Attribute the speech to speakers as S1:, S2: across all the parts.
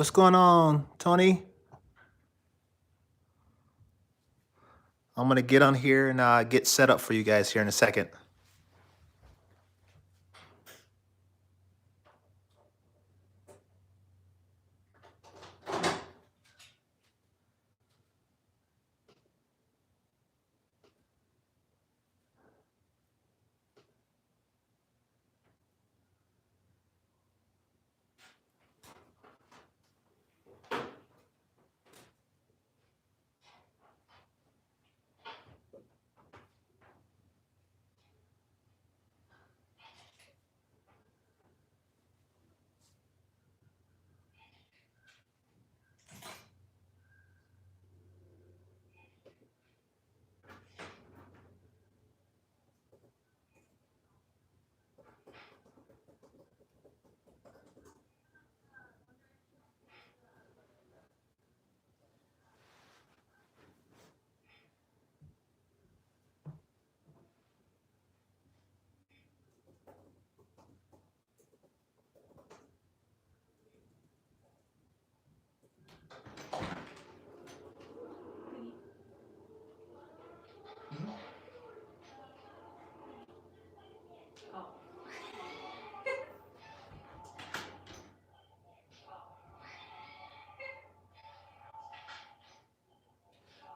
S1: What's going on, Tony? I'm gonna get on here and get set up for you guys here in a second.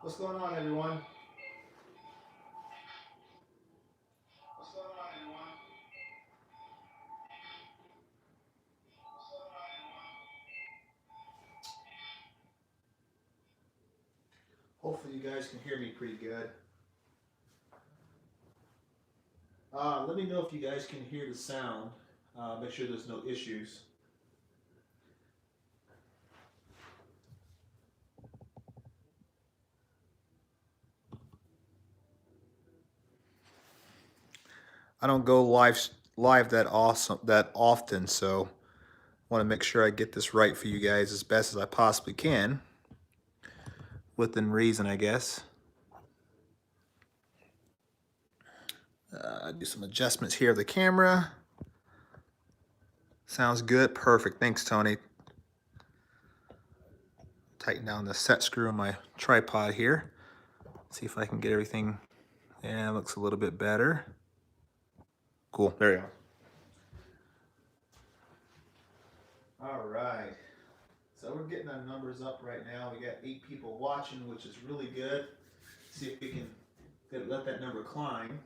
S1: What's going on, everyone? Hopefully, you guys can hear me pretty good. Let me know if you guys can hear the sound. Make sure there's no issues. I don't go live that often, so I want to make sure I get this right for you guys as best as I possibly can, within reason, I guess. Do some adjustments here of the camera. Sounds good. Perfect. Thanks, Tony. Tighten down the set screw on my tripod here. See if I can get everything. Yeah, it looks a little bit better. Cool. There you go. All right. So we're getting our numbers up right now. We got 8 people watching, which is really good. See if we can let that number climb.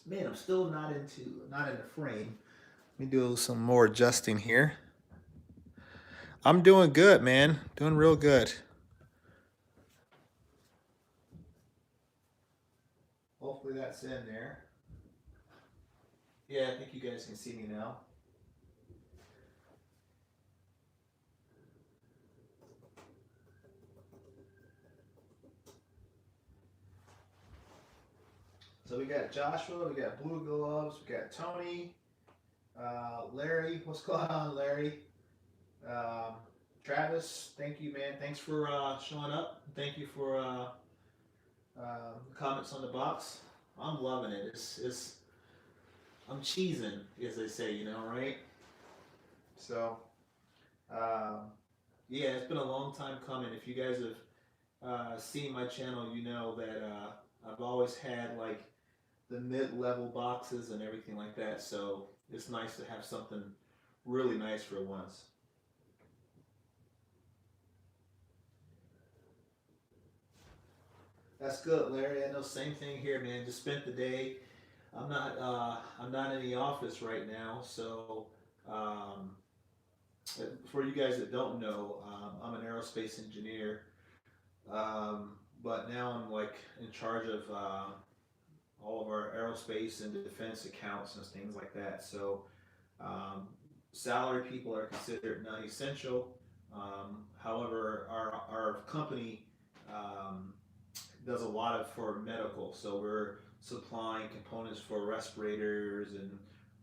S1: Man, I'm still not in the frame. Let me do some more adjusting here. I'm doing good, man. Doing real good. Hopefully that's in there. Yeah, I think you guys can see me now. So we got Joshua, we got Blue Gloves, we got Tony, Larry. What's going on, Larry? Travis, thank you, man. Thanks for showing up. Thank you for comments on the box. I'm loving it. I'm cheesing, as they say, right? So, yeah, it's been a long time coming. If you guys have seen my channel, you know that I've always had like the mid-level boxes and everything like that. So it's nice to have something really nice for once. That's good, Larry. I know same thing here, man. Just spent the day. I'm not in the office right now, so um, for you guys that don't know, I'm an aerospace engineer, but now I'm like in charge of all of our aerospace and defense accounts and things like that. So um, salary people are considered non-essential. However, our company does a lot of for medical. So we're supplying components for respirators and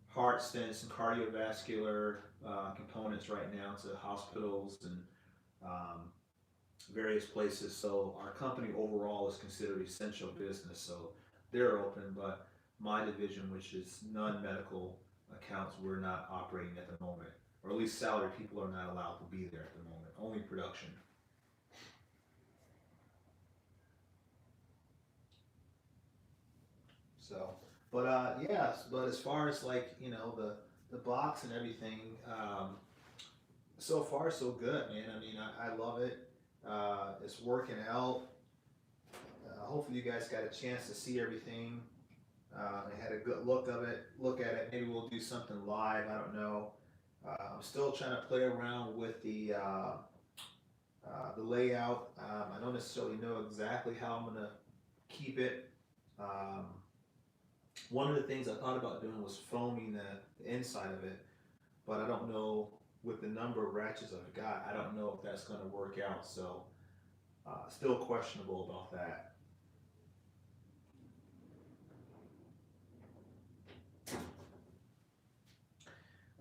S1: heart stents and cardiovascular components right now to hospitals and um, various places. So our company overall is considered essential business. So they're open, but my division, which is non-medical accounts, we're not operating at the moment. or at least salary people are not allowed to be there at the moment. Only production. So, but yes, but as far as like the box and everything, so far so good, man. I mean, I love it. It's working out. Hopefully, you guys got a chance to see everything. I had a good look at it. Maybe we'll do something live. I don't know. I'm still trying to play around with the layout. I don't necessarily know exactly how I'm gonna keep it. Um, One of the things I thought about doing was foaming the inside of it, but I don't know with the number of ratchets I've got. I don't know if that's gonna work out. So still questionable about that.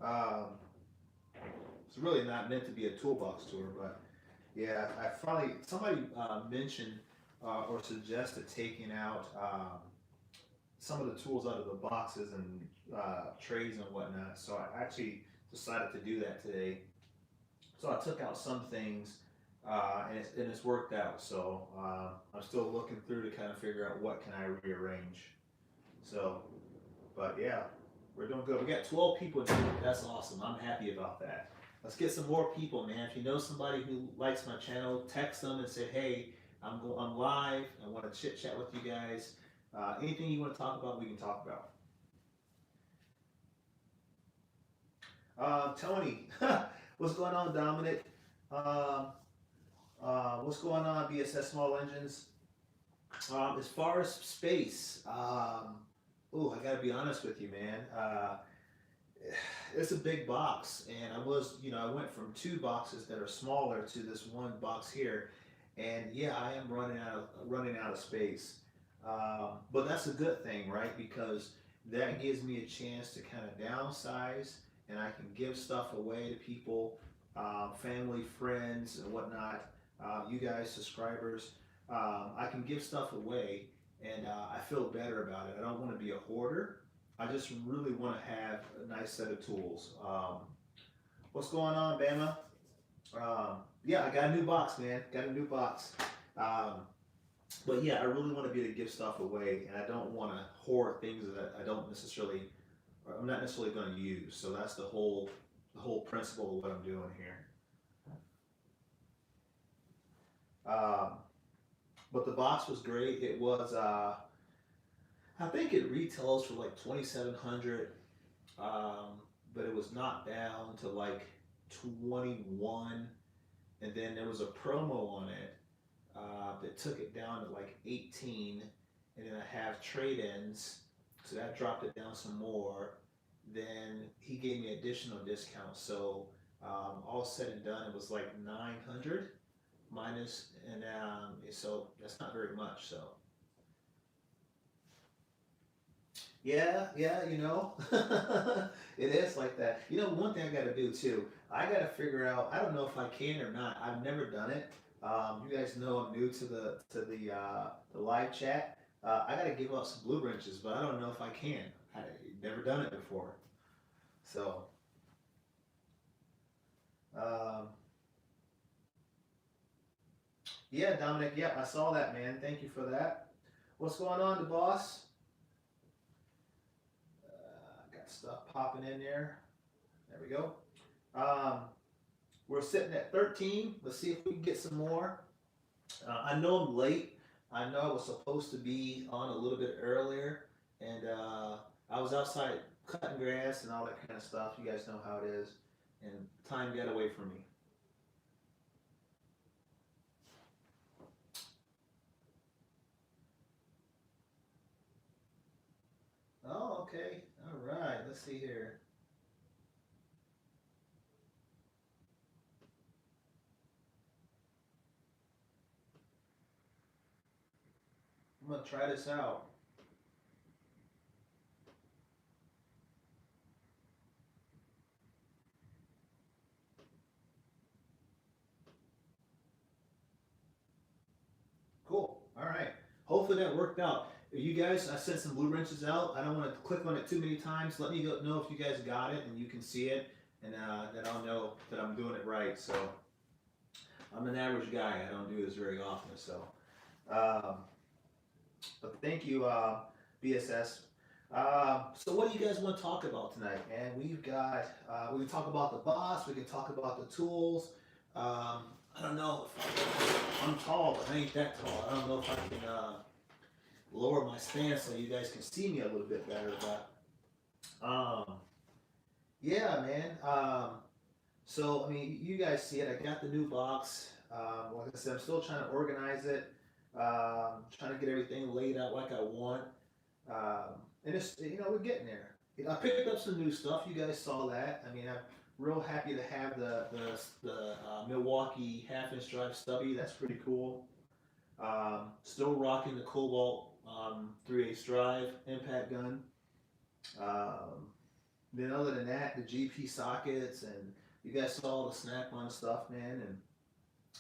S1: Um, it's really not meant to be a toolbox tour, but yeah, I finally somebody mentioned or suggested taking out some of the tools out of the boxes and trays and whatnot. So I actually decided to do that today. So I took out some things and it's worked out. So I'm still looking through to kind of figure out what can I rearrange. So, but yeah, we're doing good. We got 12 people in here. That's awesome. I'm happy about that. Let's get some more people, man. If you know somebody who likes my channel, text them and say, hey, I'm live. I want to chit chat with you guys. Anything you want to talk about, we can talk about. Tony, what's going on, Dominic? Um, what's going on, BSS Small Engines? As far as space, I gotta be honest with you, man. It's a big box, and I went from two boxes that are smaller to this one box here, and yeah, I am running out of space. But that's a good thing, right? Because that gives me a chance to kind of downsize, and I can give stuff away to people, family, friends, and whatnot. You guys, subscribers, I can give stuff away, and I feel better about it. I don't want to be a hoarder. I just really want to have a nice set of tools. What's going on, Bama? Yeah, I got a new box, man. Got a new box. But yeah, I really want to be able to give stuff away, and I don't want to hoard things that I don't necessarily, or I'm not necessarily going to use. So that's the whole principle of what I'm doing here. Um, but the box was great. It was, I think it retails for like 2,700, but it was knocked down to like 21, and then there was a promo on it that took it down to like 18, and then I have trade-ins, so that dropped it down some more. Then he gave me additional discounts, so all said and done, it was like 900 minus, and so that's not very much. So yeah, yeah, it is like that. One thing I got to do too, I got to figure out. I don't know if I can or not. I've never done it. You guys know I'm new to the live chat. I got to give out some blue wrenches, but I don't know if I can. I've never done it before. So, um, yeah, Dominic. Yeah, I saw that, man. Thank you for that. What's going on, the boss? Got stuff popping in there. There we go. Um, we're sitting at 13. Let's see if we can get some more. I know I'm late. I know I was supposed to be on a little bit earlier, and I was outside cutting grass and all that kind of stuff. You guys know how it is, and time got away from me. Oh, okay. All right. Let's see here. I'm gonna try this out. Cool. All right. Hopefully that worked out. You guys, I sent some blue wrenches out. I don't want to click on it too many times. Let me know if you guys got it and you can see it. and then I'll know that I'm doing it right. So I'm an average guy. I don't do this very often. So, um, but thank you, BSS. So what do you guys want to talk about tonight, man? We've got we can talk about the boss. We can talk about the tools. I don't know if I'm tall, but I ain't that tall. I don't know if I can lower my stance so you guys can see me a little bit better. But yeah, man. So I mean, you guys see it. I got the new box. Like I said, I'm still trying to organize it. Trying to get everything laid out like I want. And it's we're getting there. I picked up some new stuff. You guys saw that. I mean, I'm real happy to have the Milwaukee half-inch drive stubby. That's pretty cool. Still rocking the Cobalt 3/8 drive impact gun. Um, then other than that, the GP sockets and you guys saw the Snap-on stuff, man. And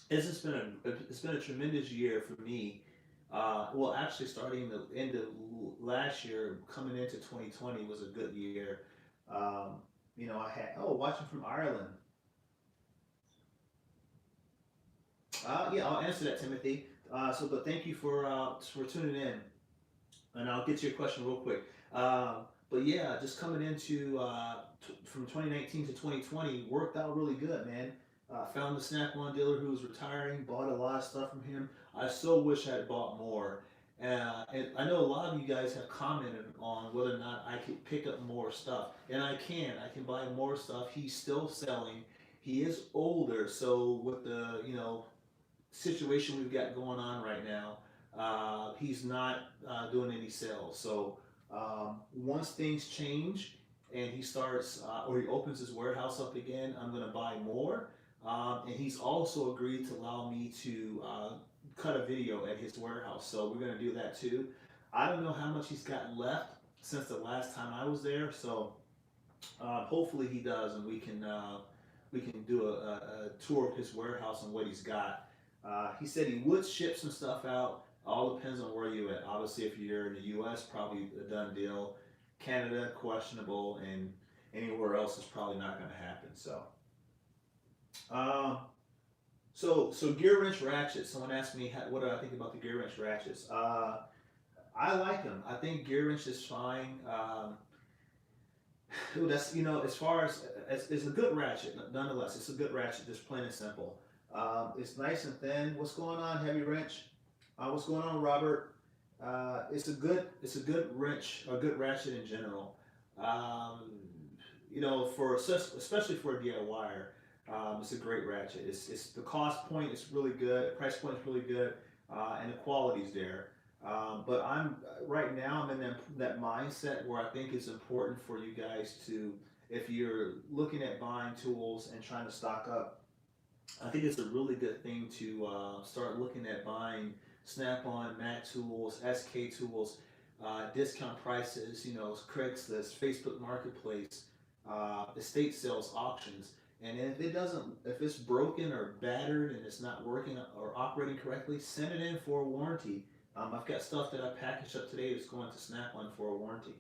S1: it's been a tremendous year for me. Well, actually, starting the end of last year, coming into 2020 was a good year. Um, I had watching from Ireland. Yeah, I'll answer that, Timothy. But thank you for tuning in, and I'll get to your question real quick. But yeah, just coming into from 2019 to 2020 worked out really good, man. Found the Snap-on dealer who was retiring, bought a lot of stuff from him. I so wish I had bought more. And I know a lot of you guys have commented on whether or not I could pick up more stuff, and I can. I can buy more stuff. He's still selling. He is older, so with the situation we've got going on right now, he's not doing any sales. So once things change and he starts or he opens his warehouse up again, I'm going to buy more. And he's also agreed to allow me to cut a video at his warehouse. So we're going to do that too. I don't know how much he's got left since the last time I was there. So hopefully he does, and we can do a tour of his warehouse and what he's got. He said he would ship some stuff out. All depends on where you're at. Obviously, if you're in the U.S., probably a done deal. Canada, questionable, and anywhere else is probably not going to happen. Um, so gear wrench ratchets. Someone asked me what do I think about the gear wrench ratchets. I like them. I think gear wrench is fine. That's as far as it's a good ratchet. Nonetheless, it's a good ratchet. Just plain and simple. It's nice and thin. What's going on, Heavy Wrench? What's going on, Robert? It's a good wrench, a good ratchet in general. Um, for especially for a DIYer, it's a great ratchet. It's the cost point is really good, the price point is really good, and the quality's there. But I'm right now I'm in that mindset where I think it's important for you guys to, if you're looking at buying tools and trying to stock up, I think it's a really good thing to start looking at buying Snap-on, Mac tools, SK tools, discount prices, Craigslist, Facebook Marketplace, estate sales auctions. And if it's broken or battered and it's not working or operating correctly, send it in for a warranty. I've got stuff that I packaged up today that's going to Snap-on for a warranty.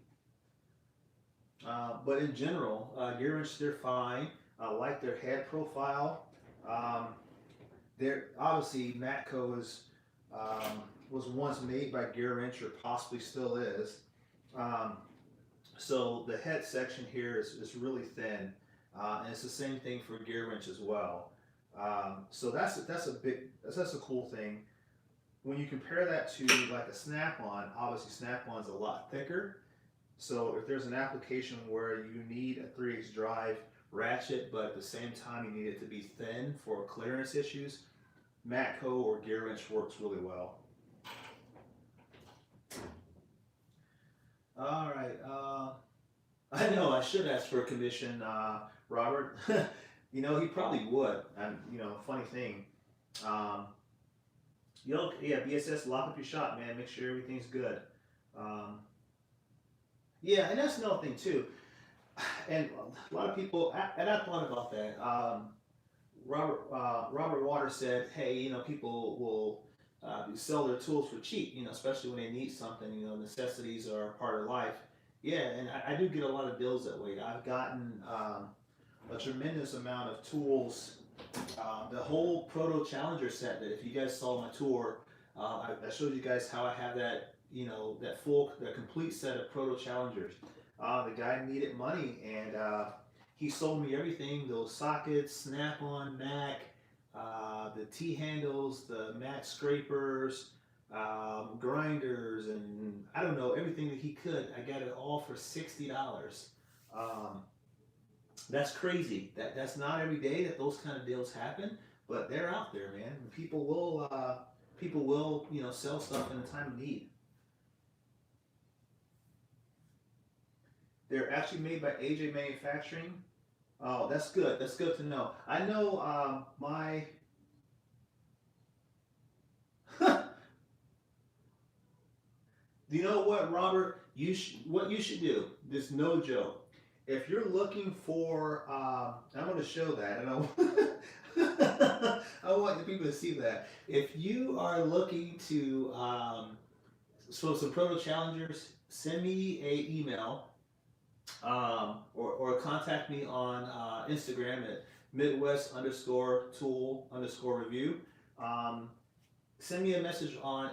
S1: But in general, gear wrenches, they're fine. I like their head profile. Um, they're obviously Matco was once made by Gear Wrench or possibly still is. Um, so the head section here is really thin, and it's the same thing for Gear Wrench as well. So that's a cool thing. When you compare that to like a Snap-on, obviously Snap-on is a lot thicker. So if there's an application where you need a 3/8 drive ratchet, but at the same time you need it to be thin for clearance issues, Matco or Gear Wrench works really well. All right. I know I should ask for a commission, Robert. He probably would. And funny thing. Um, yeah, BSS, lock up your shop, man. Make sure everything's good. Um, yeah, and that's another thing too. And a lot of people, and I thought about that. Robert Waters said, "Hey, people will sell their tools for cheap. Especially when they need something. Necessities are part of life." Yeah, and I do get a lot of deals that way. I've gotten a tremendous amount of tools. The whole Proto Challenger set, that if you guys saw my tour, I showed you guys how I have that, that complete set of Proto Challengers. The guy needed money, and he sold me everything: those sockets, Snap-on, Mac, the T handles, the Mac scrapers, grinders, and I don't know, everything that he could. I got it all for $60. Um, that's crazy. That's not every day that those kind of deals happen, but they're out there, man. People will sell stuff in a time of need. They're actually made by AJ Manufacturing. Oh, that's good. That's good to know. I know my. You know what, Robert? What you should do. This no joke. If you're looking for, I want to show that, and I want the people to see that. If you are looking to, some proto challengers, send me a email, or contact me on Instagram at Midwest underscore tool underscore review. Um, Send me a message on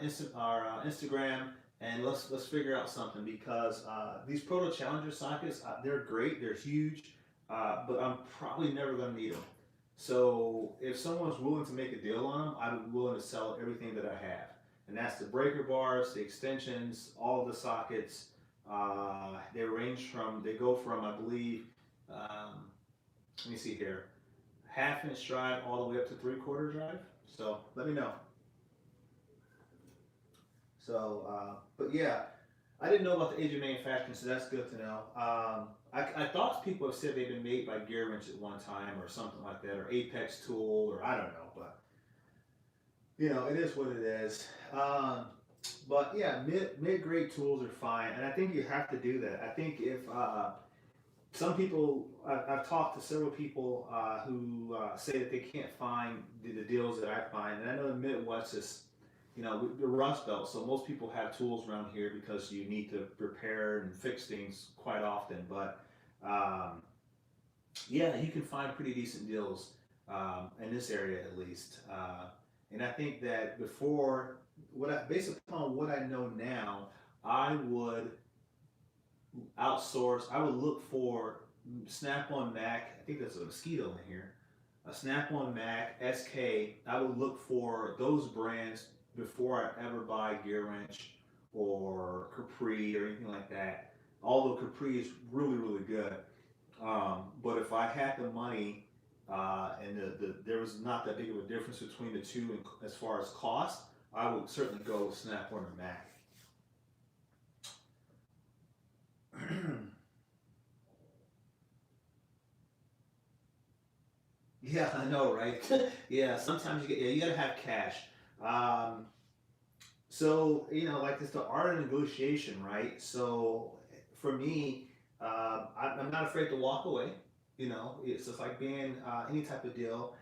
S1: Instagram, and let's figure out something, because these Proto Challenger sockets, they're great, they're huge, but I'm probably never going to need them. So if someone's willing to make a deal on them, I'm willing to sell everything that I have, and that's the breaker bars, the extensions, all of the sockets. They go from, I believe, let me see here, half-inch drive all the way up to three-quarter drive. So let me know. So, but yeah, I didn't know about the age of manufacturing, so that's good to know. I thought people have said they've been made by Gear Wrench at one time or something like that, or Apex Tool, or I don't know, but it is what it is. But yeah, mid grade tools are fine, and I think you have to do that. I think if some people, I've talked to several people who say that they can't find the deals that I find, and I know the Midwest is, the Rust Belt, so most people have tools around here because you need to repair and fix things quite often. But yeah, you can find pretty decent deals in this area at least. And I think that based upon what I know now, I would outsource. I would look for Snap-on Mac. I think there's a mosquito in here. A Snap-on Mac, SK. I would look for those brands before I ever buy Gear Wrench or Capri or anything like that. Although Capri is really, really good. But if I had the money, and there was not that big of a difference between the two as far as cost, I would certainly go with Snap-on or Mac. Yeah, I know, right? Yeah, sometimes you gotta have cash. Um, so like it's the art of negotiation, right? So for me, I'm not afraid to walk away. It's just like being any type of deal.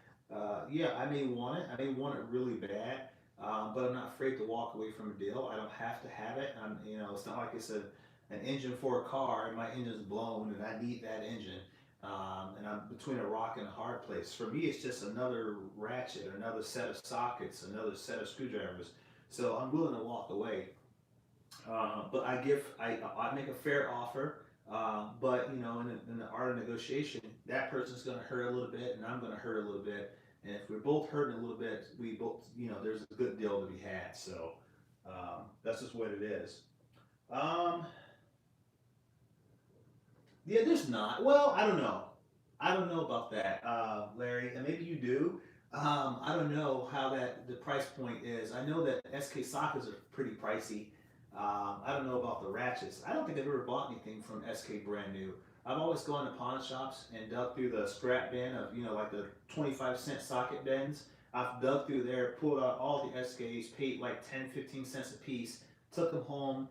S1: Yeah, I may want it. I may want it really bad, but I'm not afraid to walk away from a deal. I don't have to have it. It's not like it's an engine for a car and my engine's blown and I need that engine. And I'm between a rock and a hard place. For me, it's just another ratchet, another set of sockets, another set of screwdrivers. So I'm willing to walk away. But I make a fair offer. But in the art of negotiation, that person's going to hurt a little bit, and I'm going to hurt a little bit. And if we're both hurting a little bit, we both, there's a good deal to be had. So that's just what it is. Um, yeah, there's not. Well, I don't know. I don't know about that, Larry, and maybe you do. I don't know how the price point is. I know that SK sockets are pretty pricey. I don't know about the ratchets. I don't think I've ever bought anything from SK brand new. I've always gone to pawn shops and dug through the scrap bin of, like the 25-cent socket bins. I've dug through there, pulled out all the SKs, paid like 10, 15 cents a piece, took them home,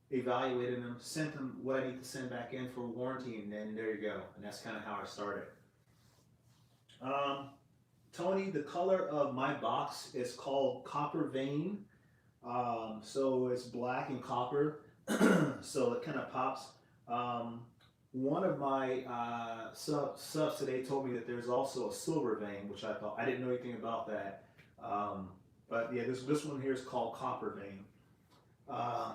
S1: evaluated them, sent them what I need to send back in for warranty, and then there you go. And that's kind of how I started. Um, Tony, the color of my box is called Copper Vein. So it's black and copper, so it kind of pops. Um, one of my subs today told me that there's also a silver vein, which I thought I didn't know anything about that. Um, but yeah, this one here is called copper vein. Uh,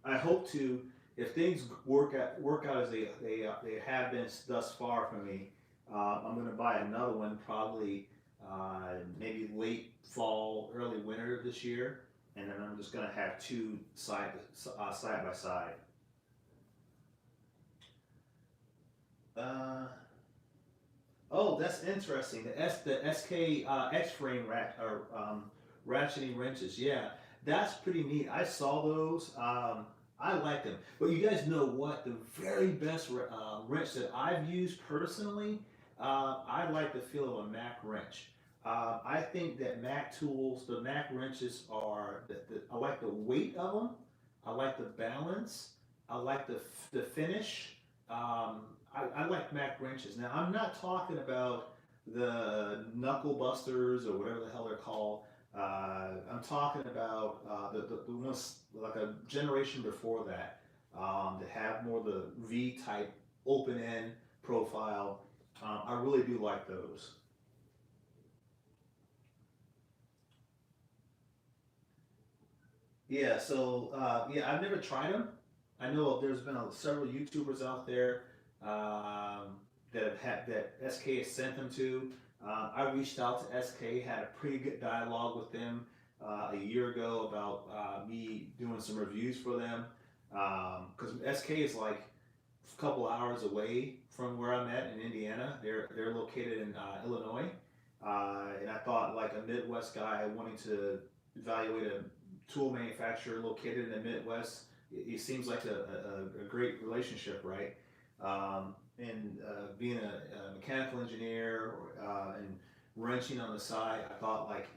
S1: I hope to, if things work out as they have been thus far for me, I'm going to buy another one probably maybe late fall, early winter this year, and then I'm just going to have two side by side. Uh, oh, that's interesting. The SK X frame ratcheting wrenches. Yeah, that's pretty neat. I saw those. I like them. But you guys know what? The very best wrench that I've used personally, I like the feel of a Mac wrench. I think that Mac tools, the Mac wrenches are, I like the weight of them. I like the balance. I like the finish. I like Mac wrenches. Now, I'm not talking about the knuckle busters or whatever the hell they're called. I'm talking about the ones like a generation before that that have more the V type open end profile. I really do like those. Yeah, so yeah, I've never tried them. I know there's been several YouTubers out there that have had that SK has sent them to. I reached out to SK, had a pretty good dialogue with them a year ago about me doing some reviews for them because SK is like a couple hours away from where I'm at in Indiana. They're located in Illinois, and I thought like a Midwest guy wanting to evaluate a tool manufacturer located in the Midwest, it seems like a great relationship, right? And being a mechanical engineer and wrenching on the side, I thought like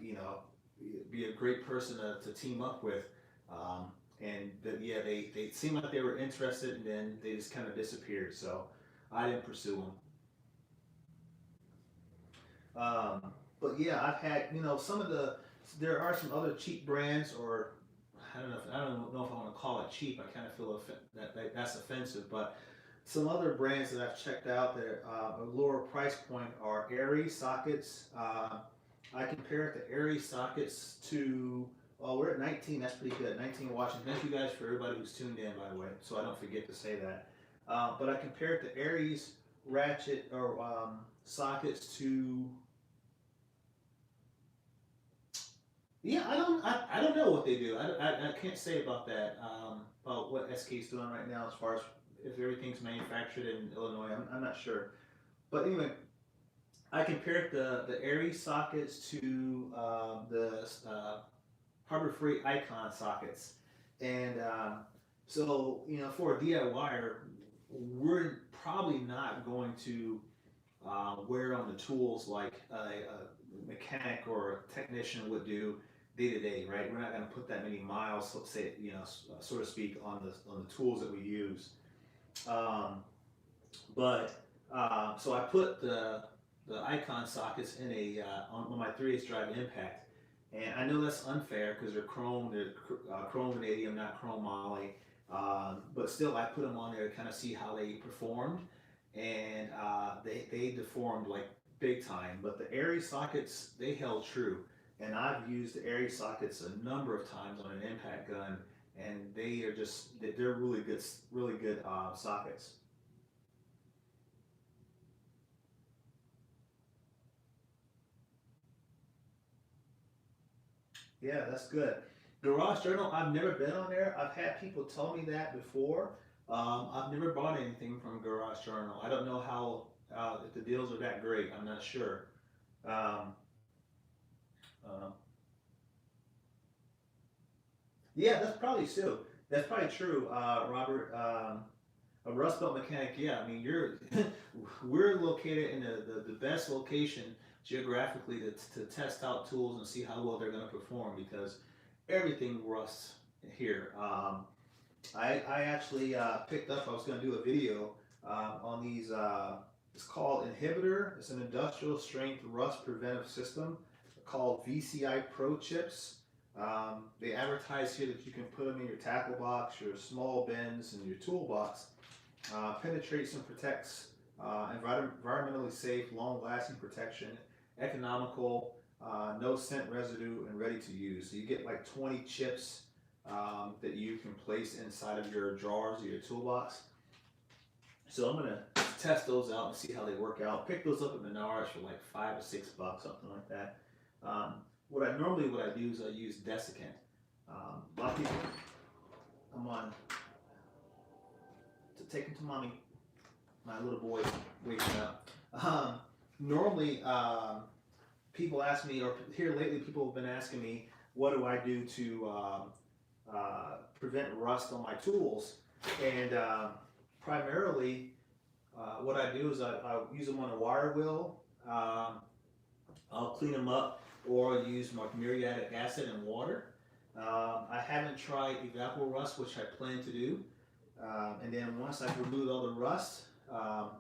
S1: be a great person to team up with. Um, and yeah, they seemed like they were interested, and then they just kind of disappeared. So I didn't pursue them. Um, but yeah, I've had some of the there are some other cheap brands, or I don't know if I want to call it cheap. I kind of feel that's offensive, but some other brands that I've checked out that are a lower price point are Airy sockets. I compare it to Airy sockets to we're at 19. That's pretty good. 19 watching. Thank you guys for everybody who's tuned in, by the way, so I don't forget to say that. But I compare it to Aries ratchet or sockets to yeah, I don't know what they do. I can't say about that. About what SK is doing right now as far as if everything's manufactured in Illinois. I'm not sure. But anyway, I compared the Aries sockets to the Harbor Freight Icon sockets, and so for a DIYer, we're probably not going to wear on the tools like a mechanic or a technician would do day to day, right? We're not going to put that many miles, let's say, so to speak, on the tools that we use. Um, but so I put the icon sockets in a on my 3/8 drive impact, and I know that's unfair because they're chrome vanadium, not chrome moly. But still, I put them on there to kind of see how they performed, and they deformed like big time. But the Airy sockets they held true, and I've used the Airy sockets a number of times on an impact gun, and they're really good sockets. Yeah, that's good. Garage Journal, I've never been on there. I've had people tell me that before. I've never bought anything from Garage Journal. I don't know how if the deals are that great. I'm not sure. Um, uh, yeah, that's probably true. That's probably true, Robert. A Rust Belt mechanic. Yeah, I mean you're we're located in the best location geographically to test out tools and see how well they're going to perform because everything rusts here. I actually picked up. I was going to do a video on these. It's called Inhibitor. It's an industrial strength rust preventive system called VCI Pro chips. They advertise here that you can put them in your tackle box, your small bins, and your toolbox. Penetrates and protects, environmentally safe, long-lasting protection, economical, no scent residue, and ready to use. So you get like 20 chips that you can place inside of your drawers or your toolbox. So I'm gonna test those out and see how they work out. Pick those up at Menards for like $5 or $6, something like that. What I do is I use desiccant. A lot of people, I'm on to take him to mommy. My little boy waking up. Normally, people ask me, or here lately, people have been asking me, what do I do to prevent rust on my tools? And primarily, what I do is I use them on a wire wheel. I'll clean them up, or use muriatic acid and water. I haven't tried Evapor-Rust, which I plan to do. And then once I've removed all the rust,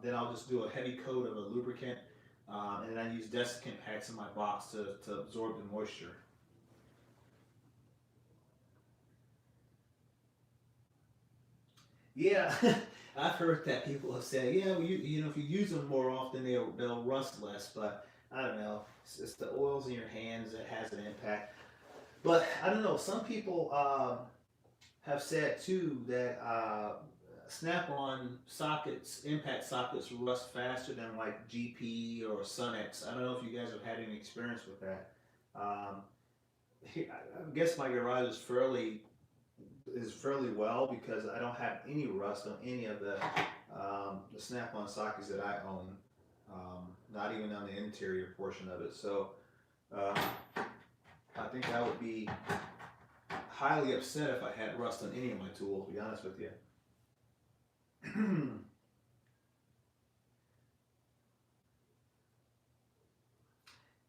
S1: then I'll just do a heavy coat of a lubricant, and then I use desiccant packs in my box to absorb the moisture. Yeah, I've heard that people have said, yeah, well, you know, if you use them more often, they'll rust less. But I don't know. It's the oils in your hands that has an impact. But I don't know. Some people have said too that Snap-on sockets, impact sockets, rust faster than like GP or Sunex. I don't know if you guys have had any experience with that. I guess my garage is fairly well because I don't have any rust on any of the Snap-on sockets that I own. Not even on the interior portion of it. So I think I would be highly upset if I had rust on any of my tools, to be honest with you.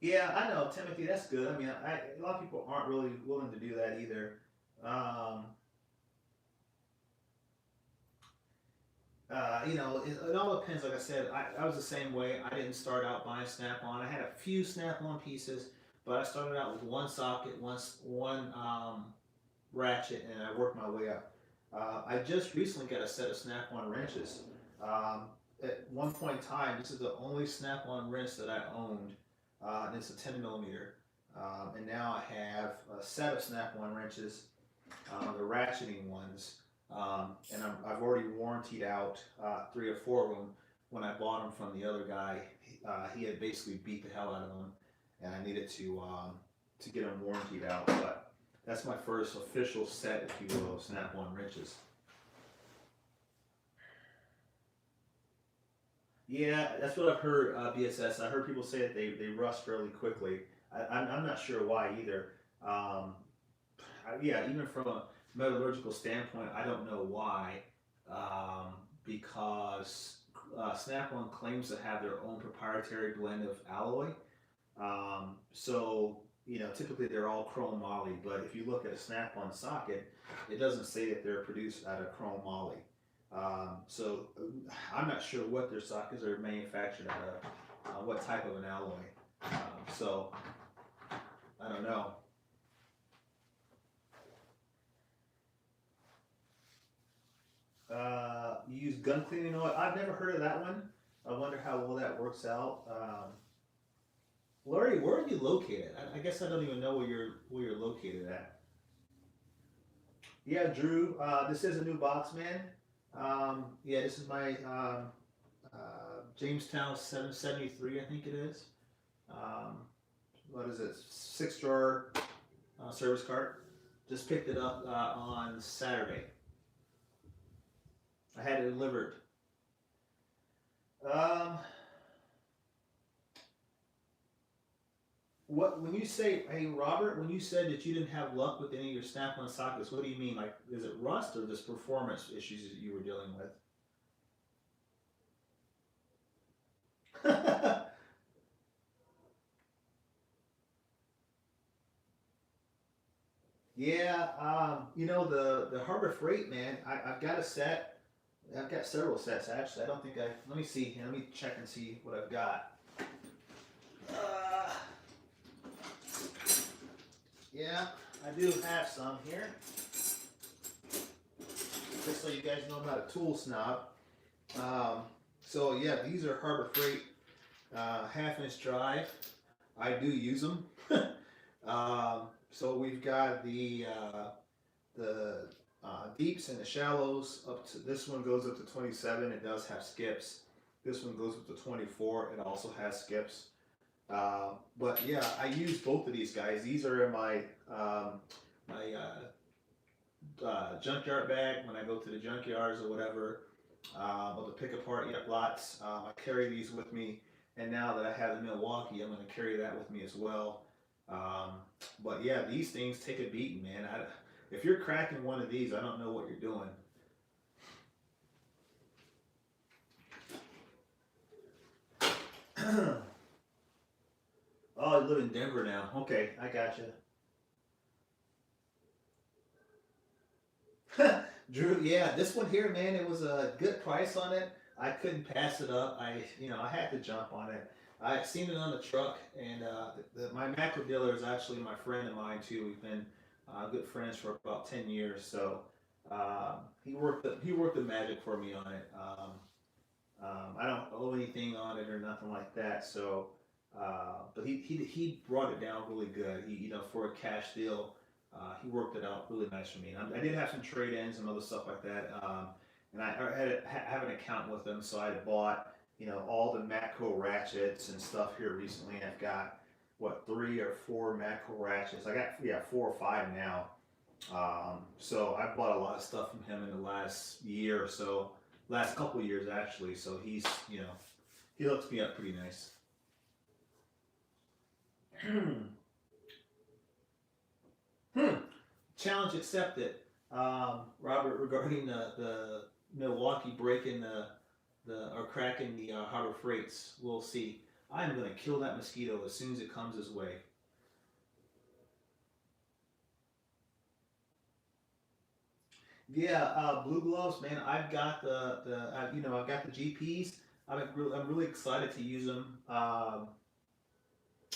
S1: Yeah, I know, Timothy. That's good. I mean, a lot of people aren't really willing to do that either. Um, you know, it all depends. Like I said, I was the same way. I didn't start out buying Snap-on. I had a few Snap-on pieces, but I started out with one socket, one ratchet, and I worked my way up. I just recently got a set of Snap-on wrenches. Um, at one point in time, this is the only Snap-on wrench that I owned, and it's a 10 millimeter. And now I have a set of Snap-on wrenches, the ratcheting ones, and I've already warrantied out 3 or 4 of them. When I bought them from the other guy, he had basically beat the hell out of them, and I needed to get them warrantied out. But that's my first official set, if you will, of Snap-on wrenches. Yeah, that's what I've heard. BSS. I heard people say that they rust fairly quickly. I'm not sure why either. Um, yeah, even from a metallurgical standpoint, I don't know why. Because Snap-on claims to have their own proprietary blend of alloy. So, you know, typically they're all chrome moly, but if you look at a Snap-on socket, it doesn't say that they're produced out of chrome moly. So I'm not sure what their sockets are manufactured out of, what type of an alloy. So I don't know. You use gun cleaning oil. I've never heard of that one. I wonder how well that works out. Laurie, where are you located? I guess I don't even know where you're located at. Yeah, Drew. This is a new box, man. Yeah, this is my Jamestown 773, I think it is. Um, what is it? 6 drawer service cart. Just picked it up on Saturday. I had it delivered. Um, what when you say, hey Robert, when you said that you didn't have luck with any of your Snap-on sockets, what do you mean? Like, is it rust or just performance issues that you were dealing with? Yeah, you know the Harbor Freight, man. I've got a set. I've got several sets actually. I don't think I. Let me see. Let me check and see what I've got. Uh, yeah, I do have some here. Just so you guys know I'm not a tool snob. Um, so yeah, these are Harbor Freight half-inch drive. I do use them. So we've got the deeps and the shallows up to this one goes up to 27. It does have skips. This one goes up to 24. It also has skips. But yeah, I use both of these guys. These are in my junkyard bag when I go to the junkyards or whatever, or to pick apart lots. I carry these with me, and now that I have the Milwaukee, I'm going to carry that with me as well. Um, but yeah, these things take a beating, man. If you're cracking one of these, I don't know what you're doing. Oh, you live in Denver now. Okay, I gotcha. Drew, yeah, this one here, man, it was a good price on it. I couldn't pass it up. I had to jump on it. I seen it on the truck, and my macro dealer is actually my friend of mine too. We've been good friends for about 10 years. So he worked the magic for me on it. I don't owe anything on it or nothing like that. So, but he brought it down really good. For a cash deal, he worked it out really nice for me. And I did have some trade ins and other stuff like that. And have an account with him, so I bought all the Matco ratchets and stuff here recently. I've got what 3 or 4 Matco ratchets. I got yeah 4 or 5 now. So I bought a lot of stuff from him in the last year or so, last couple of years actually. So he hooks me up pretty nice. Hmm. Challenge accepted. Robert, regarding the Milwaukee breaking the or cracking the Harbor Freights, we'll see. I'm gonna kill that mosquito as soon as it comes his way. Yeah, Blue Gloves, man. I've got I've got the GPs. I'm really excited to use them.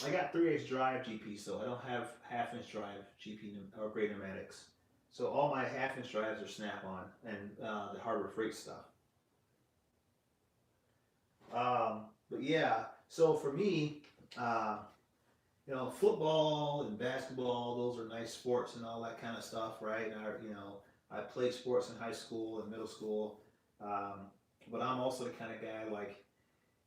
S1: I got 3/8 drive GP, so I don't have half-inch drive GP or great pneumatics. So all my half-inch drives are Snap-on and the Harbor Freight stuff. But yeah, so for me, uh, football and basketball, those are nice sports and all that kind of stuff, right? I played sports in high school and middle school, um, but I'm also the kind of guy like,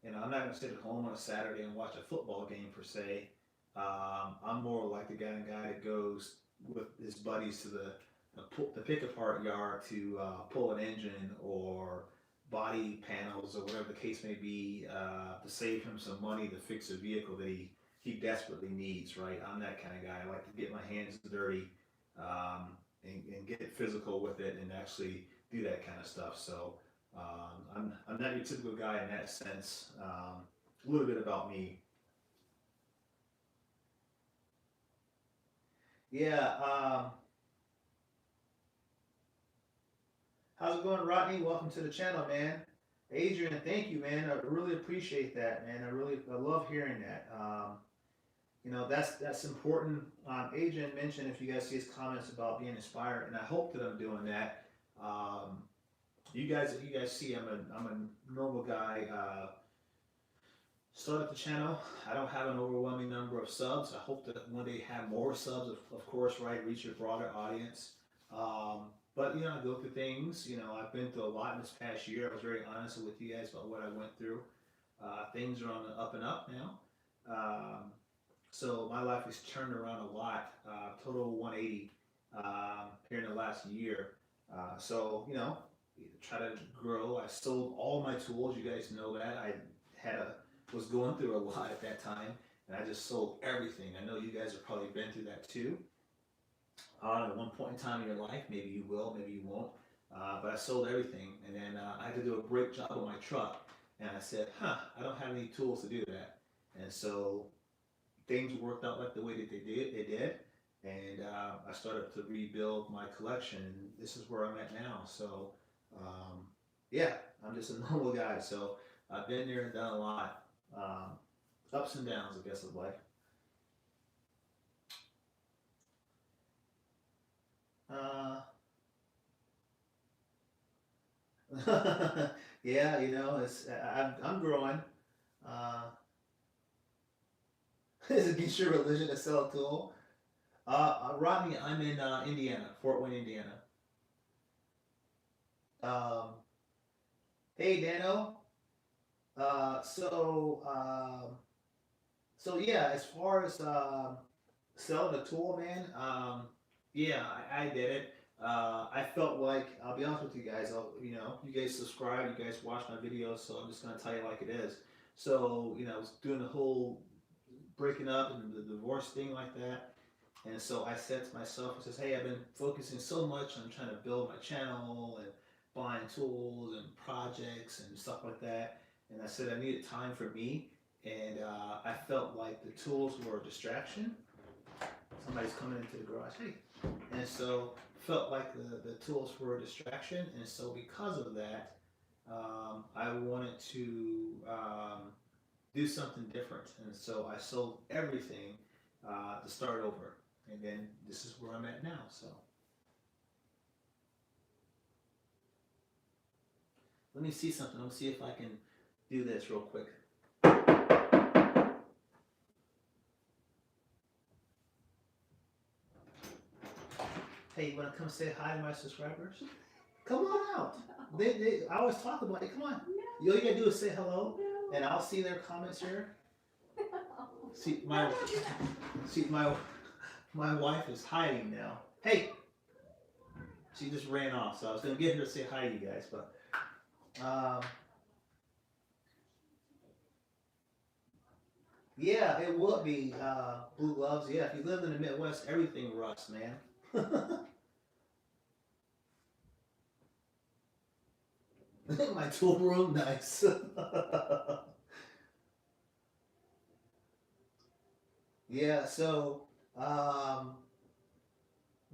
S1: I'm not going to sit at home on a Saturday and watch a football game per se. I'm more like the guy that goes with his buddies to the pick apart yard to pull an engine or body panels or whatever the case may be to save him some money to fix a vehicle that he desperately needs. Right? I'm that kind of guy. I like to get my hands dirty and get physical with it and actually do that kind of stuff. So I'm not your typical guy in that sense. A little bit about me. Yeah. How's it going, Rodney? Welcome to the channel, man. Adrian, thank you, man. I really appreciate that, man. I love hearing that. That's important. Adrian mentioned if you guys see his comments about being inspired, and I hope that I'm doing that. Um, if you guys see, I'm a normal guy. Started the channel. I don't have an overwhelming number of subs. I hope that one day have more subs, of course, right? Reach a broader audience. But I go through things. I've been through a lot in this past year. I was very honest with you guys about what I went through. Things are on the up and up now. So my life has turned around a lot. Total 180 here in the last year. So try to grow. I sold all my tools. You guys know that I had a was going through a lot at that time, and I just sold everything. I know you guys have probably been through that too. At one point in time in your life, maybe you will, maybe you won't. But I sold everything, and then I had to do a brake job on my truck, and I said, I don't have any tools to do that. And so things worked out like the way that they did, and I started to rebuild my collection. And this is where I'm at now. So um, yeah, I'm just a normal guy. So I've been there and done a lot, ups and downs, I guess, of life. Uh, Yeah, you know, I'm growing. Uh, is it against your religion to sell a tool? Rodney, I'm in Indiana, Fort Wayne, Indiana. Um, hey, Dano. Uh, so, um, so yeah, as far as selling a tool, man, yeah, I did it. I felt like I'll be honest with you guys. You know, you guys subscribe, you guys watch my videos, so I'm just gonna tell you like it is. So, you know, I was doing the whole breaking up and the divorce thing like that. And so I said to myself, I says, hey, I've been focusing so much on trying to build my channel and buying tools and projects and stuff like that. And I said I needed time for me. And I felt like the tools were a distraction. Somebody's coming into the garage, hey. And so felt like the tools were a distraction. And so because of that, I wanted to do something different. And so I sold everything to start over. And then this is where I'm at now. So let me see something. Let me see if I can do this real quick. Hey, you want to come say hi to my subscribers? Come on out. I always talk about it. Come on. All you gotta do is say hello, and I'll see their comments here. See see my wife is hiding now. Hey, she just ran off, so I was gonna get her to say hi to you guys, but um, yeah, it would be blue gloves. Yeah, if you live in the Midwest, everything rusts, man. My tool room, nice. Yeah, so um,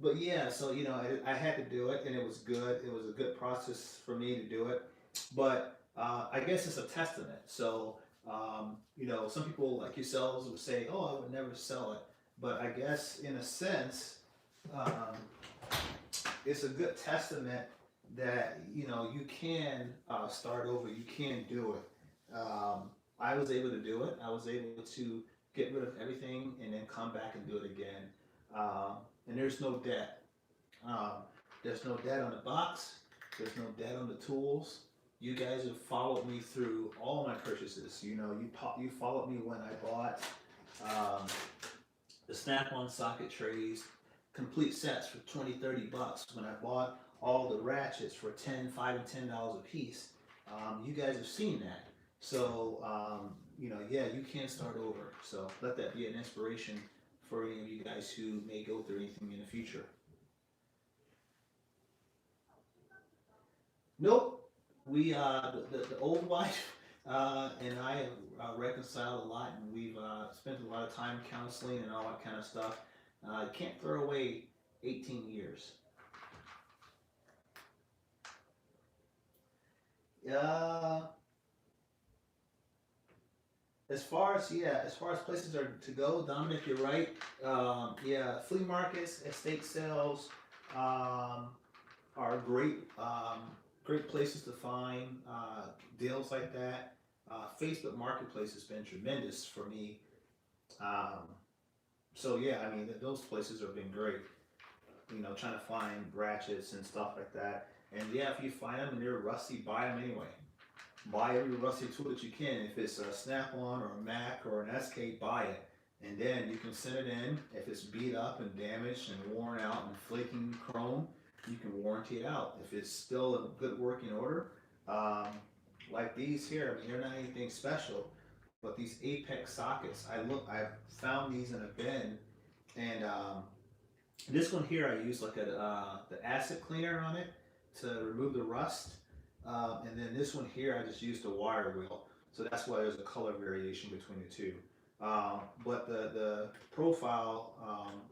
S1: but yeah, so you know, I had to do it, and it was good. It was a good process for me to do it, but I guess it's a testament. So you know, some people like yourselves would say, "Oh, I would never sell it," but I guess in a sense, um, it's a good testament that you know you can start over. You can do it. I was able to do it. I was able to get rid of everything and then come back and do it again. And there's no debt. Um, there's no debt on the box. There's no debt on the tools. You guys have followed me through all my purchases. You know, you followed me when I bought um, the Snap-on socket trays, complete sets for 20, $30. When I bought all the ratchets for 10, 5, and $10 a piece, you guys have seen that. So, you know, yeah, you can start over. So let that be an inspiration for any of you guys who may go through anything in the future. Nope. We the old wife and I have reconciled a lot, and we've spent a lot of time counseling and all that kind of stuff. I can't throw away 18 years. Uh, as far as places are to go, Dominic, you're right. Yeah, flea markets, estate sales, um, are great places to find deals like that. Facebook Marketplace has been tremendous for me. Um, so yeah, I mean those places have been great. You know, trying to find ratchets and stuff like that. And yeah, if you find them and they're rusty, buy them anyway. Buy every rusty tool that you can. If it's a Snap-on or a Mac or an SK, buy it. And then you can send it in. If it's beat up and damaged and worn out and flaking chrome, you can warranty it out. If it's still in good working order, um, like these here, I mean, they're not anything special, but these Apex sockets, I found these in a bin, and this one here I use like the acid cleaner on it to remove the rust, and then this one here I just used a wire wheel. So that's why there's a color variation between the two. But the profile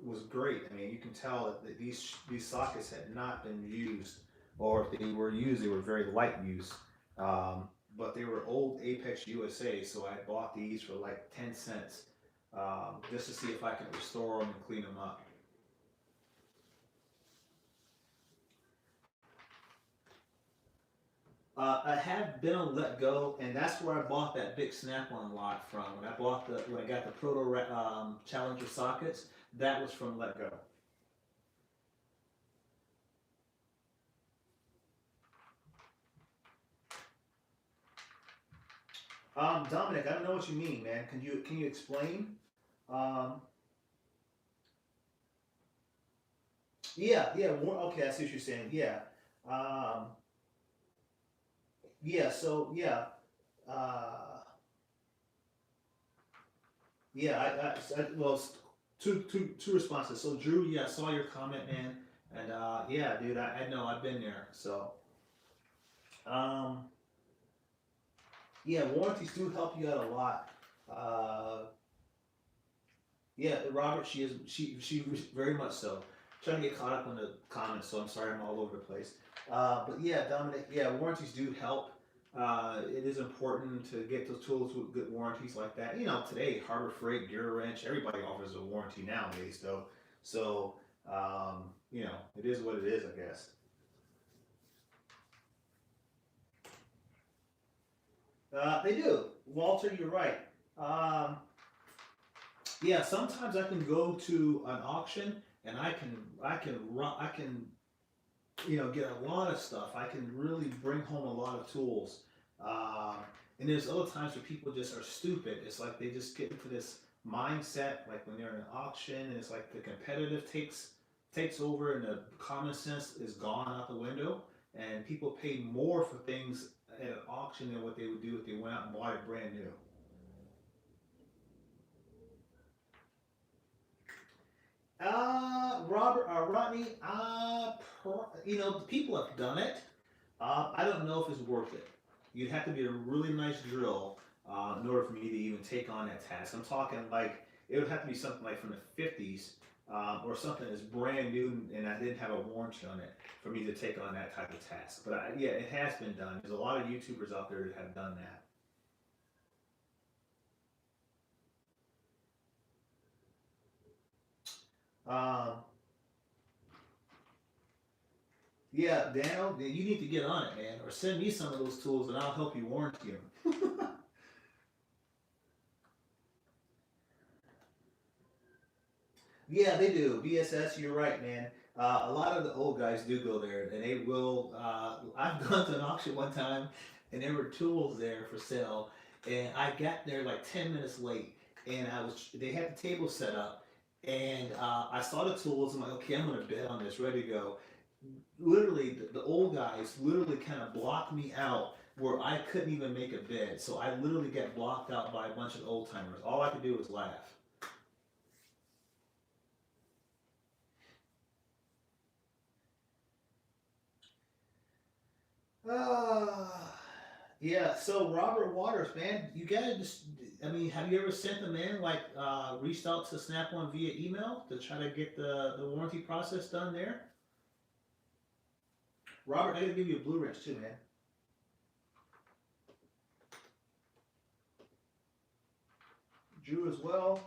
S1: was great. I mean, you can tell that these sockets had not been used, or if they were used, they were very light use. But they were old Apex USA, so I bought these for like 10 cents, just to see if I can restore them and clean them up. I have been on Let Go, and that's where I bought that big Snap-on lock from. When I got the Proto Challenger sockets, that was from Let Go. Dominic, I don't know what you mean, man. Can you explain? Um, yeah. Okay, I see what you're saying. Yeah. Um, yeah. So yeah. Uh, yeah. Well, two responses. So Drew, yeah, I saw your comment, man, and yeah, dude, I know I've been there. So um, yeah, warranties do help you out a lot. Uh, yeah, Robert, she very much so. Trying to get caught up on the comments, so I'm sorry I'm all over the place. But yeah, Dominic, yeah, warranties do help. It is important to get those tools with good warranties like that. You know, today Harbor Freight, Gear Wrench, everybody offers a warranty nowadays, though. So you know, it is what it is, I guess. They do, Walter. You're right. Um, yeah, sometimes I can go to an auction and I can get a lot of stuff. I can really bring home a lot of tools. Um, and there's other times where people just are stupid. It's like they just get into this mindset, like when they're in an auction, and it's like the competitive takes over, and the common sense is gone out the window. And people pay more for things at an auction than what they would do if they went out and bought it brand new. Rodney, people have done it. I don't know if it's worth it. You'd have to be a really nice drill in order for me to even take on that task. I'm talking like it would have to be something like from the 50s or something that's brand new and I didn't have a warranty on it for me to take on that type of task. But yeah, it has been done. There's a lot of YouTubers out there that have done that. Um, yeah, Daniel, you need to get on it, man, or send me some of those tools and I'll help you warranty them. Yeah, they do. BSS, you're right, man. A lot of the old guys do go there, and they will. I've gone to an auction one time, and there were tools there for sale, and I got there like 10 minutes late, and they had the table set up, and I saw the tools. I'm like, okay, I'm gonna bet on this, ready to go. Literally, the old guys literally kind of blocked me out where I couldn't even make a bid. So I literally got blocked out by a bunch of old timers. All I could do was laugh. Ah, yeah. So Robert Waters, man, you gotta just. I mean, have you ever sent them in, like, reached out to Snap One via email to try to get the warranty process done there? Robert, I gotta give you a blue wrench too, man. Drew as well.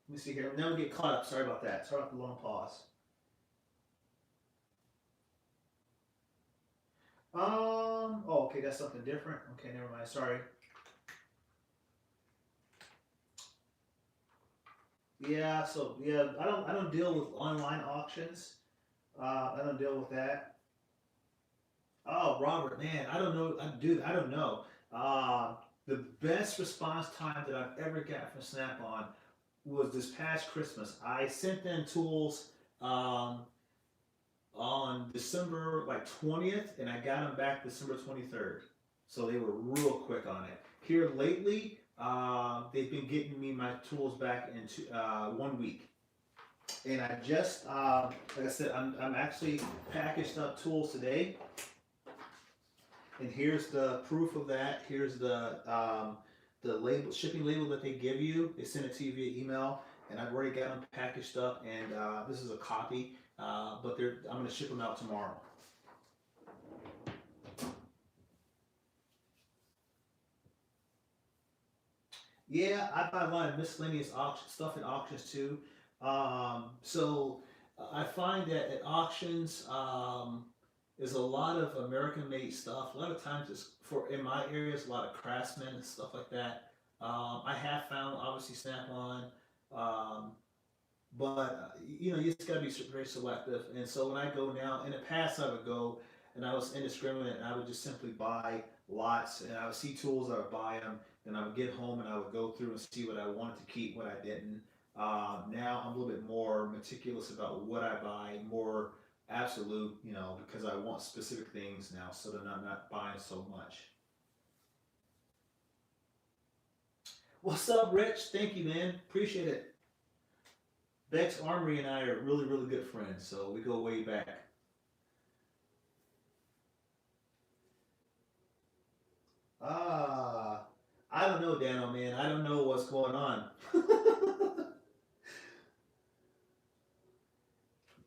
S1: Let me see here. Now we get caught up. Sorry about that. Sorry about the long pause. Oh, okay, that's something different. Okay, never mind. Sorry. Yeah. So yeah, I don't deal with online auctions. I don't deal with that. Oh, Robert, man, I don't know, dude. I don't know. The best response time that I've ever got from Snap-on was this past Christmas. I sent them tools um, on December like 20th, and I got them back December 23rd. So they were real quick on it. Here lately, they've been getting me my tools back in 1 week. And I just, like I said, I'm actually packaged up tools today. And here's the proof of that. Here's the label, shipping label that they give you. They send it to you via email, and I've already got them packaged up. And this is a copy, but I'm going to ship them out tomorrow. Yeah, I buy a lot of miscellaneous auction stuff at auctions too. So I find that at auctions, there's a lot of American-made stuff. A lot of times, it's for in my areas, a lot of craftsmen and stuff like that. I have found obviously Snap-on, um, but you just gotta be very selective. And so when I go now, in the past I would go and I was indiscriminate and I would just simply buy lots and I would see tools, I would buy them, then I would get home and I would go through and see what I wanted to keep, what I didn't. Now I'm a little bit more meticulous about what I buy, more absolute, because I want specific things now, so that I'm not buying so much. What's up, Rich? Thank you, man. Appreciate it. Bex Armory and I are really, really good friends, so we go way back. Ah, I don't know, Dano, man. I don't know what's going on.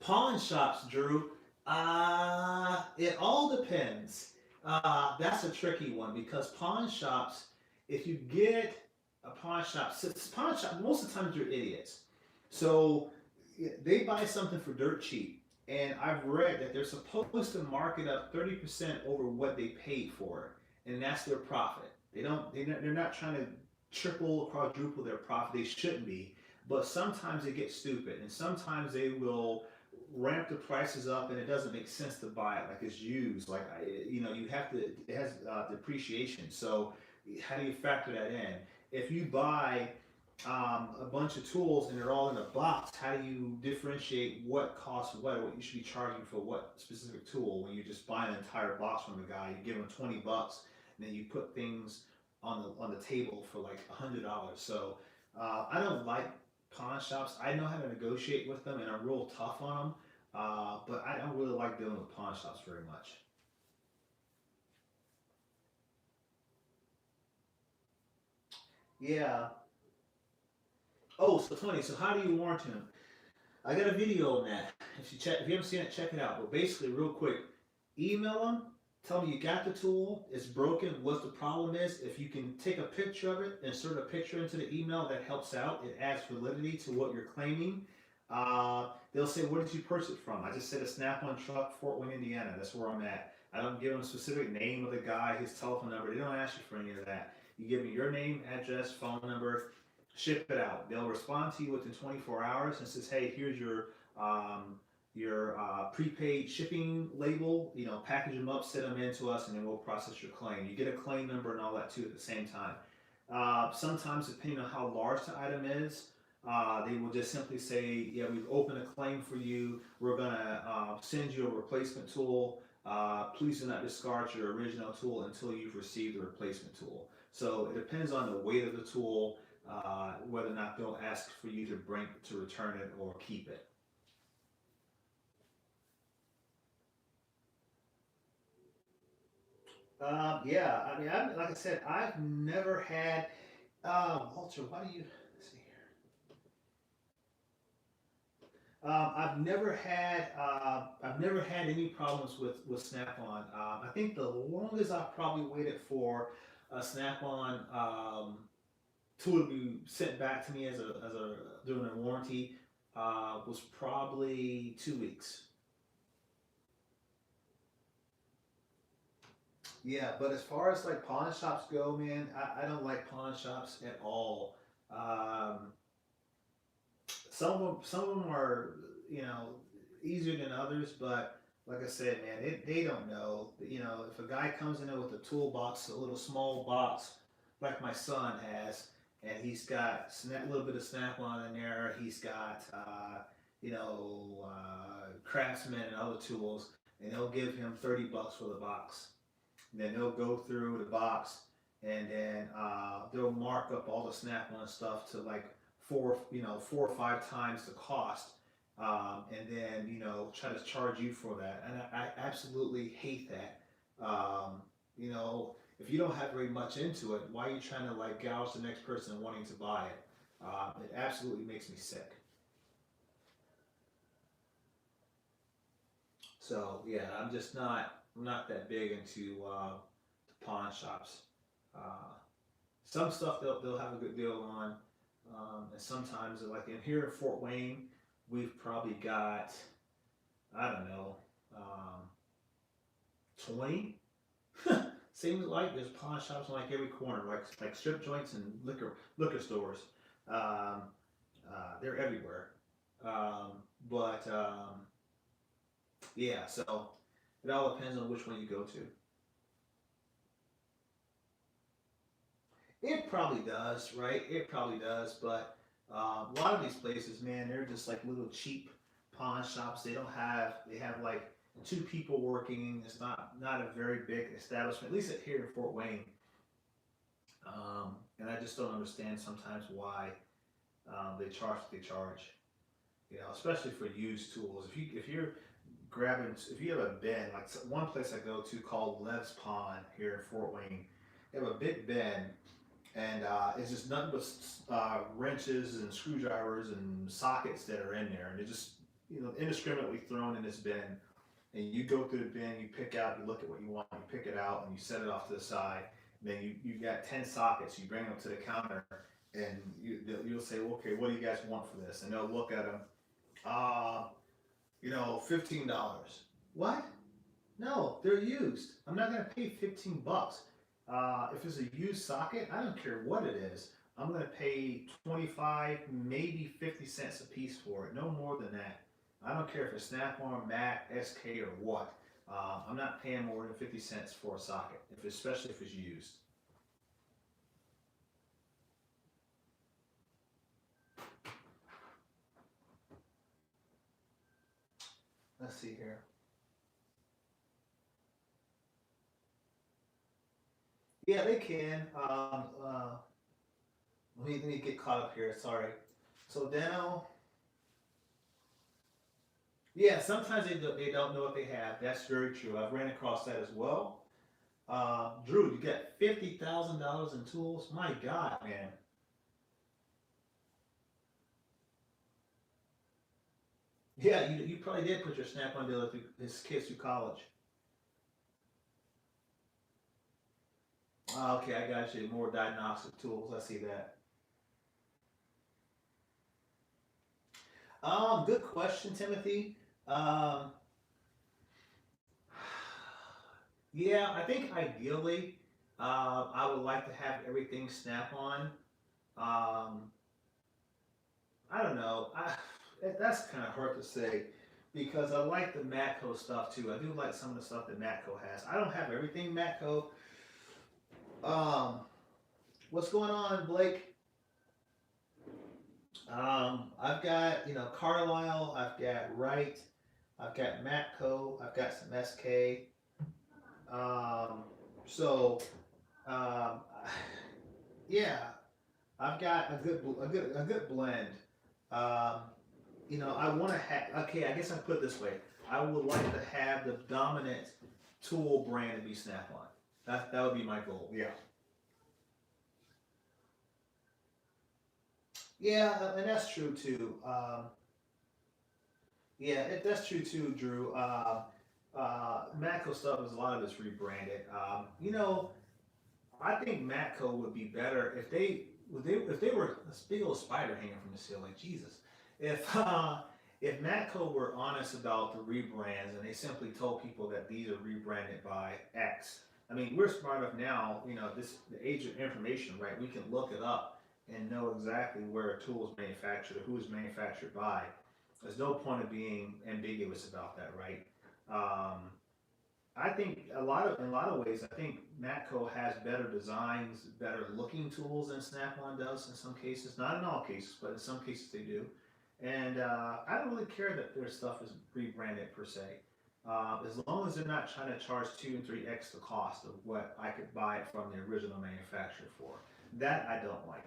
S1: Pawn shops, Drew. It all depends. That's a tricky one because pawn shops, if you get a pawn shop, pawn shop, most of the times you're idiots. So they buy something for dirt cheap. And I've read that they're supposed to mark it up 30% over what they paid for it. And that's their profit. They're not trying to triple or quadruple their profit. They shouldn't be. But sometimes they get stupid. And sometimes they will ramp the prices up and it doesn't make sense to buy it like it's used you have to it has depreciation, so how do you factor that in if you buy a bunch of tools and they're all in a box? How do you differentiate what costs what you should be charging for what specific tool when you just buy an entire box from a guy, you give him $20 and then you put things on the table for like $100? So I don't like pawn shops. I know how to negotiate with them and I'm real tough on them, but I don't really like dealing with pawn shops very much. Yeah. Oh, so Tony, so how do you warrant him? I got a video on that. If you haven't seen it, check it out. But basically, real quick, email them, tell them you got the tool, it's broken, what the problem is. If you can take a picture of it, insert a picture into the email, that helps out. It adds validity to what you're claiming. They'll say, where did you purchase it from? I just said a Snap-on truck, Fort Wayne, Indiana. That's where I'm at. I don't give them a specific name of the guy, his telephone number. They don't ask you for any of that. You give me your name, address, phone number, ship it out. They'll respond to you within 24 hours and says, hey, here's your prepaid shipping label. Package them up, send them in to us, and then we'll process your claim. You get a claim number and all that too at the same time. Sometimes, depending on how large the item is, they will just simply say, yeah, we've opened a claim for you. We're going to send you a replacement tool. Please do not discard your original tool until you've received the replacement tool. So it depends on the weight of the tool, whether or not they'll ask for you to return it or keep it. Yeah, I mean, like I said, I've never had. Walter, why do you? Let's see here. I've never had any problems with Snap-on. I think the longest I've probably waited for a Snap-on tool to be sent back to me as a during a warranty was probably 2 weeks. Yeah, but as far as like pawn shops go, man, I don't like pawn shops at all. Um, some of them are you know easier than others, but like I said, man, they don't know. If a guy comes in there with a toolbox, a little small box, like my son has, and he's got a little bit of snap on in there. He's got Craftsman and other tools, and they'll give him $30 for the box. And then they'll go through the box, and then they'll mark up all the Snap-on stuff to like 4 or 5 times the cost, and then try to charge you for that. And I absolutely hate that. If you don't have very much into it, why are you trying to like gouge the next person wanting to buy it? It absolutely makes me sick. So yeah, I'm not that big into pawn shops. Uh, Some stuff they'll have a good deal on, and sometimes like in here in Fort Wayne, we've probably got, I don't know, 20. Seems like there's pawn shops on like every corner, like strip joints and liquor stores. Um, they're everywhere. But yeah, so it all depends on which one you go to. It probably does, right? It probably does, but a lot of these places, man, they're just like little cheap pawn shops. They have like two people working. It's not a very big establishment, at least here in Fort Wayne. And I just don't understand sometimes why they charge what they charge. You know, especially for used tools. If you're grabbing, if you have a bin, like one place I go to called Lev's Pawn here in Fort Wayne, they have a big bin, and it's just nothing but wrenches and screwdrivers and sockets that are in there, and they're just indiscriminately thrown in this bin. And you go through the bin, you pick out, you look at what you want, you pick it out, and you set it off to the side. And then you got 10 sockets. You bring them to the counter, and you'll say, well, okay, what do you guys want for this? And they'll look at them. Uh, $15. What? No, they're used. I'm not gonna pay $15. If it's a used socket, I don't care what it is. I'm gonna pay 25, maybe 50 cents a piece for it. No more than that. I don't care if it's Snap-on, Mac, SK, or what. I'm not paying more than 50 cents for a socket, especially if it's used. Let's see here. Yeah, they can. Let me get caught up here. Sorry. So Dano, yeah, sometimes they don't know what they have. That's very true. I've ran across that as well. Drew, you got $50,000 in tools. My God, man. Yeah, you probably did put your Snap-on dealer through his kids through college. Okay, I got you. More diagnostic tools. I see that. Good question, Timothy. Um, yeah, I think ideally, I would like to have everything Snap-on. Um, I don't know. That's kind of hard to say because I like the Matco stuff too. I do like some of the stuff that Matco has. I don't have everything Matco. Um, what's going on, Blake? I've got Carlisle. I've got Wright. I've got Matco. I've got some SK. Um, so um, yeah, I've got a good blend. Um, I want to have. Okay, I guess I put it this way. I would like to have the dominant tool brand to be Snap-on. That would be my goal. Yeah. Yeah, and that's true too. Yeah, that's true too, Drew. Matco stuff is a lot of it's rebranded. I think Matco would be better if they were a big old spider hanging from the ceiling. Jesus, if if Matco were honest about the rebrands and they simply told people that these are rebranded by X. I mean, we're smart enough now. This the age of information, right? We can look it up and know exactly where a tool is manufactured or who is manufactured by. There's no point of being ambiguous about that, right? Um, I think in a lot of ways, I think Matco has better designs, better looking tools than Snap-on does in some cases. Not in all cases, but in some cases they do. And I don't really care that their stuff is rebranded per se, as long as they're not trying to charge 2 and 3x the cost of what I could buy it from the original manufacturer for. That I don't like.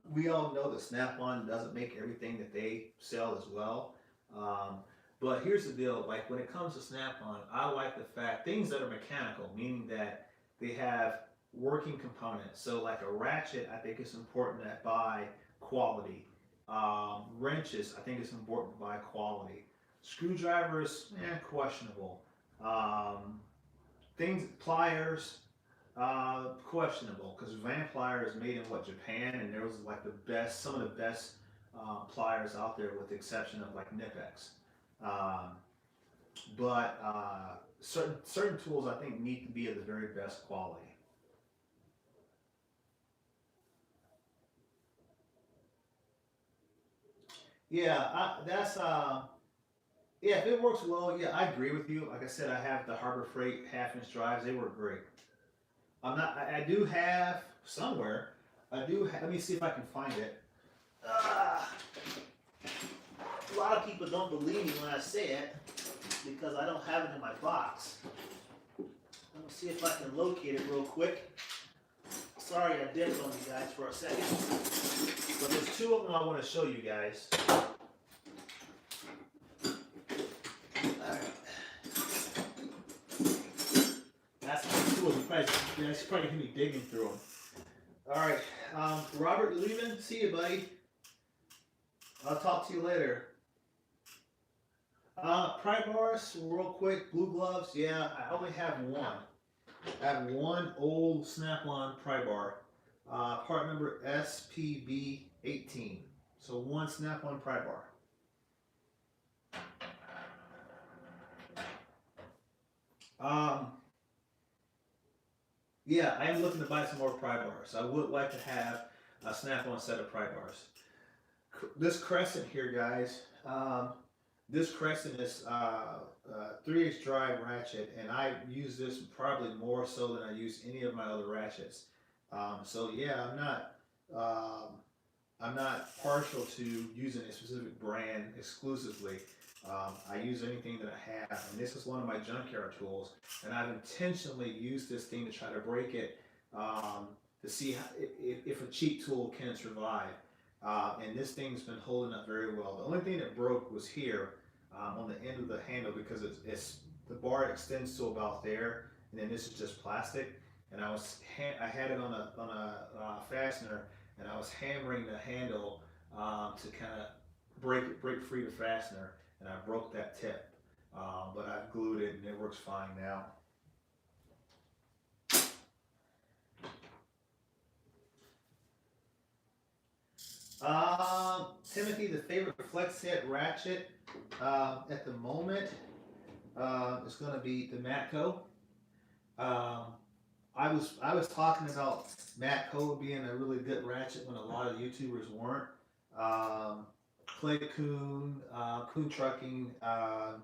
S1: We all know that Snap-on doesn't make everything that they sell as well. Um, but here's the deal: like when it comes to Snap-on, I like the fact things that are mechanical, meaning that they have working components. So like a ratchet, I think it's important to buy quality. Wrenches, I think it's important to buy quality. Screwdrivers, questionable. Um, Things, pliers, Questionable, because Van Plier is made in what, Japan, and there was like the best, some of the best pliers out there, with the exception of like Nipex. Um, but certain tools I think need to be of the very best quality. Yeah, that's yeah. If it works well, yeah, I agree with you. Like I said, I have the Harbor Freight half-inch drives. They work great. I'm not. I do have somewhere. I do. Let me see if I can find it. Uh, a lot of people don't believe me when I say it because I don't have it in my box. Let me see if I can locate it real quick. Sorry, I dipped on you guys for a second. But there's two of them I want to show you guys. Alright. That's the two of them. You guys probably hear me digging through them. Alright, Robert Lehman, see you, buddy. I'll talk to you later. Pry bars, real quick. Blue gloves, yeah, I only have one. I have one old Snap-on pry bar. Part number SPB18. So one Snap-on pry bar. Yeah, I am looking to buy some more pry bars. I would like to have a Snap-on set of pry bars. This crescent here, guys. This crescent is 3/8 drive ratchet, and I use this probably more so than I use any of my other ratchets. So yeah, I'm not partial to using a specific brand exclusively. I use anything that I have, and this is one of my junkyard tools, and I've intentionally used this thing to try to break it to see how, if a cheap tool can survive. And this thing's been holding up very well. The only thing that broke was here on the end of the handle, because it's the bar extends to about there, and then this is just plastic. And I had it on a fastener, and I was hammering the handle to kind of break free the fastener, and I broke that tip. But I've glued it, and it works fine now. Timothy, the favorite flex head ratchet at the moment is going to be the Matco. Um, I was talking about Matco being a really good ratchet when a lot of YouTubers weren't. Clay Coon, Coon Trucking, and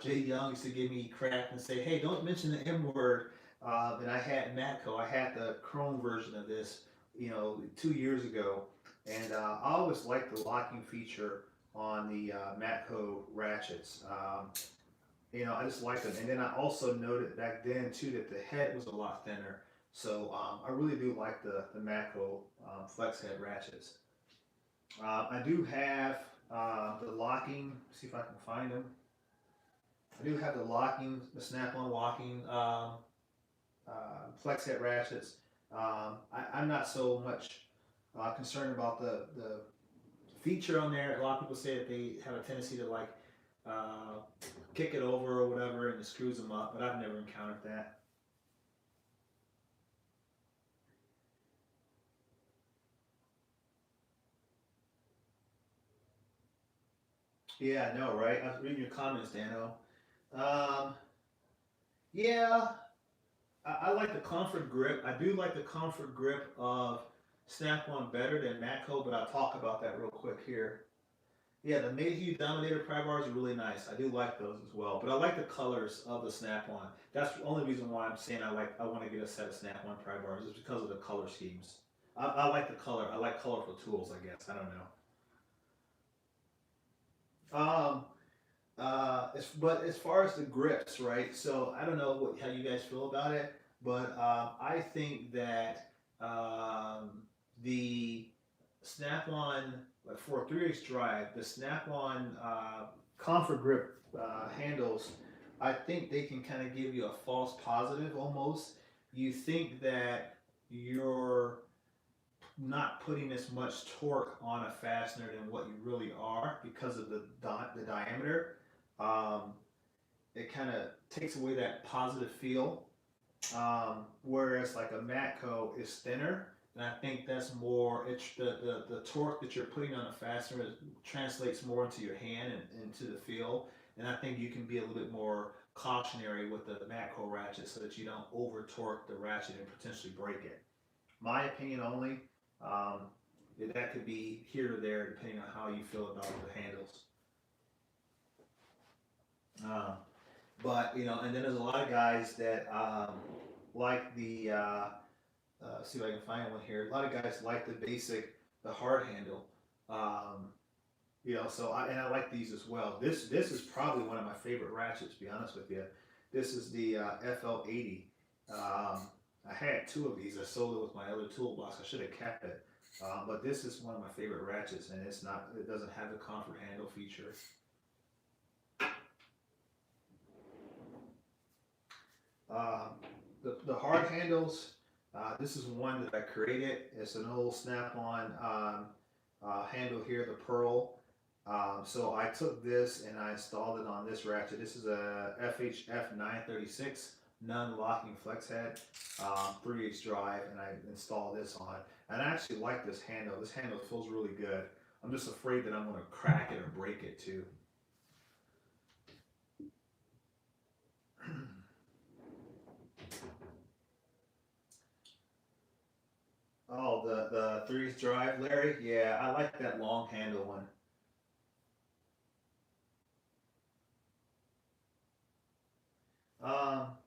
S1: Jay Young used to give me crap and say, "Hey, don't mention the M word." And I had Matco. I had the Chrome version of this, 2 years ago, and I always liked the locking feature on the Matco ratchets. I just liked them. And then I also noted back then too that the head was a lot thinner. So I really do like the Matco flex head ratchets. I do have the locking. See if I can find them. I do have the snap-on locking flex head ratchets. I'm not so much concerned about the feature on there. A lot of people say that they have a tendency to like uh, kick it over or whatever, and it screws them up. But I've never encountered that. Yeah, I know, right? I was reading your comments, Dano. Um, yeah, I like the comfort grip. I do like the comfort grip of Snap-on better than Matco, but I'll talk about that real quick here. Yeah, the Mayhew Dominator pry bars are really nice. I do like those as well, but I like the colors of the Snap-on. That's the only reason why I'm saying I want to get a set of Snap-on pry bars is because of the color schemes. I like the color. I like colorful tools. I guess I don't know. But as far as the grips, right? So I don't know how you guys feel about it, but I think that the Snap-on, like for a 3/8 drive, the Snap-on comfort grip handles, I think they can kind of give you a false positive almost. You think that you're not putting as much torque on a fastener than what you really are because of the diameter. Um, it kind of takes away that positive feel. Whereas like a Matco is thinner, and I think that's more. It's the torque that you're putting on a fastener translates more into your hand and into the feel, and I think you can be a little bit more cautionary with the Matco ratchet so that you don't over torque the ratchet and potentially break it. My opinion only. Um, that could be here or there depending on how you feel about the handles. Um, but and then there's a lot of guys that like the see if I can find one here. A lot of guys like the hard handle. Um, so I like these as well. This is probably one of my favorite ratchets. To be honest with you, this is the FL80. I had two of these. I sold it with my other toolbox. I should have kept it. But this is one of my favorite ratchets, and it's not. It doesn't have the comfort handle feature. Um, the hard handles. This is one that I created. It's an old Snap-on handle here, the Pearl. So I took this and I installed it on this ratchet. This is a FHF 936 non-locking flex head, 3/8 drive, and I installed this on. And I actually like this handle. This handle feels really good. I'm just afraid that I'm going to crack it or break it too. Oh, the 3/8 drive, Larry. Yeah, I like that long handle one. Um,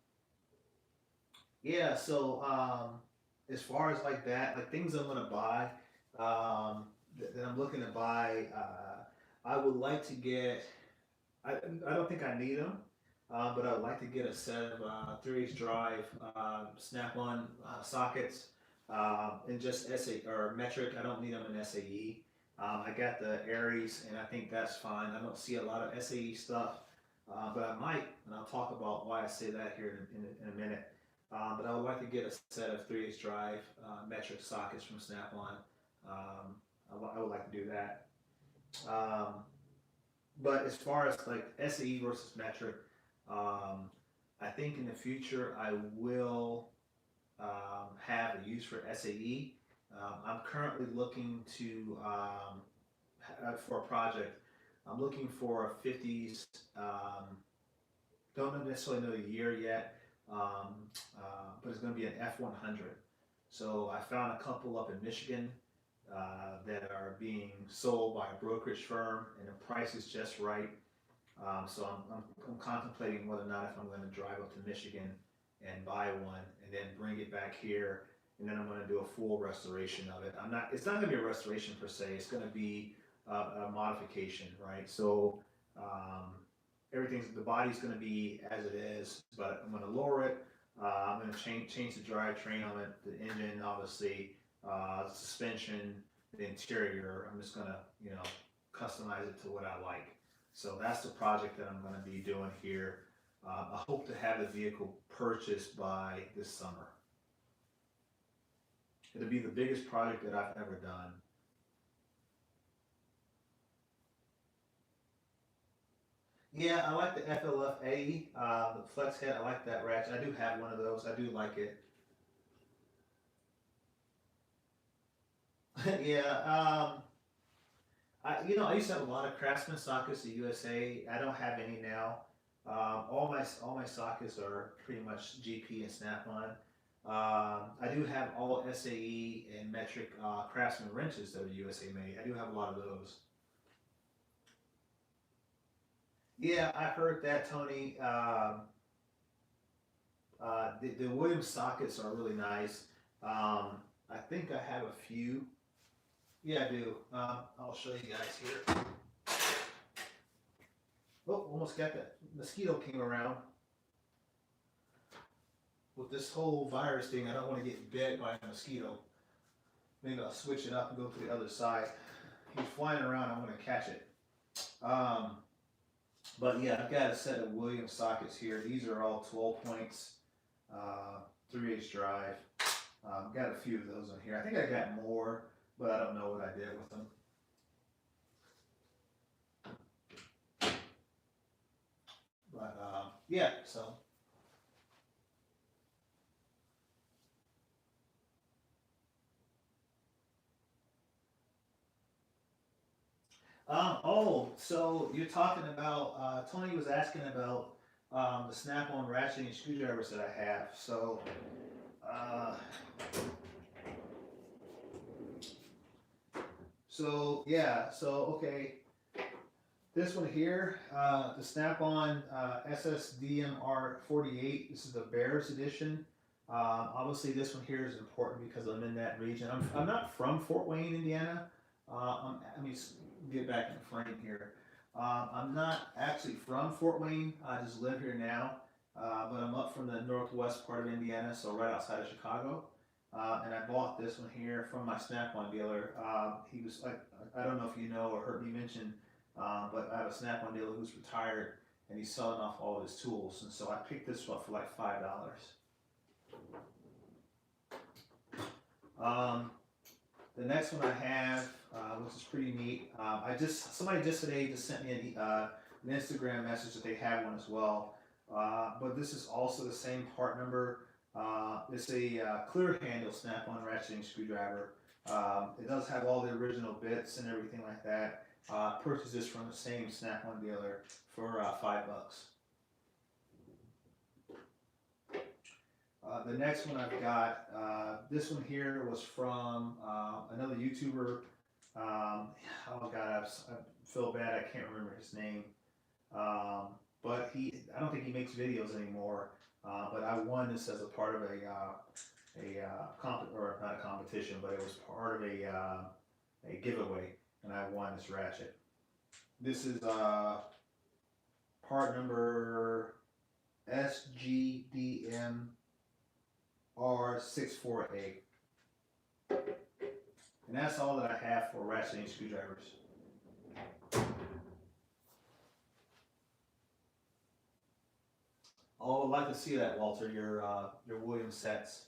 S1: Yeah, so as far as like that, like things I'm gonna buy, that I'm looking to buy, I would like to get. I, I don't think I need them, but I would like to get a set of 3/8 drive Snap-on sockets and just SA or metric. I don't need them in SAE. I got the Aries, and I think that's fine. I don't see a lot of SAE stuff, but I might, and I'll talk about why I say that here in a minute. But I would like to get a set of 3/8 drive metric sockets from Snap-on. I would like to do that. Um, but as far as like SAE versus metric, um, I think in the future I will have a use for SAE. I'm currently looking to for a project. I'm looking for a 50s. Don't necessarily know the year yet, but it's going to be an F100. So I found a couple up in Michigan that are being sold by a brokerage firm, and the price is just right. So I'm contemplating whether or not if I'm going to drive up to Michigan and buy one, and then bring it back here, and then I'm going to do a full restoration of it. I'm not. It's not going to be a restoration per se. It's going to be a modification, right? So um, the body's going to be as it is, but I'm going to lower it. I'm going to change the drivetrain on it, the engine, obviously, suspension, the interior. I'm just going to customize it to what I like. So that's the project that I'm going to be doing here. I hope to have the vehicle purchased by this summer. It'll be the biggest project that I've ever done. Yeah, I like the FLF-A, the flex head. I like that ratchet. I do have one of those. I do like it. Yeah, I used to have a lot of Craftsman sockets at USA. I don't have any now. All my sockets are pretty much GP and Snap-on. I do have all SAE and metric Craftsman wrenches that are USA made. I do have a lot of those. Yeah, I heard that, Tony. The Williams sockets are really nice. I think I have a few. Yeah, I do. I'll show you guys here. Oh, almost got that. Mosquito came around. With this whole virus thing, I don't want to get bit by a mosquito. Maybe I'll switch it up and go to the other side. He's flying around. I want to catch it. Um, but yeah, I've got a set of Williams sockets here. These are all 12 points, 3/8 drive. Got a few of those in here. I think I got more, but I don't know what I did with them. But yeah, so Oh, so you're talking about, Tony was asking about, the snap-on ratcheting screwdrivers that I have. Uh, yeah, okay. This one here, the Snap-on SSDMR 48. This is the Bears edition. Obviously, this one here is important because I'm in that region. I'm not from Fort Wayne, Indiana. Let me get back in frame here. I'm not actually from Fort Wayne. I just live here now. But I'm up from the northwest part of Indiana, so right outside of Chicago. And I bought this one here from my Snap-on dealer. He was like, I don't know if you know or heard me mention, but I have a Snap-on dealer who's retired, and he's selling off all of his tools, and so I picked this up for like $5. Um, the next one I have, which is pretty neat. Somebody just today just sent me an Instagram message that they have one as well. But this is also the same part number. It's a clear handle Snap-on ratcheting screwdriver. It does have all the original bits and everything like that. Purchased this from the same Snap-on dealer for $5. The next one I've got, this one here was from another YouTuber. Oh God, I feel bad. I can't remember his name. But I don't think he makes videos anymore. But I won this as a part of or not a competition, but it was part of a giveaway, and I won this ratchet. This is part number SGDM R64A. And that's all that I have for ratcheting screwdrivers. Oh, I'd like to see that, Walter, your Williams sets.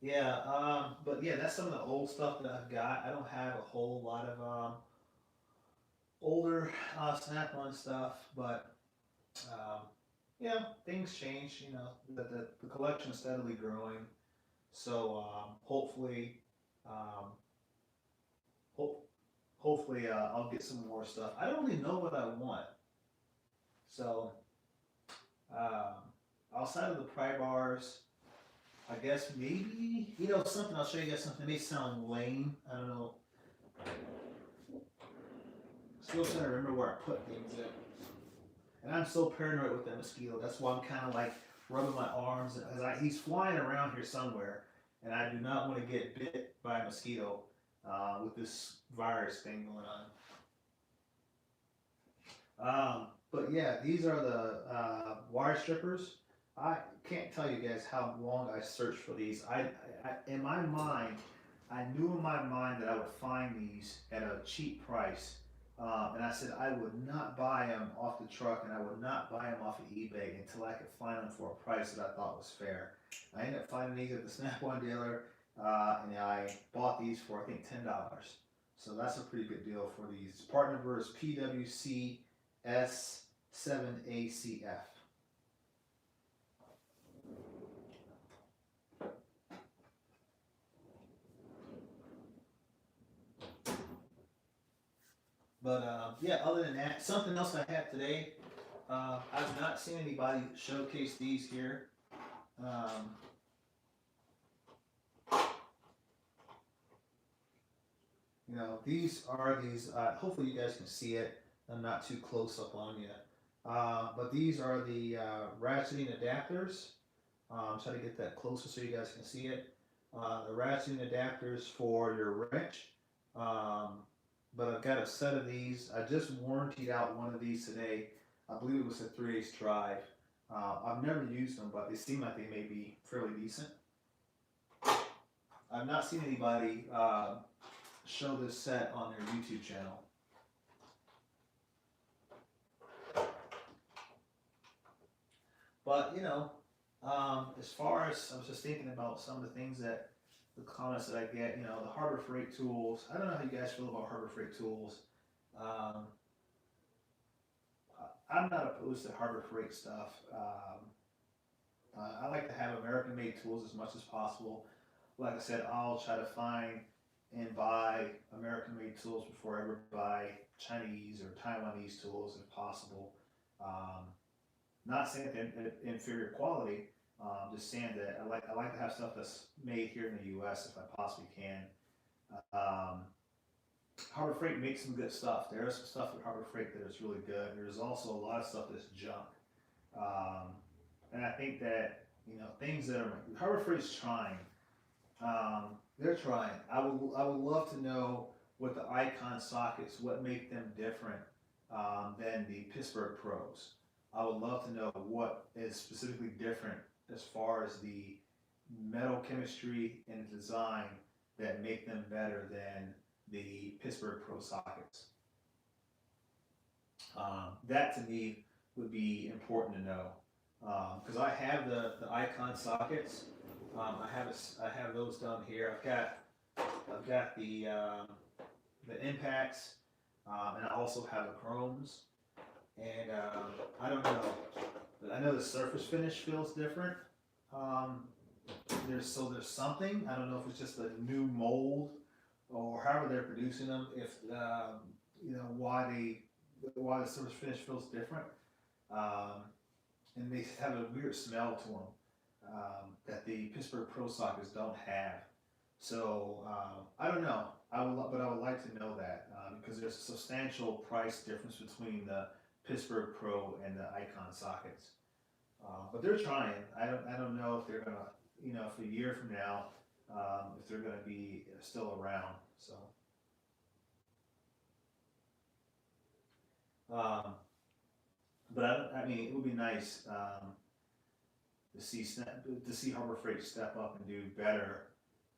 S1: Yeah, but yeah, that's some of the old stuff that I've got. I don't have a whole lot of older Snap-on stuff, but um, yeah, things change. You know, the collection's steadily growing. So hopefully, um, hope, hopefully I'll get some more stuff. I don't really know what I want. So um, outside of the pry bars, I guess maybe something. I'll show you guys something that may sound lame. I don't know. Still trying to remember where I put things in. And I'm so paranoid with that mosquito. That's why I'm kind of like rubbing my arms. He's flying around here somewhere, and I do not want to get bit by a mosquito with this virus thing going on. But yeah, these are the wire strippers. I can't tell you guys how long I searched for these. In my mind, I knew in my mind that I would find these at a cheap price. And I said I would not buy them off the truck, and I would not buy them off of eBay until I could find them for a price that I thought was fair. I ended up finding these at the Snap-on dealer, and I bought these for I think $10. So that's a pretty good deal for these. Part number is PWC S7ACF. But yeah, other than that, something else I have today. I've not seen anybody showcase these here. Um, these are these. Hopefully, you guys can see it. I'm not too close up on you. But these are the ratcheting adapters. Try to get that closer so you guys can see it. The ratcheting adapters for your wrench. But I've got a set of these. I just warrantied out one of these today. I believe it was a 3/8 drive. I've never used them, but they seem like they may be fairly decent. I've not seen anybody show this set on their YouTube channel. But as far as I was just thinking about some of the things that the comments that I get, the Harbor Freight tools. I don't know how you guys feel about Harbor Freight tools. Um, I'm not opposed to Harbor Freight stuff. I like to have American-made tools as much as possible. like I said, I'll try to find and buy American made tools before I ever buy Chinese or Taiwanese tools if possible. Um, Not saying that they're inferior quality, just saying that I like to have stuff that's made here in the U.S. if I possibly can. Um, Harbor Freight makes some good stuff. There is some stuff at Harbor Freight that is really good. There's also a lot of stuff that's junk. Um, and I think that, things that are Harbor Freight's trying. They're trying. I would love to know what the Icon sockets, what make them different than the Pittsburgh Pros. I would love to know what is specifically different as far as the metal chemistry and design that make them better than the Pittsburgh Pro sockets. That to me would be important to know because I have the Icon sockets. I have those down here. I've got the impacts, and I also have the chromes. And I don't know. I know the surface finish feels different. Um, there's something. I don't know if it's just a new mold or however they're producing them. If why the surface finish feels different, um, and they have a weird smell to them that the Pittsburgh Pro sockets don't have. So I don't know. But I would like to know that because there's a substantial price difference between the Pittsburgh Pro and the Icon sockets. But they're trying. I don't know if they're gonna, if a year from now, if they're gonna be still around. So, um, but I mean, it would be nice to see Harbor Freight step up and do better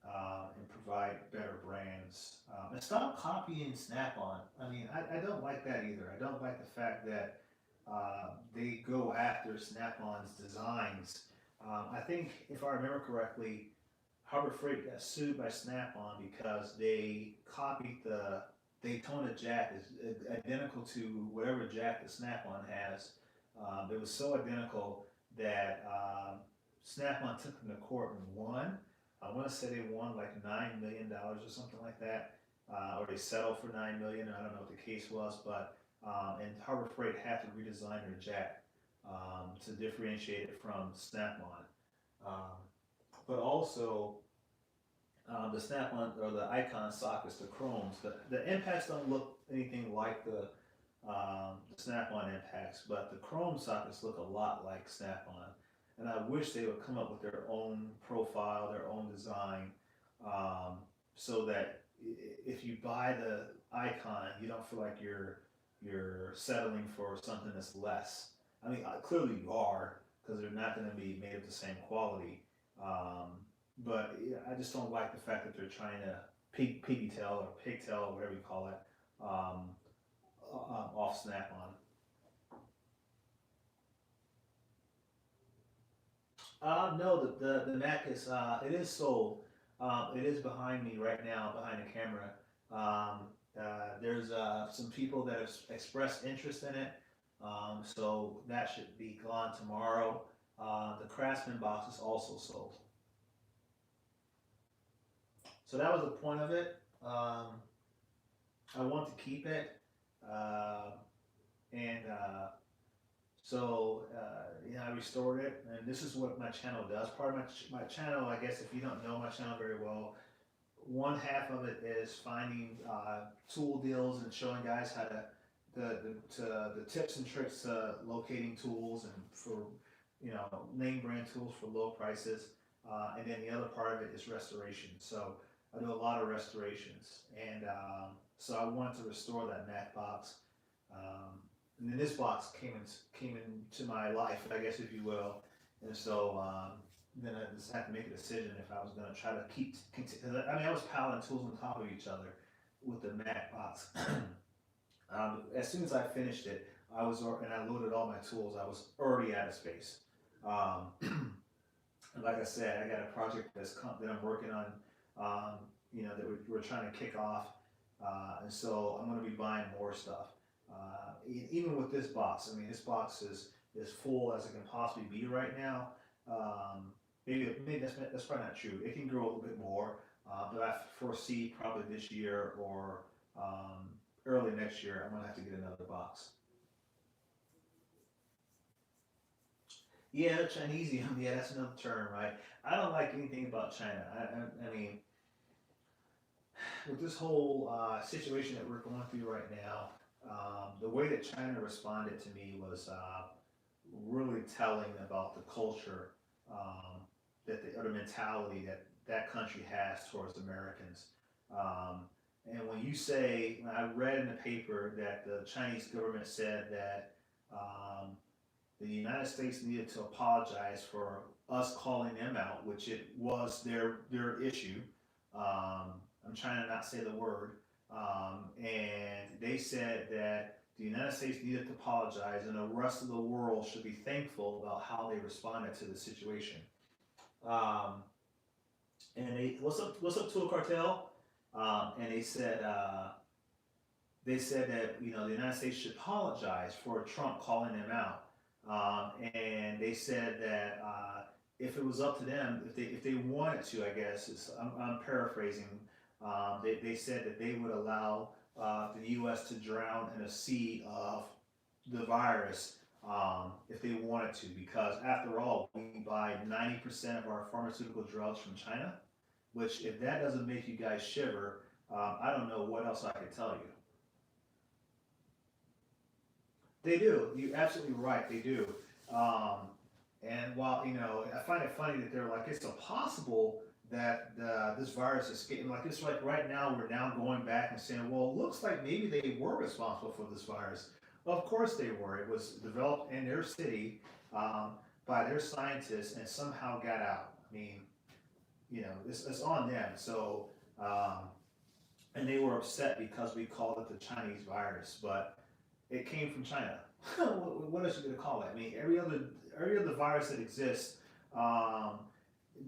S1: and provide better brands and stop copying Snap-on. I mean, I don't like that either. I don't like the fact that they go after Snap-on's designs. I think, if I remember correctly, Harbor Freight got sued by Snap-on because they copied the Daytona jack is identical to whatever jack that Snap-on has. It was so identical that Snap-on took them to court and won. I want to say they won like $9 million or something like that, or they settled for $9 million. I don't know what the case was, but and Harbor Freight had to redesign their jack to differentiate it from Snap-on. Um, but also the Snap-on or the Icon sockets, the chromes, the impacts don't look anything like the Snap-on impacts, but the chrome sockets look a lot like Snap-on. And I wish they would come up with their own profile, their own design, so that if you buy the Icon, you don't feel like you're settling for something that's less. I mean, clearly you are because they're not going to be made of the same quality. But yeah, I just don't like the fact that they're trying to pigtail or pigtail or whatever you call it off Snap-on. No, the Mac is it is sold. It is behind me right now, behind the camera. There's some people that have expressed interest in it, so that should be gone tomorrow. The Craftsman box is also sold. So that was the point of it. I want to keep it, uh, and I restored it, and this is what my channel does. Part of my channel, I guess, if you don't know my channel very well, one half of it is finding tool deals and showing guys how to the tips and tricks to locating tools and for name brand tools for low prices. And then the other part of it is restoration. So I do a lot of restorations, and so I wanted to restore that Mac box. And then this box came into my life, I guess, if you will. And so then I just had to make a decision if I was going to try to continue. I mean, I was piling tools on top of each other with the Mac box. As soon as I finished it, and I loaded all my tools, I was already out of space. And like I said, I got a project that I'm working on, that we're trying to kick off, and so I'm going to be buying more stuff. Even with this box, I mean, this box is full as it can possibly be right now. maybe that's probably not true. It can grow a little bit more, but I foresee probably this year or early next year, I'm gonna have to get another box. Yeah, Chineseium. Yeah, that's another term, right? I don't like anything about China. I mean, with this whole situation that we're going through right now, the way that China responded to me was really telling about the culture or the mentality that that country has towards Americans. Um, and when you say, I read in the paper that the Chinese government said that um, the United States needed to apologize for us calling them out, which it was their issue. I'm trying to not say the word, and they said that the United States needed to apologize, and the rest of the world should be thankful about how they responded to the situation. Um, and what's up to a cartel? And they said that the United States should apologize for Trump calling them out, and they said that if it was up to them, if they wanted to, I guess I'm paraphrasing. They said that they would allow the U.S. to drown in a sea of the virus if they wanted to, because after all, we buy 90% of our pharmaceutical drugs from China. Which, if that doesn't make you guys shiver, I don't know what else I could tell you. They do. You're absolutely right. They do. Um, and while I find it funny that they're like, it's impossible that this virus is getting like it's like right now we're now going back and saying, well, it looks like maybe they were responsible for this virus. Of course they were. It was developed in their city um, by their scientists and somehow got out. I mean, it's on them. So, um, and they were upset because we called it the Chinese virus, but it came from China. What else are you gonna call it? I mean, every other virus that exists, um,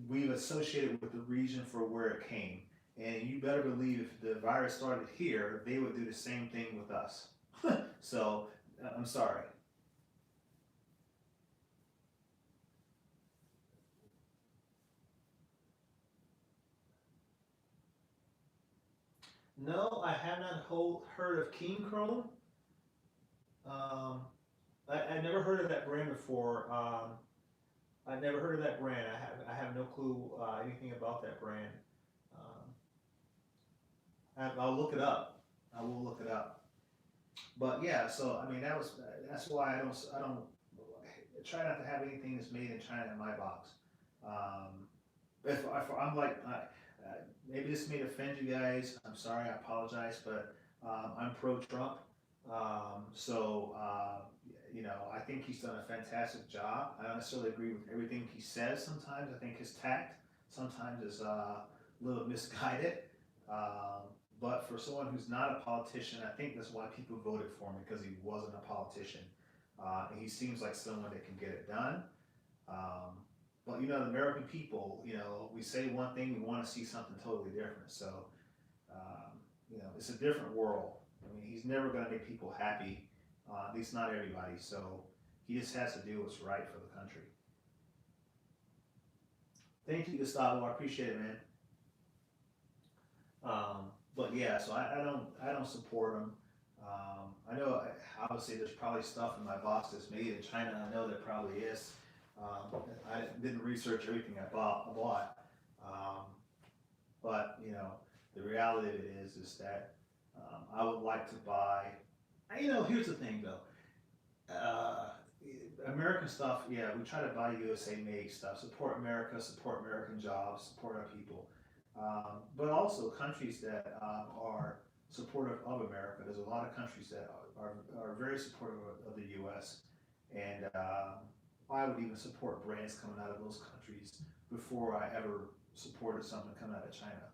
S1: we've associated with the region for where it came. And you better believe if the virus started here, they would do the same thing with us. So I'm sorry. No, I have not heard of King Chrome. Um, I never heard of that brand before. I never heard of that brand. I have no clue anything about that brand. Um, I'll look it up. I will look it up. But yeah, so I mean that's why I don't I try not to have anything that's made in China in my box. Um, if I'm like maybe this may offend you guys. I'm sorry. I apologize, but I'm pro Trump. I think he's done a fantastic job. I don't necessarily agree with everything he says. Sometimes I think his tact sometimes is a little misguided. Um, but for someone who's not a politician, I think that's why people voted for him because he wasn't a politician. And he seems like someone that can get it done. Um, but the American people, we say one thing, we want to see something totally different. So, it's a different world. I mean, he's never going to make people happy, at least not everybody. So, he just has to do what's right for the country. Thank you, Gustavo. I appreciate it, man. But yeah, so I don't support him. I know obviously there's probably stuff in my box that's made in China. I know there probably is. I didn't research everything I bought. Um, but the reality of it is that I would like to buy. Here's the thing though. Uh, American stuff, yeah, we try to buy USA made stuff, support America, support American jobs, support our people. But also countries that are supportive of America. There's a lot of countries that are very supportive of the US. And I would even support brands coming out of those countries before I ever supported something coming out of China.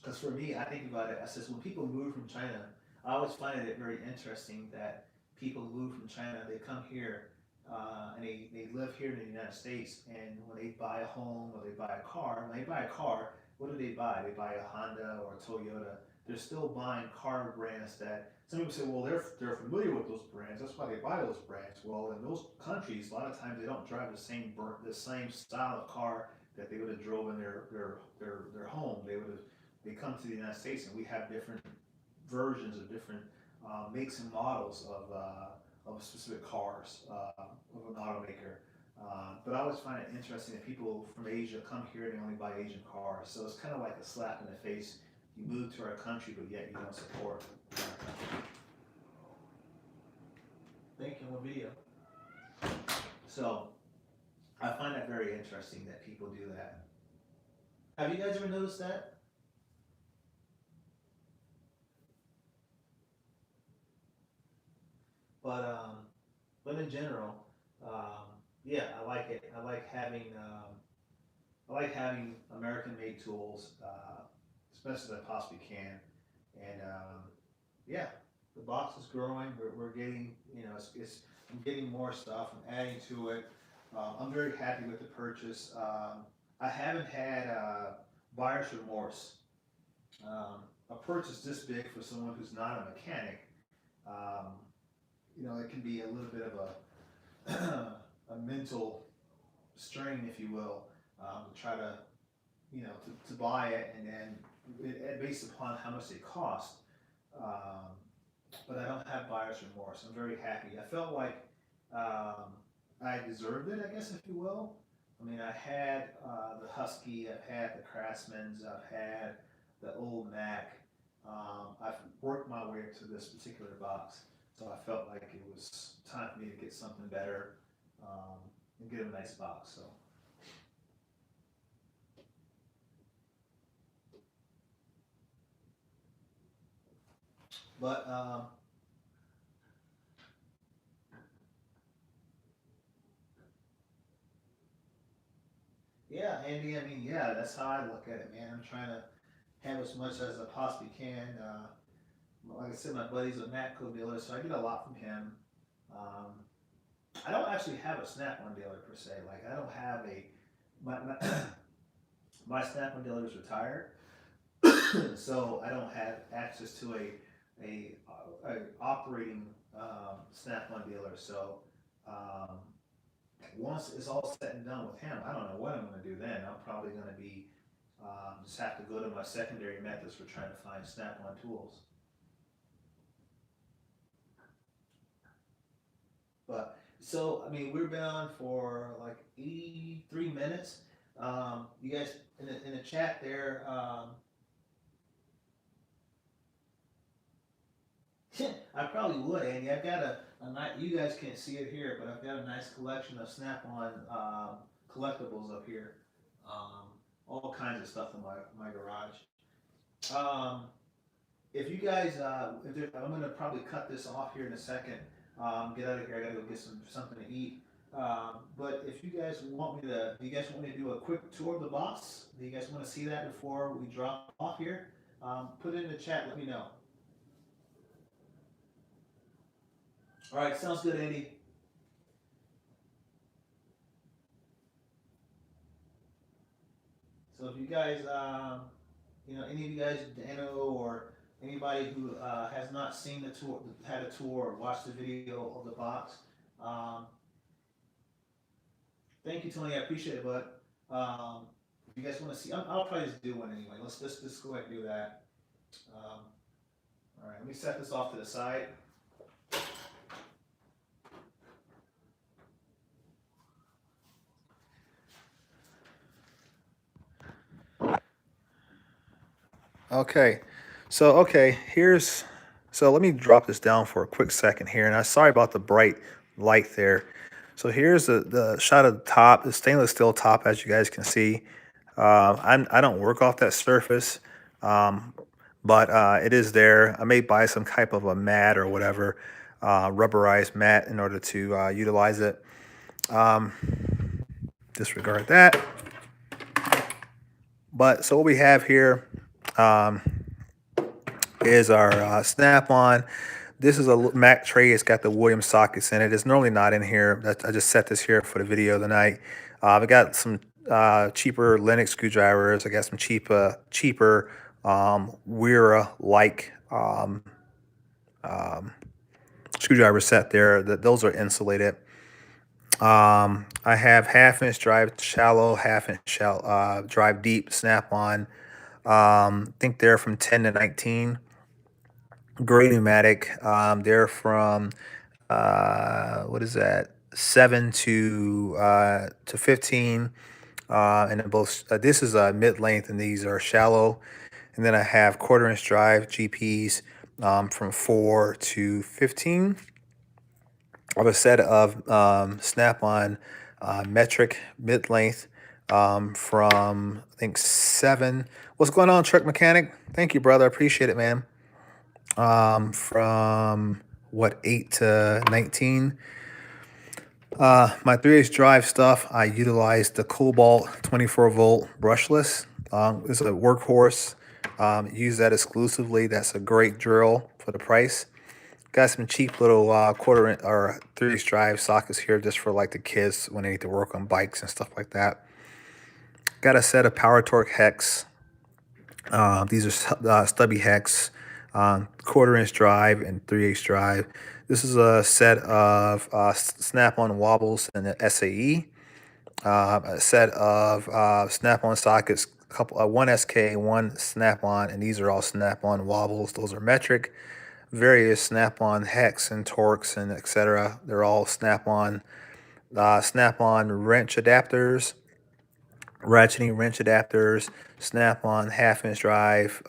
S1: Because for me, I think about it, I says when people move from China, I always find it very interesting that people move from China, they come here, and they live here in the United States, and when they buy a home or they buy a car, when they buy a car, what do they buy? They buy a Honda or a Toyota. They're still buying car brands that some people say, well, they're familiar with those brands. That's why they buy those brands. Well, in those countries, a lot of times they don't drive the same style of car that they would have drove in their home. They come to the United States, and we have different versions of different makes and models of specific cars of an automaker. But I always find it interesting that people from Asia come here and they only buy Asian cars. So it's kind of like a slap in the face. You move to our country, but yet you don't support our country. Thank you on the video. So I find that very interesting that people do that. Have you guys ever noticed that? But but in general, yeah, I like it. I like having American-made tools, as best as I possibly can. And yeah, the box is growing. We're getting, I'm getting more stuff. I'm adding to it. I'm very happy with the purchase. I haven't had buyer's remorse. A purchase this big for someone who's not a mechanic, um, it can be a little bit of a mental strain, if you will, to try to, to buy it and then based upon how much they cost. Um, but I don't have buyer's remorse. I'm very happy. I felt like I deserved it, I guess, if you will. I mean, I had the Husky, I've had the Craftsman's, I've had the old Mac. I've worked my way to this particular box, so I felt like it was time for me to get something better and get a nice box. So, but yeah, Andy. I mean, yeah, that's how I look at it, man. I'm trying to have as much as I possibly can. Like I said, my buddy's a Matco dealer, so I get a lot from him. Um, I don't actually have a Snap-on dealer per se. Like I don't have a my my Snap-on dealer is retired, so I don't have access to a operating Snap-on dealer. So um, once it's all said and done with him, I don't know what I'm going to do then. I'm probably going to be just have to go to my secondary methods for trying to find Snap-on tools. But so I mean, we've been on for like 83 minutes. You guys in the chat there. I probably would, Andy. I've got a nice. You guys can't see it here, but I've got a nice collection of Snap-on collectibles up here. Um, all kinds of stuff in my garage. Um, if you guys, I'm gonna probably cut this off here in a second. Get out of here. I gotta go get something to eat. But if you guys want me to, do you guys want me to do a quick tour of the box? Do you guys want to see that before we drop off here? Put it in the chat. Let me know. All right, sounds good, Andy. So if you guys, any of you guys, Dano or anybody who has not seen the tour, had a tour, or watched the video of the box, um, thank you, Tony. I appreciate it, bud. If you guys want to see, I'll probably just do one anyway. Let's just go ahead and do that. Um, all right, let me set this off to the side. Okay, so let me drop this down for a quick second here, and I'm sorry about the bright light there. So here's the shot of the top, the stainless steel top, as you guys can see. I don't work off that surface, um, but it is there. I may buy some type of a mat or whatever, rubberized mat in order to utilize it. Um, Disregard that. But so what we have here um, is our Snap-on. This is a Mac tray. It's got the Williams sockets in it. It's normally not in here. I just set this here for the video tonight. I've got some cheaper Lennox screwdrivers. I got some cheaper Wera-like
S2: screwdriver set there. That those are insulated. I have half-inch drive shallow, half-inch shallow, drive deep snap-on. I think they're from 10 to 19. Gray pneumatic. They're from what is that? 7 to 15. And then both. This is a mid-length, and these are shallow. And then I have quarter-inch drive GPs from 4 to 15. I have a set of Snap-on metric mid-length from I think 7. What's going on, truck mechanic? Thank you, brother. I appreciate it, man. From what, 8 to 19. My 3H drive stuff, I utilize the Cobalt 24 volt brushless. It's a workhorse. Use that exclusively. That's a great drill for the price. Got some cheap little quarter or 3H drive sockets here just for like the kids when they need to work on bikes and stuff like that. Got a set of Power Torque hex. These are stubby hex, quarter-inch drive and 3H drive. This is a set of Snap-on wobbles and an SAE. A set of Snap-on sockets, one SK, one Snap-on, and these are all Snap-on wobbles. Those are metric. Various Snap-on hex and torques and etc. They're all Snap-on. Snap-on wrench adapters, ratcheting wrench adapters, Snap-on half-inch drive,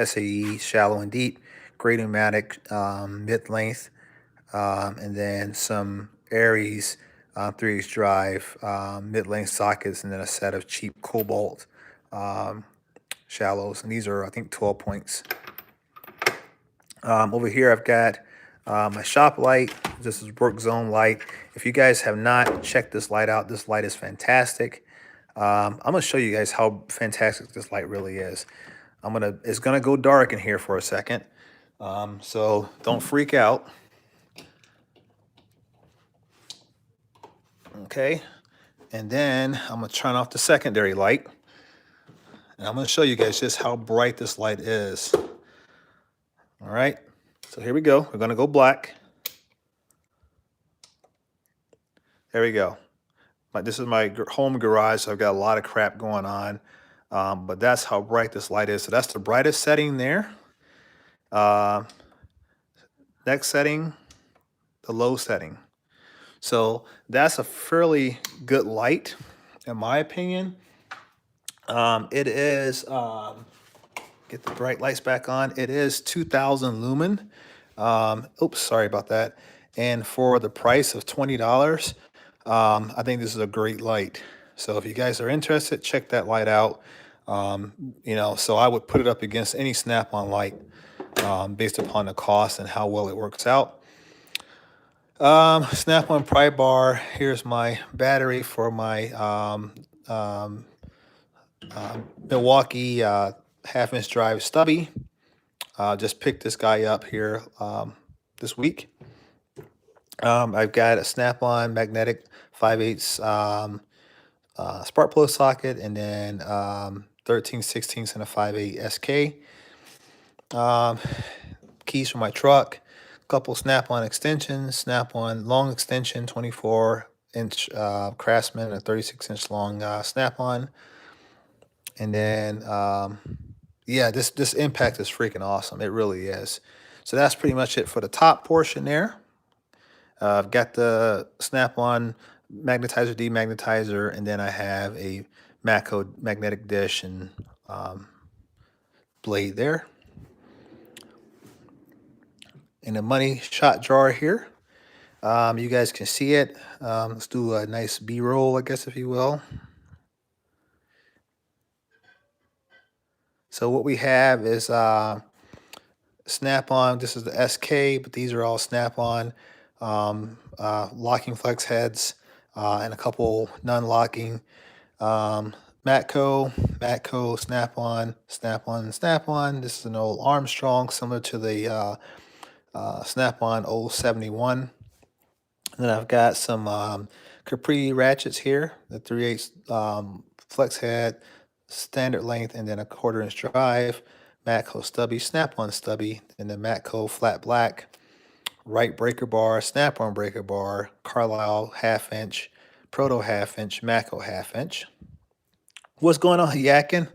S2: SAE shallow and deep, gray pneumatic mid-length, and then some Aries 3H drive mid-length sockets, and then a set of cheap Cobalt shallows. And these are, I think, 12 points. Over here, I've got my shop light. This is Work Zone light. If you guys have not checked this light out, this light is fantastic. I'm gonna show you guys how fantastic this light really is. It's gonna go dark in here for a second, so don't freak out. Okay, and then I'm gonna turn off the secondary light, and I'm gonna show you guys just how bright this light is. All right, so here we go. We're gonna go black. There we go. This is my home garage, so I've got a lot of crap going on, but that's how bright this light is. So that's the brightest setting there. Next setting, the low setting. So that's a fairly good light, in my opinion. It is, get the bright lights back on. It is 2000 lumen. Oops, sorry about that. And for the price of $20, I think this is a great light. So if you guys are interested, check that light out. So I would put it up against any Snap-on light based upon the cost and how well it works out. Snap-on pry bar. Here's my battery for my Milwaukee half-inch drive stubby. Just picked this guy up here this week. I've got a Snap-on magnetic 5/8 spark plug socket, and then 13/16 and a 5/8 SK. Keys for my truck. Couple Snap-on extensions. Snap-on long extension, 24-inch Craftsman, a 36-inch long Snap-on. And then, yeah, this impact is freaking awesome. It really is. So that's pretty much it for the top portion there. I've got the Snap-on magnetizer, demagnetizer, and then I have a Matco magnetic dish and blade there. And a money shot jar here. You guys can see it. Let's do a nice B-roll, I guess, if you will. So what we have is Snap-on. This is the SK, but these are all Snap-on locking flex heads and a couple non-locking Matco, Snap-on, Snap-on, Snap-on. This is an old Armstrong, similar to the Snap-on 071. And then I've got some Capri ratchets here, the 3/8 flex head, standard length, and then a quarter-inch drive, Matco stubby, Snap-on stubby, and the Matco flat black, Wright breaker bar, Snap-on breaker bar, Carlisle half-inch, Proto half-inch, Matco half-inch. What's going on, Yakin?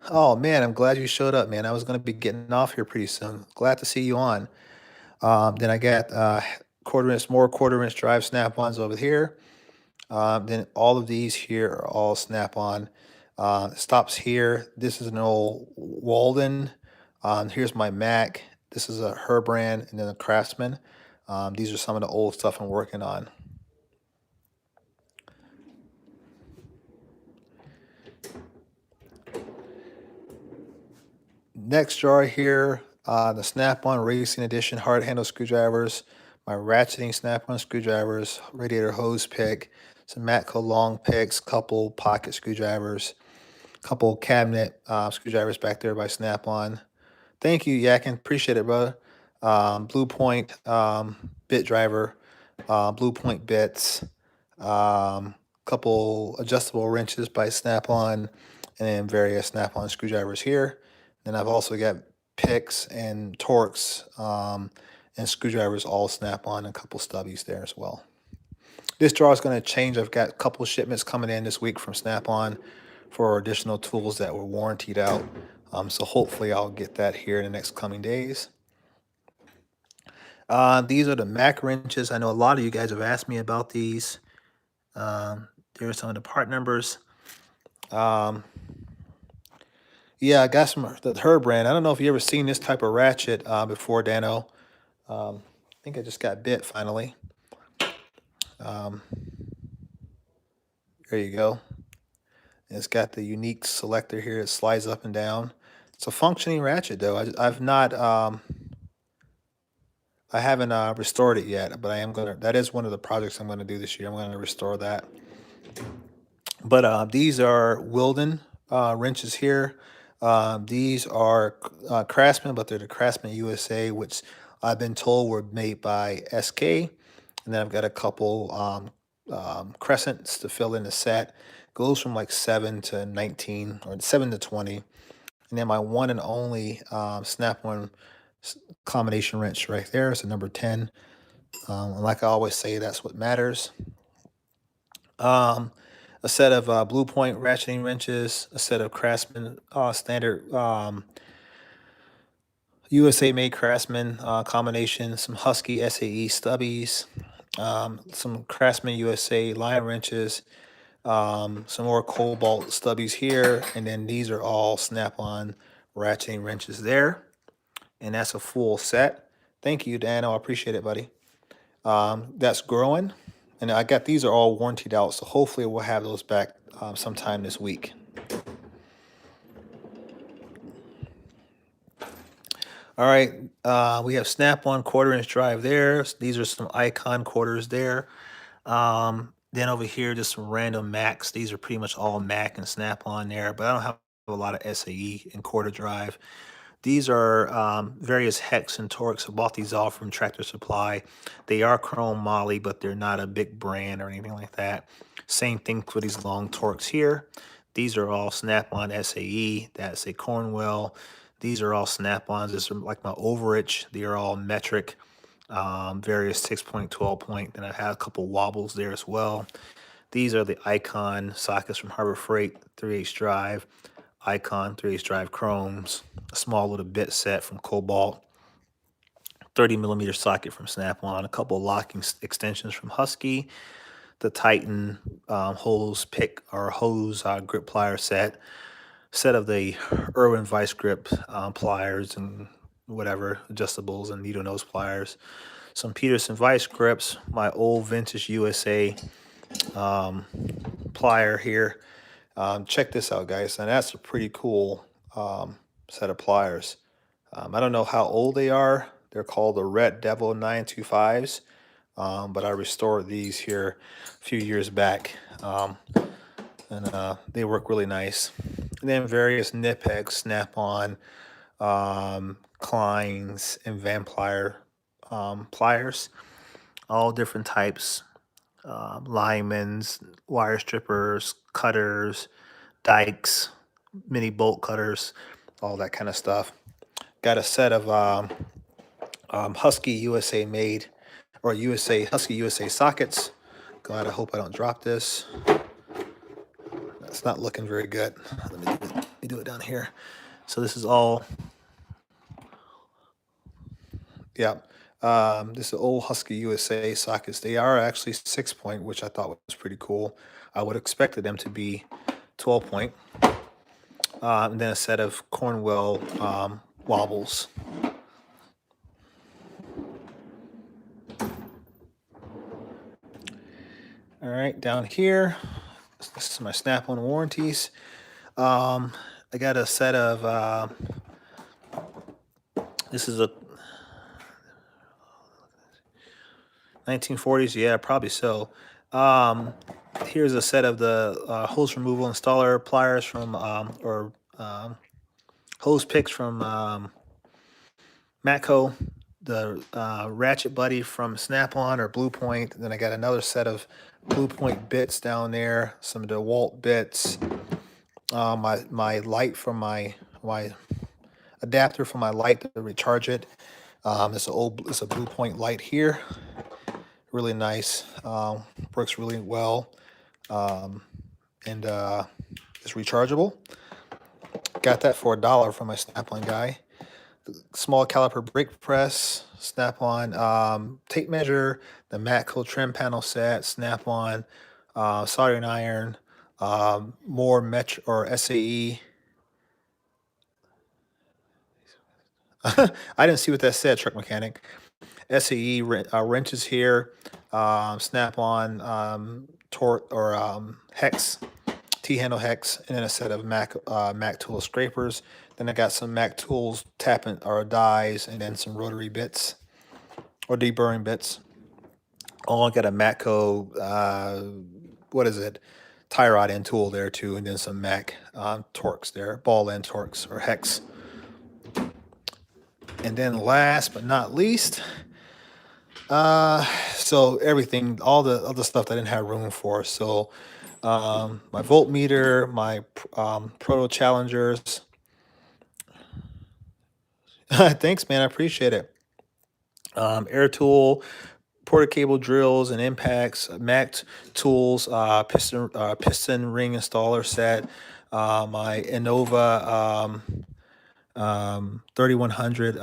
S2: Oh man, I'm glad you showed up, man. I was gonna be getting off here pretty soon. Glad to see you on. Then I got quarter-inch drive Snap-ons over here. Then all of these here are all Snap-on. Stops here. This is an old Walden. Here's my Mac. This is a Herbrand and then a Craftsman. These are some of the old stuff I'm working on. Next jar here, the Snap-on Racing Edition hard handle screwdrivers, my ratcheting Snap-on screwdrivers, radiator hose pick, some Matco long picks, couple pocket screwdrivers, couple cabinet screwdrivers back there by Snap-on. Thank you, Yakin. Appreciate it, brother. Blue Point bit driver, Blue Point bits, couple adjustable wrenches by Snap-on, and then various Snap-on screwdrivers here. Then I've also got picks and Torx and screwdrivers all Snap-on, and a couple stubbies there as well. This drawer is going to change. I've got a couple shipments coming in this week from Snap-on for additional tools that were warrantied out. So hopefully I'll get that here in the next coming days. These are the Mac wrenches. I know a lot of you guys have asked me about these. There are some of the part numbers. Yeah, I got some the Herbrand. I don't know if you ever seen this type of ratchet before, Dano. I think I just got bit finally. There you go. And it's got the unique selector here. It slides up and down. It's a functioning ratchet though. I've not I haven't restored it yet, but I am gonna. That is one of the projects I'm gonna do this year. I'm gonna restore that. But these are Wilden wrenches here. These are Craftsman, but they're the Craftsman USA, which I've been told were made by SK. And then I've got a couple crescents to fill in the set. Goes from like 7 to 19 or 7 to 20. And then my one and only Snap-on combination wrench right there is a number 10. And like I always say, that's what matters. A set of Blue Point ratcheting wrenches, a set of Craftsman standard USA made Craftsman combination, some Husky SAE stubbies, some Craftsman USA line wrenches, some more Cobalt stubbies here, and then these are all Snap-on ratcheting wrenches there. And that's a full set. Thank you, Dano. I appreciate it, buddy. That's growing. And I got these are all warrantied out, so hopefully we'll have those back sometime this week. All right, we have Snap-on quarter-inch drive there. These are some Icon quarters there. Then over here, just some random Macs. These are pretty much all Mac and Snap-on there, but I don't have a lot of SAE and quarter drive. These are various Hex and Torx. I bought these all from Tractor Supply. They are chrome moly, but they're not a big brand or anything like that. Same thing for these long Torx here. These are all Snap-on SAE. That's a Cornwell. These are all Snap-ons. This are like my overage. They are all metric, various 6-point, 12-point. Then I have a couple wobbles there as well. These are the Icon sockets from Harbor Freight, 3/8 drive. Icon 3/8 drive chromes, a small little bit set from Cobalt, 30mm socket from Snap-on, a couple locking extensions from Husky, the Titan hose pick or hose grip plier set of the Irwin Vice Grip pliers and whatever adjustables and needle nose pliers, some Peterson Vice grips, my old vintage USA plier here. Check this out, guys, and that's a pretty cool set of pliers. I don't know how old they are. They're called the Red Devil 925s, but I restored these here a few years back, and they work really nice. And then various Knipex, Snap-on, Kleins, and Van Plier pliers, all different types. Linemen's, wire strippers, cutters, dikes, mini bolt cutters, all that kind of stuff. got a set of Husky USA made, or Husky USA sockets. God, I hope I don't drop this. It's not looking very good. Let me do it down here. So this is all, yeah. This is old Husky USA sockets. They are actually 6-point, which I thought was pretty cool. I would expected them to be 12-point. And then a set of Cornwell wobbles. All right, down here, this is my Snap-on warranties. I got a set of, this is a 1940s, yeah, probably so. Here's a set of the hose removal installer pliers from, hose picks from Matco, the Ratchet Buddy from Snap-on or Blue Point. Then I got another set of Blue Point bits down there, some of the DeWalt bits, my light from my adapter for my light to recharge it. It's a Blue Point light here, really nice, works really well, and it's rechargeable. Got that for $1 from my Snap-on guy. Small caliper brake press, Snap-on tape measure, the Matco trim panel set, Snap-on soldering iron, more Metro or SAE. I didn't see what that said, truck mechanic. SAE wrenches here, Snap-on torque or hex, T-handle hex, and then a set of Mac Tool scrapers. Then I got some Mac Tools tapping or dies, and then some rotary bits or deburring bits. Oh, I got a Matco, what is it? Tie rod end tool there too, and then some Mac Torx there, ball end Torx or hex. And then last but not least, so everything, all the other stuff that I didn't have room for. So my voltmeter, my Proto Challengers. Thanks, man. I appreciate it. Air tool, porta cable drills and impacts, Mac tools, piston ring installer set, my Innova 3100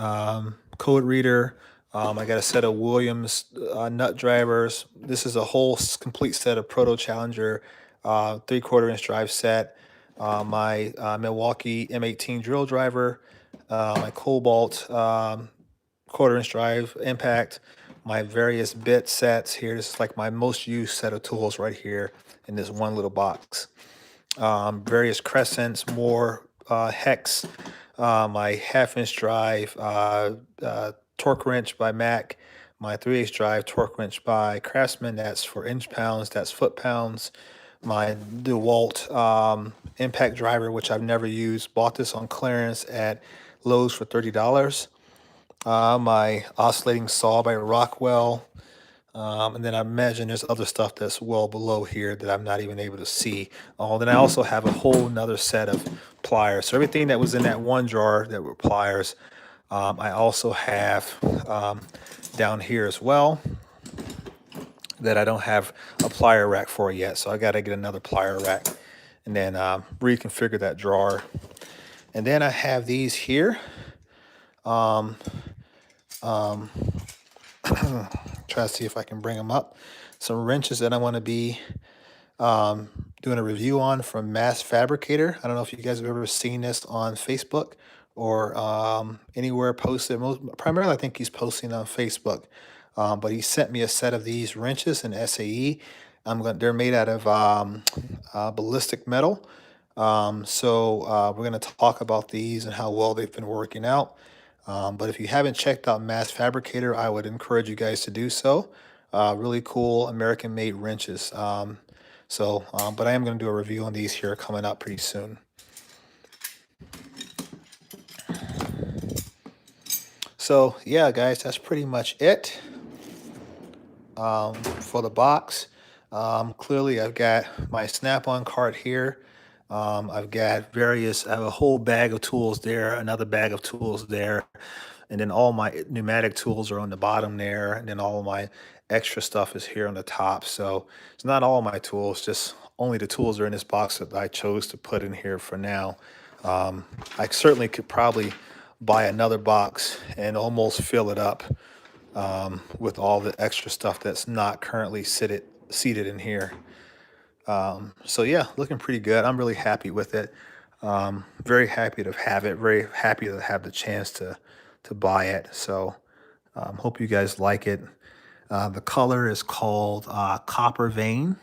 S2: code reader. I got a set of Williams nut drivers. This is a whole complete set of Proto Challenger 3/4 inch drive set. My Milwaukee M18 drill driver, my Cobalt 1/4 inch drive impact, my various bit sets here. This is like my most used set of tools right here in this one little box. Various crescents, more hex, my 1/2 inch drive, torque wrench by Mac, my 3/8 drive torque wrench by Craftsman. That's for inch pounds, that's foot pounds. My DeWalt impact driver, which I've never used, bought this on clearance at Lowe's for $30. My oscillating saw by Rockwell. And then I imagine there's other stuff that's well below here that I'm not even able to see. Then I also have a whole nother set of pliers. So everything that was in that one drawer that were pliers, I also have down here as well that I don't have a plier rack for yet. So I got to get another plier rack and then reconfigure that drawer. And then I have these here. Try to see if I can bring them up. Some wrenches that I want to be doing a review on from Mass Fabricator. I don't know if you guys have ever seen this on Facebook or anywhere posted. Primarily, I think he's posting on Facebook. But he sent me a set of these wrenches in SAE. They're made out of ballistic metal. So we're going to talk about these and how well they've been working out. But if you haven't checked out Mass Fabricator, I would encourage you guys to do so. Really cool American-made wrenches. But I am going to do a review on these here coming up pretty soon. So yeah, guys, that's pretty much it for the box. Clearly, I've got my Snap-on cart here. I've got various, I have a whole bag of tools there, another bag of tools there, and then all my pneumatic tools are on the bottom there, and then all of my extra stuff is here on the top. So it's not all my tools, just only the tools are in this box that I chose to put in here for now. I certainly could probably buy another box and almost fill it up with all the extra stuff that's not currently seated in here. So yeah, looking pretty good. I'm really happy with it. Very happy to have it. Very happy to have the chance to buy it. So hope you guys like it. The color is called Copper Vein.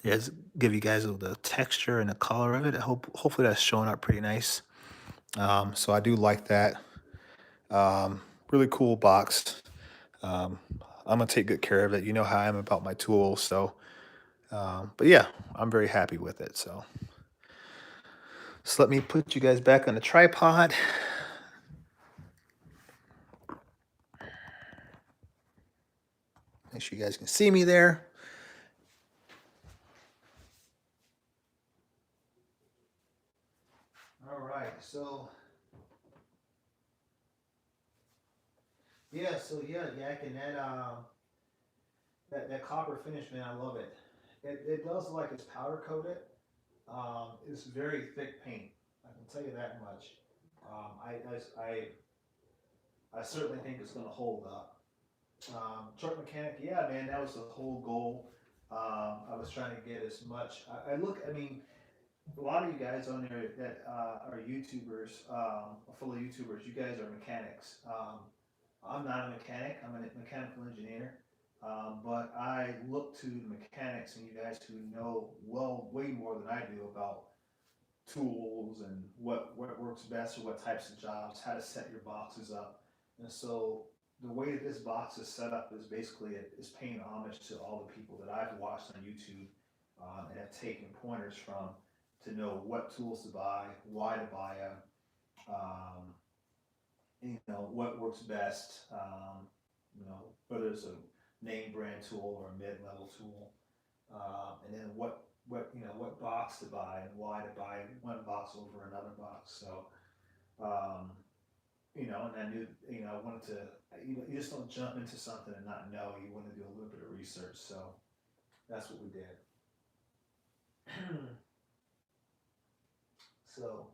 S2: Yes, give you guys the texture and the color of it. Hopefully that's showing up pretty nice. So I do like that. Really cool box. Um, I'm gonna take good care of it. You know how I am about my tools. So, but yeah, I'm very happy with it. So let me put you guys back on the tripod. Make sure you guys can see me there. All right, so Yak, and that copper finish, man, I love it. It does look like it's powder coated. It's very thick paint. I can tell you that much. Um, I, I certainly think it's going to hold up. Truck mechanic, yeah, man, that was the whole goal. I was trying to get as much. I mean, a lot of you guys on there that are YouTubers, full of YouTubers, you guys are mechanics. I'm not a mechanic. I'm a mechanical engineer. But I look to the mechanics and you guys who know well way more than I do about tools and what works best or what types of jobs, how to set your boxes up. And so the way that this box is set up is basically it is paying homage to all the people that I've watched on YouTube and have taken pointers from to know what tools to buy, why to buy them, um, what works best. Whether it's a name brand tool or a mid level tool, and then what box to buy and why to buy one box over another box. So um, and I knew I wanted to you just don't jump into something and not know. You want to do a little bit of research. So that's what we did. So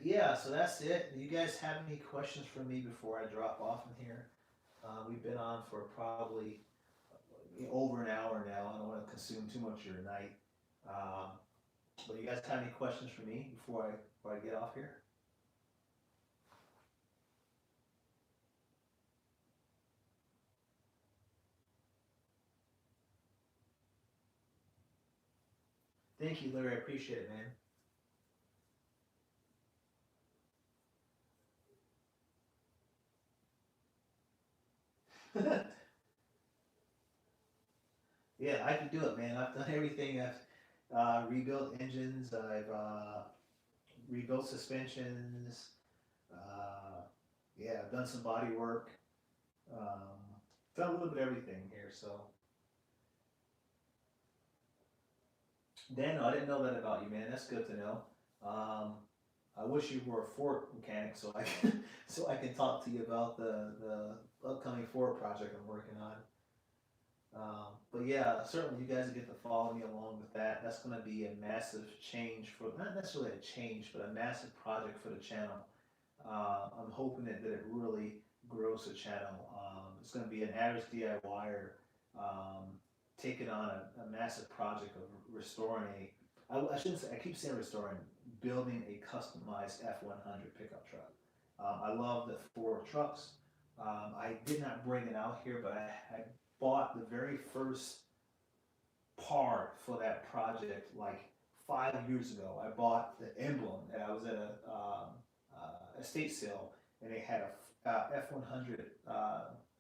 S2: yeah, so that's it. Do you guys have any questions for me before I drop off in here? We've been on for probably over an hour now. I don't want to consume too much of your night. Um, but you guys have any questions for me before I get off here? Thank you, Larry. I appreciate it, man. Yeah, I can do it, man. I've done everything. I've rebuilt engines. I've rebuilt suspensions. Uh, yeah, I've done some body work. Um, done a little bit of everything here. So, Dan, I didn't know that about you, man. That's good to know. Um, I wish you were a Ford mechanic so I can so I can talk to you about the upcoming Ford project I'm working on. But yeah, certainly you guys get to follow me along with that. That's going to be a massive change for not necessarily a change, but a massive project for the channel. I'm hoping that it really grows the channel. It's going to be an average DIYer um, taking on a massive project of restoring I shouldn't say, I keep saying restoring, building a customized F-100 pickup truck. I love the Ford trucks. I did not bring it out here, but I bought the very first part for that project like 5 years ago. I bought the emblem, and I was at a estate sale, and they had a F-100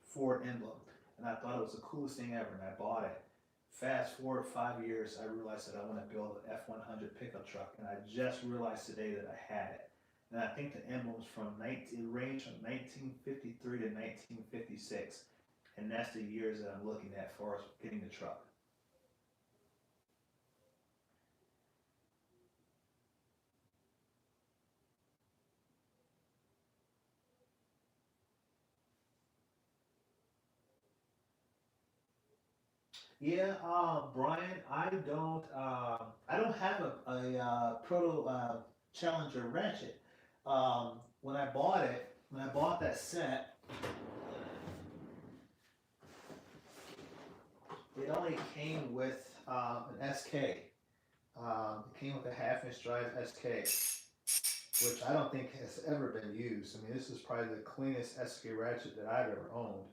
S2: Ford emblem, and I thought it was the coolest thing ever, and I bought it. Fast forward 5 years, I realized that I want to build an F-100 pickup truck, and I just realized today that I had it. And I think the emblem's from 19, it ranged from 1953 to 1956, and that's the years that I'm looking at for us getting the truck.
S1: Yeah, Brian, I don't have a proto Challenger ratchet. When I bought that set, it only came with an SK. It came with a half-inch drive SK, which I don't think has ever been used. I mean, this is probably the cleanest SK ratchet that I've ever owned.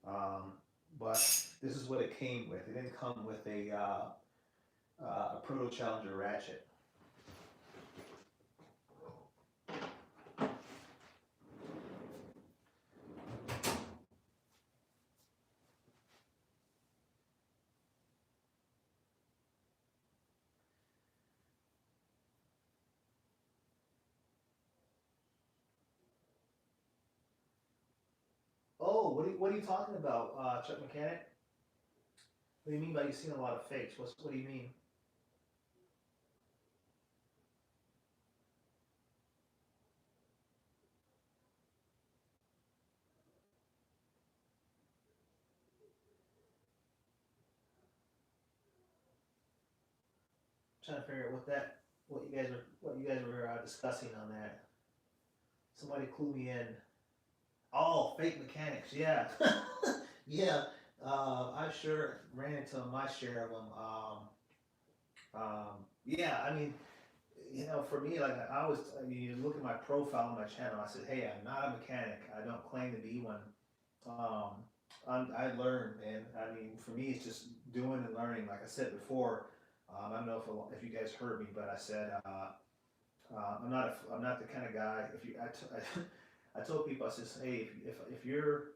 S1: Um, but this is what it came with. It didn't come with a Proto Challenger ratchet. Oh, what are you talking about, Chuck Mechanic? What do you mean by you've seen a lot of fakes? What do you mean? I'm trying to figure out what you guys were discussing on that. Somebody clue me in. Oh, fake mechanics. Yeah, yeah. I sure ran into my share of them. Yeah, I mean, for me, like I always, you look at my profile on my channel. I said, hey, I'm not a mechanic. I don't claim to be one. Um, I learn, man. I mean, for me, it's just doing and learning. Like I said before, I don't know if you guys heard me, but I said I'm not the kind of guy. If you, I told people, I says, hey, if you're,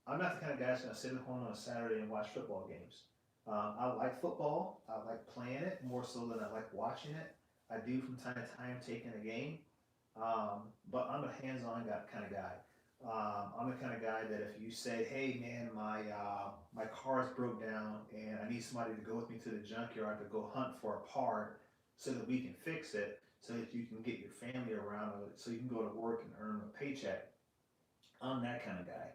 S1: I'm not the kind of guy that's gonna sit at home on a Saturday and watch football games. I like football. I like playing it more so than I like watching it. I do from time to time taking a game, but I'm a hands-on kind of guy. I'm the kind of guy that if you say, "Hey, man, my car's broke down and I need somebody to go with me to the junkyard to go hunt for a part so that we can fix it, so that you can get your family around with it, so you can go to work and earn a paycheck." I'm that kind of guy.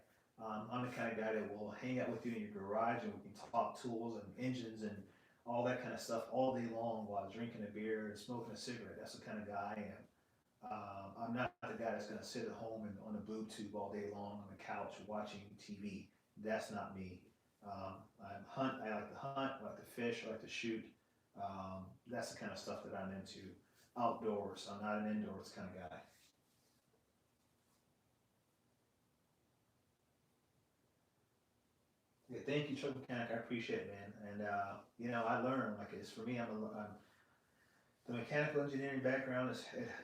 S1: I'm the kind of guy that will hang out with you in your garage and we can talk tools and engines and all that kind of stuff all day long while drinking a beer and smoking a cigarette. That's the kind of guy I am. I'm not the guy that's going to sit at home and on a blue tube all day long on the couch watching TV. That's not me. I like to hunt. I like to fish. I like to shoot. That's the kind of stuff that I'm into. Outdoors. I'm not an indoors kind of guy. Yeah, thank you, Chuck Mechanic. I appreciate it, man. And I learn. Like it's for me. I'm the mechanical engineering background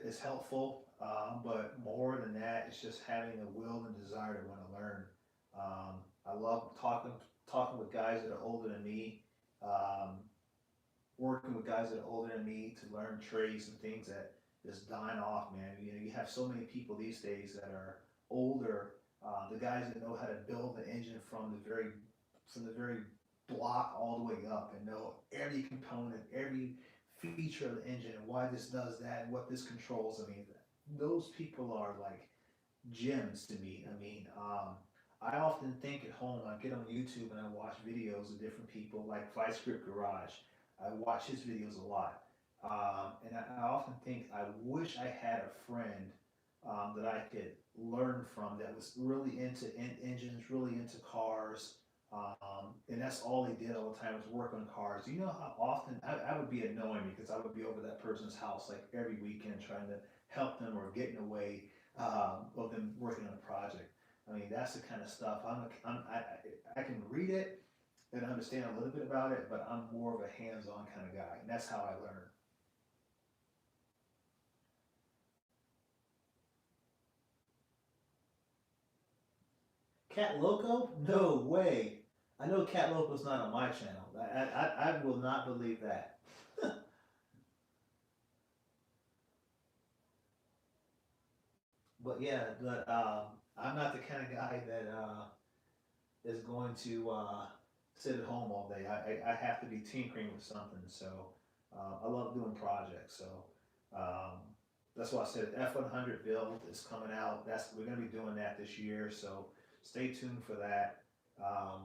S1: is helpful, but more than that, it's just having the will and desire to want to learn. I love talking with guys that are older than me, um, working with guys that are older than me to learn trades and things that is dying off, man. You have so many people these days that are older. The guys that know how to build the engine from the very block all the way up and know every component, every feature of the engine and why this does that and what this controls. I mean, those people are like gems to me. I mean, I often think at home, I get on YouTube and I watch videos of different people like Vice Grip Garage. I watch his videos a lot. And I often think I wish I had a friend that I could learn from that was really into engines, really into cars. And that's all they did all the time was work on cars. You know how often I would be annoying because I would be over that person's house like every weekend trying to help them or get in the way of them working on a project. I mean, that's the kind of stuff I can read it and understand a little bit about it, but I'm more of a hands-on kind of guy, and that's how I learn. Cat Loco? No way. I know Cat Loco's not on my channel. I will not believe that. But yeah, I'm not the kind of guy that is going to sit at home all day. I have to be tinkering with something. So I love doing projects. So um, that's why I said F100 build is coming out. We're going to be doing that this year. So stay tuned for that. Um,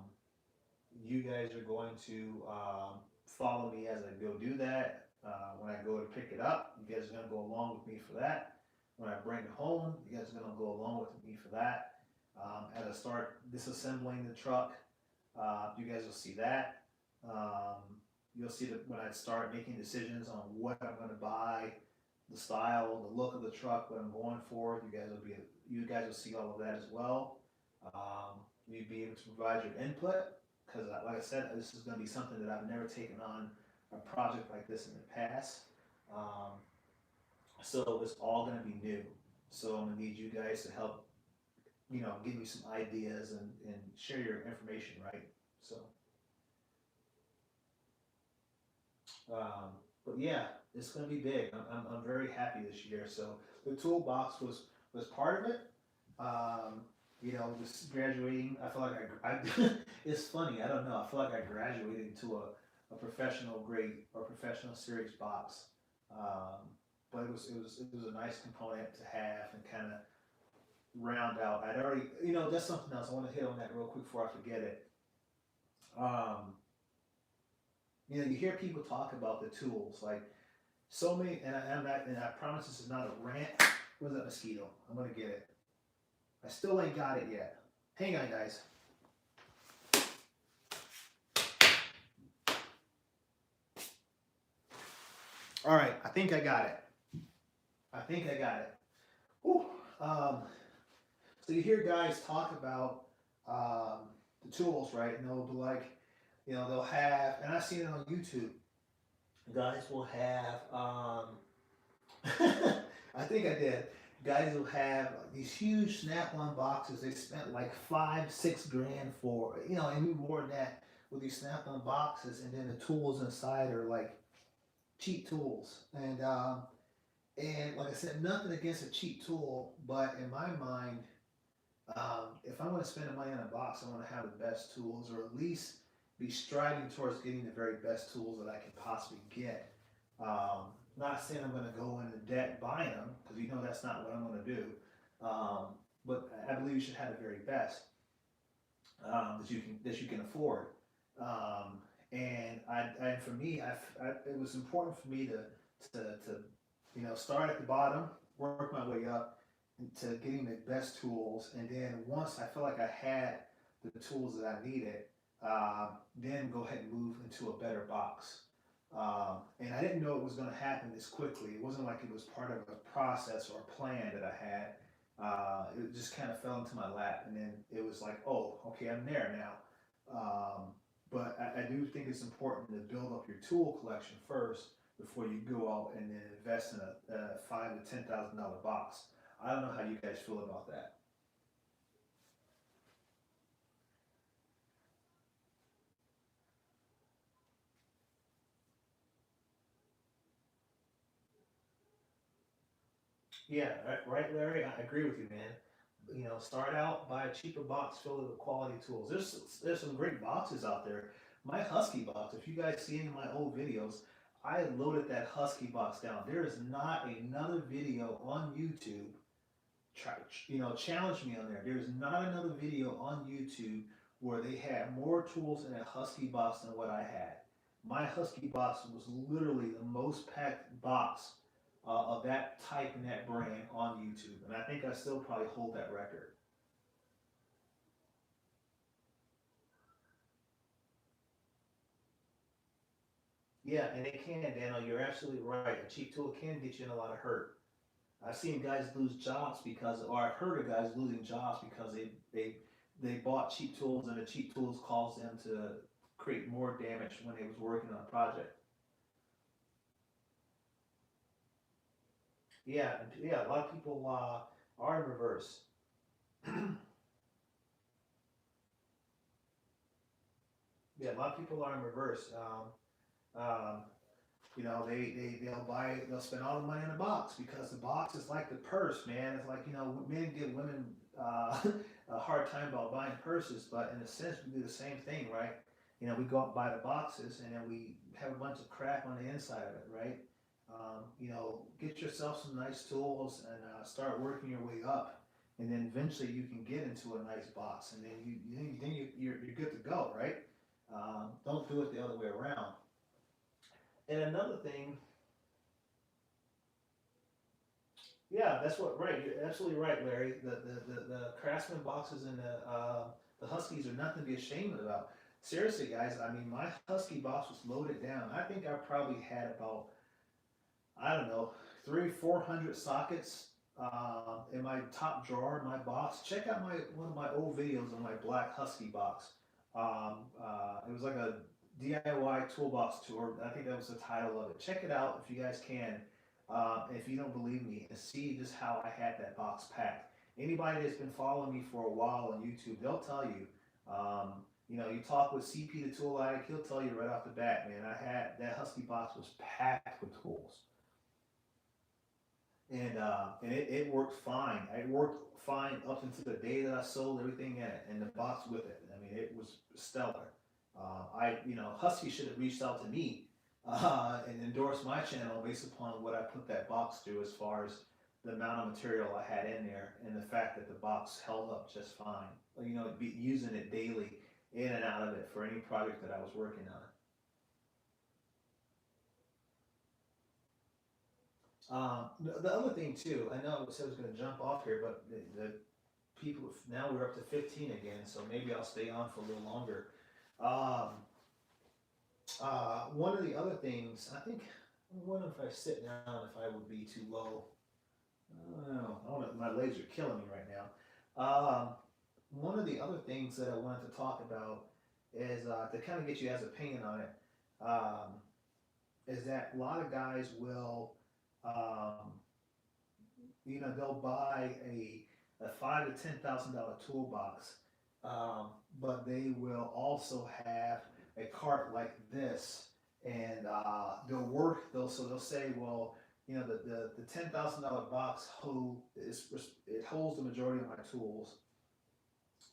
S1: you guys are going to follow me as I go do that. When I go to pick it up, you guys are going to go along with me for that. When I bring it home, you guys are going to go along with me for that. As I start disassembling the truck, you guys will see that. Um, you'll see that when I start making decisions on what I'm going to buy, the style, the look of the truck, what I'm going for. You guys will see all of that as well. You'll be able to provide your input because, like I said, this is going to be something that I've never taken on a project like this in the past. Um, so it's all going to be new. So I'm going to need you guys to help, give me some ideas and share your information, right? So, um, but yeah, it's going to be big. I'm very happy this year. So the toolbox was part of it. Um, just graduating, I feel like it's funny. I don't know. I feel like I graduated into a professional grade or professional series box. Um, but it was a nice component to have and kind of round out. I'd already, that's something else. I want to hit on that real quick before I forget it. Um, you hear people talk about the tools, like so many, and I promise this is not a rant. Where's that mosquito? I'm gonna get it. I still ain't got it yet. Hang on, guys. All right, I think I got it. I think I got it. Whew. Um, so you hear guys talk about the tools, right? And they'll be like, they'll have, and I've seen it on YouTube. Guys will have, I think I did. Guys will have these huge Snap-on boxes. They spent like 5, 6 grand for, and even more than that with these Snap-on boxes, and then the tools inside are like cheap tools. And like I said, nothing against a cheap tool, but in my mind, if I'm going to spend the money on a box, I want to have the best tools, or at least be striving towards getting the very best tools that I can possibly get. Not saying I'm going to go into debt buying them, because that's not what I'm going to do. Um, but I believe you should have the very best that you can afford. Um, and for me, it was important for me to start at the bottom, work my way up to getting the best tools, and then once I felt like I had the tools that I needed, then go ahead and move into a better box. And I didn't know it was going to happen this quickly. It wasn't like it was part of a process or a plan that I had. It just kind of fell into my lap, and then it was like, oh, okay, I'm there now. But I do think it's important to build up your tool collection first before you go out and then invest in a $5,000 to $10,000 box. I don't know how you guys feel about that. Yeah, right, Larry. I agree with you, man. Start out, buy a cheaper box filled with quality tools. There's some great boxes out there. My Husky box. If you guys see any of my old videos, I loaded that Husky box down. There is not another video on YouTube. Try, challenge me on there. There's not another video on YouTube where they had more tools in a Husky box than what I had. My Husky box was literally the most packed box of that type and that brand on YouTube, and I think I still probably hold that record. Yeah, and it can, Daniel. You're absolutely right. A cheap tool can get you in a lot of hurt. I've seen guys lose jobs because, or I've heard of guys losing jobs because they bought cheap tools, and the cheap tools caused them to create more damage when they was working on a project. Yeah, yeah. A lot of people are in reverse. Yeah, a lot of people are in reverse. They'll spend all the money in a box because the box is like the purse, man. It's like men give women a hard time about buying purses, but in a sense, we do the same thing, right? We go out and buy the boxes, and then we have a bunch of crap on the inside of it, right? Get yourself some nice tools and start working your way up, and then eventually you can get into a nice box, and then you're good to go, right? Don't do it the other way around. And another thing, yeah, that's what right. You're absolutely right, Larry. The Craftsman boxes and the Huskies are nothing to be ashamed about. Seriously, guys. I mean, my Husky box was loaded down. I think I probably had about, I don't know, 300, 400 sockets in my top drawer in my box. Check out my one of my old videos on my black Husky box. It was like a DIY toolbox tour. I think that was the title of it. Check it out if you guys can. If you don't believe me, and see just how I had that box packed. Anybody that's been following me for a while on YouTube, they'll tell you. You talk with CP the Tool Addict, he'll tell you right off the bat, man. I had that Husky box was packed with tools, and it worked fine. It worked fine up until the day that I sold everything in it and the box with it. I mean, it was stellar. Husky should have reached out to me and endorsed my channel based upon what I put that box through, as far as the amount of material I had in there and the fact that the box held up just fine. Using it daily in and out of it for any project that I was working on. The other thing too, I know I said I was going to jump off here, but the people, now we're up to 15 again, so maybe I'll stay on for a little longer. Um, One of the other things, I think, I wonder if I sit down if I would be too low. I don't know. My legs are killing me right now. One of the other things that I wanted to talk about is to kind of get you guys' opinion on it. Um, is that a lot of guys will, um, they'll buy a $5,000 to $10,000 toolbox, um, but they will also have a cart like this, and they'll say, well, the $10,000 box it holds the majority of my tools,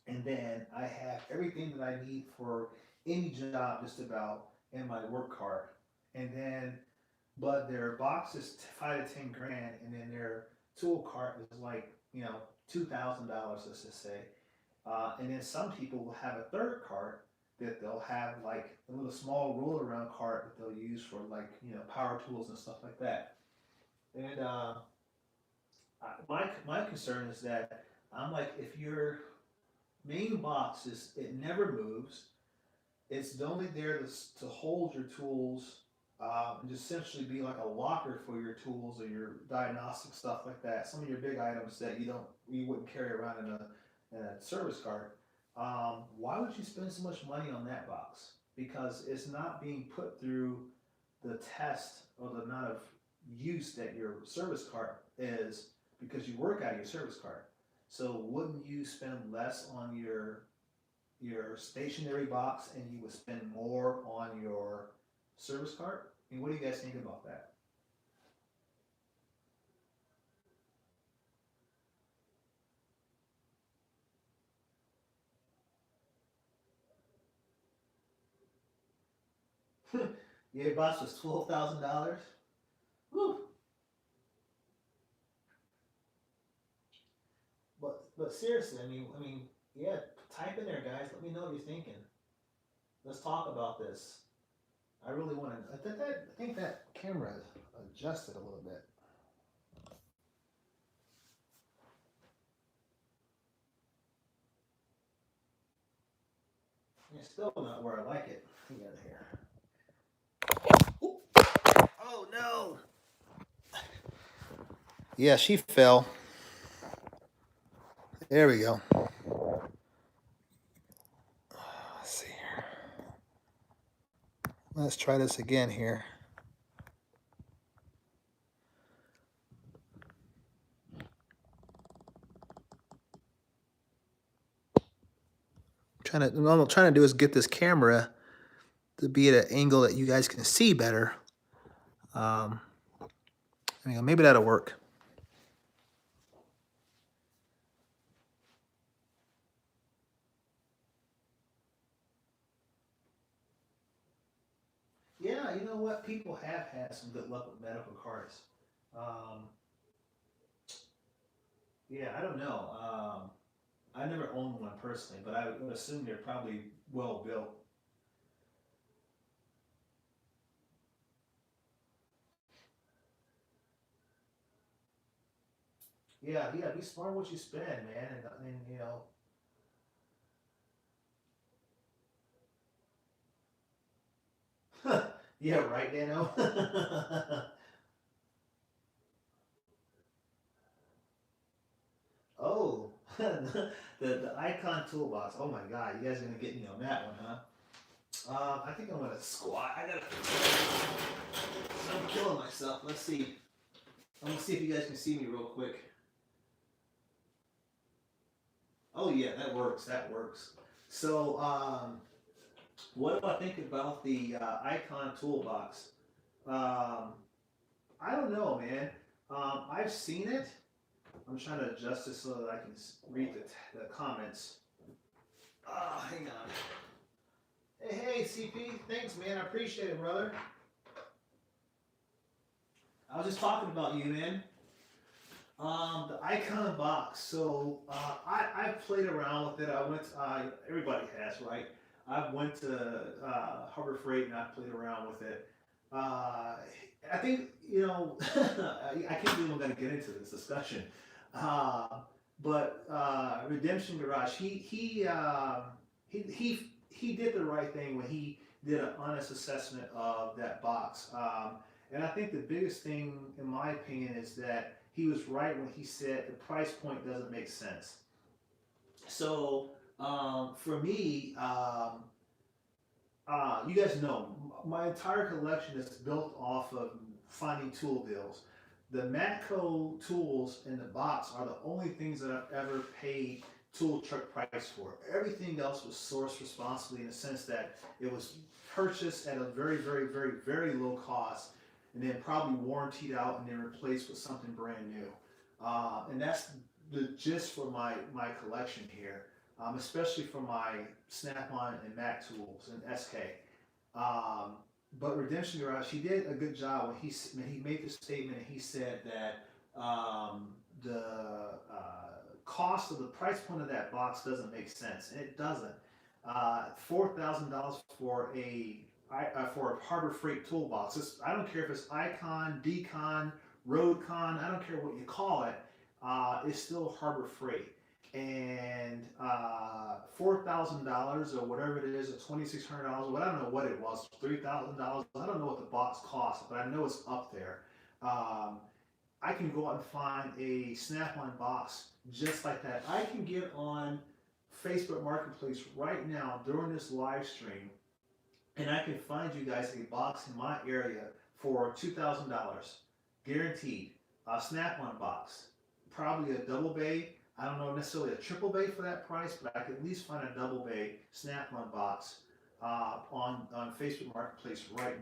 S1: and then I have everything that I need for any job just about in my work cart, and then but their box is 5 to 10 grand, and then their tool cart is like $2,000, let's just say. And then some people will have a third cart that they'll have like a little small roll around cart that they'll use for like power tools and stuff like that. And my concern is that I'm like, if your main box is it never moves, it's only there to hold your tools, and just essentially be like a locker for your tools or your diagnostic stuff like that. Some of your big items that you wouldn't carry around in a service cart. Why would you spend so much money on that box? Because it's not being put through the test or the amount of use that your service cart is, because you work out of your service cart. So wouldn't you spend less on your stationary box, and you would spend more on your service cart? I mean, what do you guys think about that? Your box was $12,000. Woo! But seriously, yeah. Type in there, guys. Let me know what you're thinking. Let's talk about this. I really want to. I think that camera adjusted a little bit. It's still not where I like it. Get out of here. Oh no! Yeah, she fell. There we go. Let's see here. Let's try this again here. What I'm trying to do is get this camera to be at an angle that you guys can see better. Maybe that'll work. Yeah, you know what? People have had some good luck with medical cards. Um, yeah, I don't know. I never owned one personally, but I would assume they're probably well built. Yeah, yeah. Be smart what you spend, man, and you know. Yeah, right, Dano. Oh, the icon toolbox. Oh my God, you guys are gonna get me on that one, huh? I think I'm gonna squat. I gotta. I'm killing myself. Let's see. I'm gonna see if you guys can see me real quick. Oh yeah, that works. That works. So, what do I think about the icon toolbox? Um, I don't know, man. I've seen it. I'm trying to adjust this so that I can read the comments. Hang on. Hey, CP. Thanks, man. I appreciate it, brother. I was just talking about you, man. The icon box. So I played around with it. I went. Everybody has, right? I went to Harbor Freight and I played around with it. I think you know. I can't believe I'm going to get into this discussion. Uh, but Redemption Garage, he did the right thing when he did an honest assessment of that box. And I think the biggest thing, in my opinion, is that he was right when he said the price point doesn't make sense. So for me, you guys know my entire collection is built off of finding tool deals. The Matco tools in the box are the only things that I've ever paid tool truck price for. Everything else was sourced responsibly in the sense that it was purchased at a very, very, very, very low cost and then probably warranted out and then replaced with something brand new. And that's the gist for my collection here, especially for my Snap-on and Mac tools and SK. Um, but Redemption Garage, he did a good job when he made the statement. And he said that the cost of the price point of that box doesn't make sense, and it doesn't. $4,000 for a Harbor Freight toolbox. I don't care if it's Icon, Decon, Roadcon. I don't care what you call it. It's still Harbor Freight, and $4,000 or whatever it is, or $2,600. Well, I don't know what it was. $3,000. I don't know what the box cost, but I know it's up there. Um, I can go out and find a Snap-on box just like that. I can get on Facebook Marketplace right now during this live stream, and I can find you guys a box in my area for $2,000, guaranteed. A Snap-on box, probably a double bay. I don't know necessarily a triple bay for that price, but I could at least find a double bay Snap-on box on Facebook Marketplace right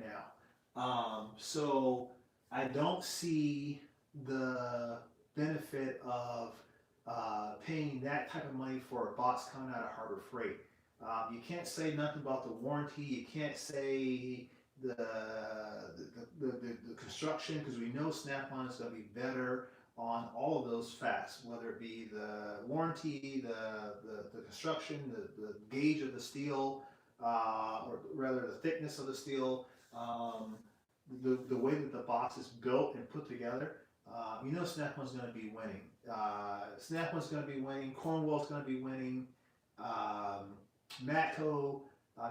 S1: now. So I don't see the benefit of paying that type of money for a box coming out of Harbor Freight. You can't say nothing about the warranty. You can't say the construction because we know Snap-on is going to be better on all of those facts, whether it be the warranty, the construction, the gauge of the steel, or rather the thickness of the steel, the way that the box is built and put together. You know Snap-on's going to be winning. Snap-on's going to be winning. Cornwell's going to be winning. Matco,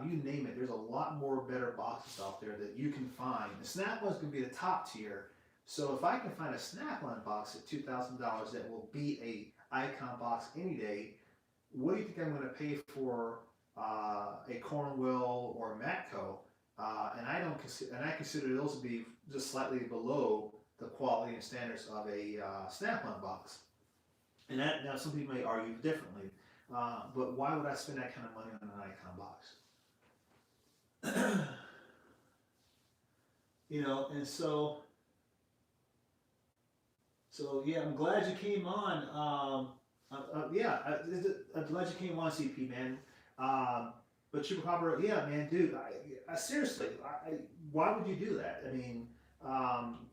S1: you name it. There's a lot more better boxes out there that you can find. The Snap-on's going to be the top tier. So if I can find a Snap-on box at $2,000 that will be a Icon box any day, what do you think I'm going to pay for a Cornwell or a Matco? And I consider those to be just slightly below the quality and standards of a Snap-on box. And that now some people may argue differently, but why would I spend that kind of money on an Icon box? You know, and so yeah, I'm glad you came on. Yeah, I'm glad you came on, CP man. But Super Copper, yeah, man, dude, I seriously, why would you do that? I mean,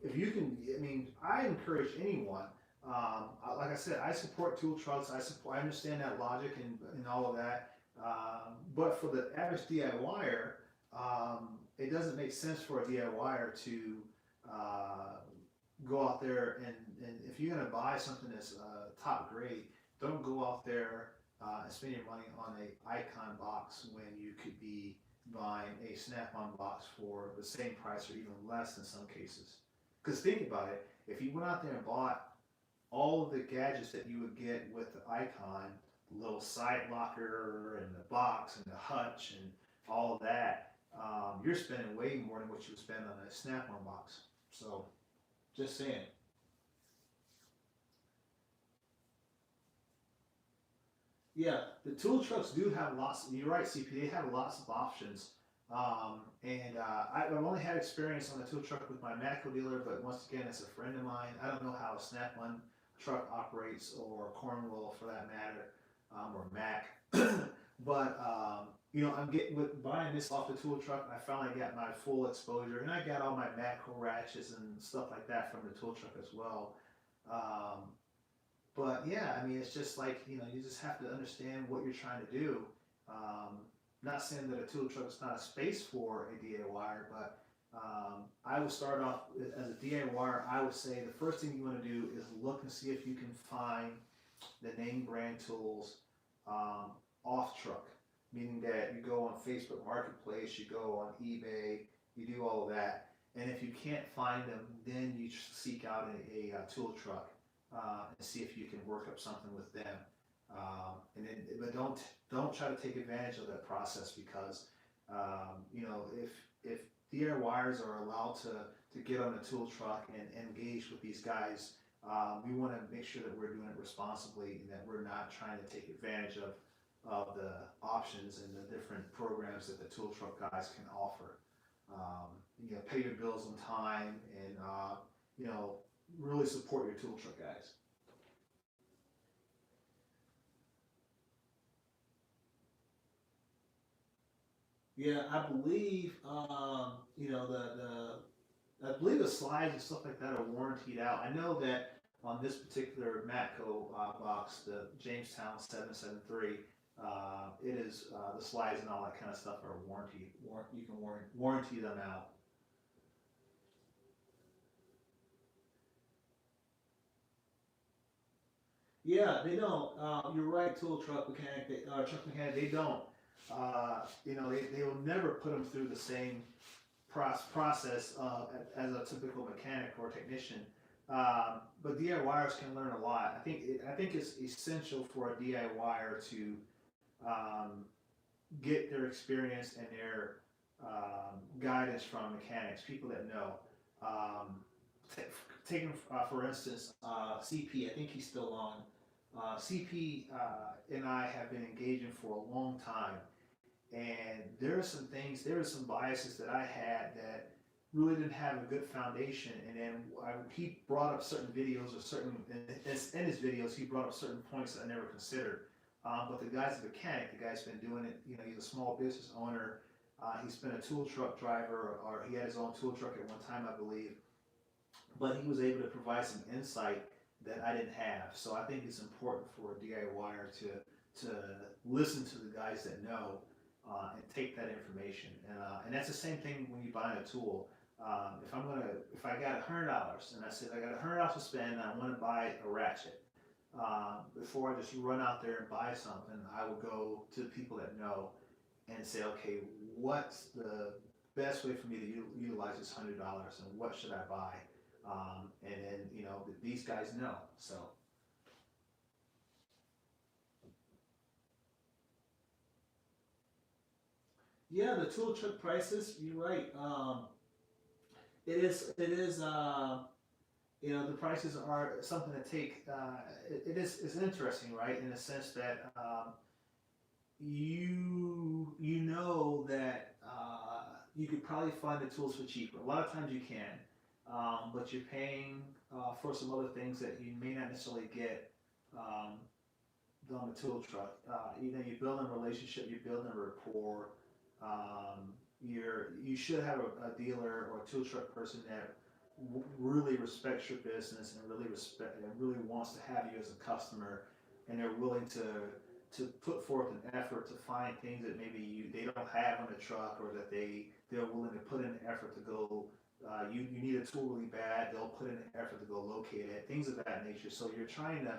S1: if you can, I mean, I encourage anyone. Like I said, I support tool trucks. I understand that logic and all of that. But for the average DIYer, it doesn't make sense for a DIYer to uh, go out there and if you're gonna buy something that's top grade, don't go out there and spend your money on a Icon box when you could be buying a Snap-on box for the same price or even less in some cases. Because think about it, if you went out there and bought all of the gadgets that you would get with the Icon, the little side locker and the box and the hutch and all of that, you're spending way more than what you would spend on a Snap-on box. So, just saying. Yeah, the tool trucks do have lots. You're right, CP. They have lots of options. And I've only had experience on the tool truck with my Matco dealer, but once again, it's a friend of mine. I don't know how a Snap-on truck operates, or Cornwall for that matter, or Mac. But I'm getting with buying this off the tool truck. I finally got my full exposure, and I got all my Matco ratchets and stuff like that from the tool truck as well. Um, but yeah, I mean, it's just like, you just have to understand what you're trying to do. Um, Not saying that a tool truck is not a space for a DIYer, but I would start off as a DIYer. I would say the first thing you want to do is look and see if you can find the name brand tools um, off truck, meaning that you go on Facebook Marketplace, you go on eBay, you do all of that. And if you can't find them, then you seek out a tool truck and see if you can work up something with them. But don't try to take advantage of that process, because if DIYers are allowed to get on the tool truck and engage with these guys, we want to make sure that we're doing it responsibly and that we're not trying to take advantage of the options and the different programs that the tool truck guys can offer. Pay your bills on time, and really support your tool truck guys. Yeah, I believe I believe the slides and stuff like that are warranted out. I know that on this particular Matco box, the Jamestown 773, it is the slides and all that kind of stuff are warranty. You can warranty them out. Yeah, they don't. You're right, tool truck mechanic, truck mechanic. They don't. They will never put them through the same process as a typical mechanic or technician. But DIYers can learn a lot. I think it's essential for a DIYer to um, get their experience and their guidance from mechanics, people that know. Um, t- Taking for instance, CP. I think he's still on. CP and I have been engaging for a long time, and there are some biases that I had that really didn't have a good foundation. And then he brought up certain videos, or certain in his videos he brought up certain points that I never considered. But the guy's a mechanic. The guy's been doing it. He's a small business owner. He's been a tool truck driver, or he had his own tool truck at one time, I believe. But he was able to provide some insight that I didn't have. So I think it's important for a DIYer to listen to the guys that know and take that information. And that's the same thing when you buy a tool. If I got $100 and I said I got $100 to spend and I want to buy a ratchet, before I just run out there and buy something, I would go to the people that know and say, okay, what's the best way for me to utilize this $100, and what should I buy? And then these guys know. So yeah, the tool truck prices. You're right. The prices are something to take. It's interesting, right? In the sense that you know that you could probably find the tools for cheaper. A lot of times you can, but you're paying for some other things that you may not necessarily get um, on the tool truck. You're building a relationship, you're building a rapport. You should have a dealer or a tool truck person that really respects your business and really wants to have you as a customer, and they're willing to put forth an effort to find things that maybe they don't have on the truck, or that they're willing to put in the effort to go you need a tool really bad, they'll put in an effort to go locate it, things of that nature. So you're trying to,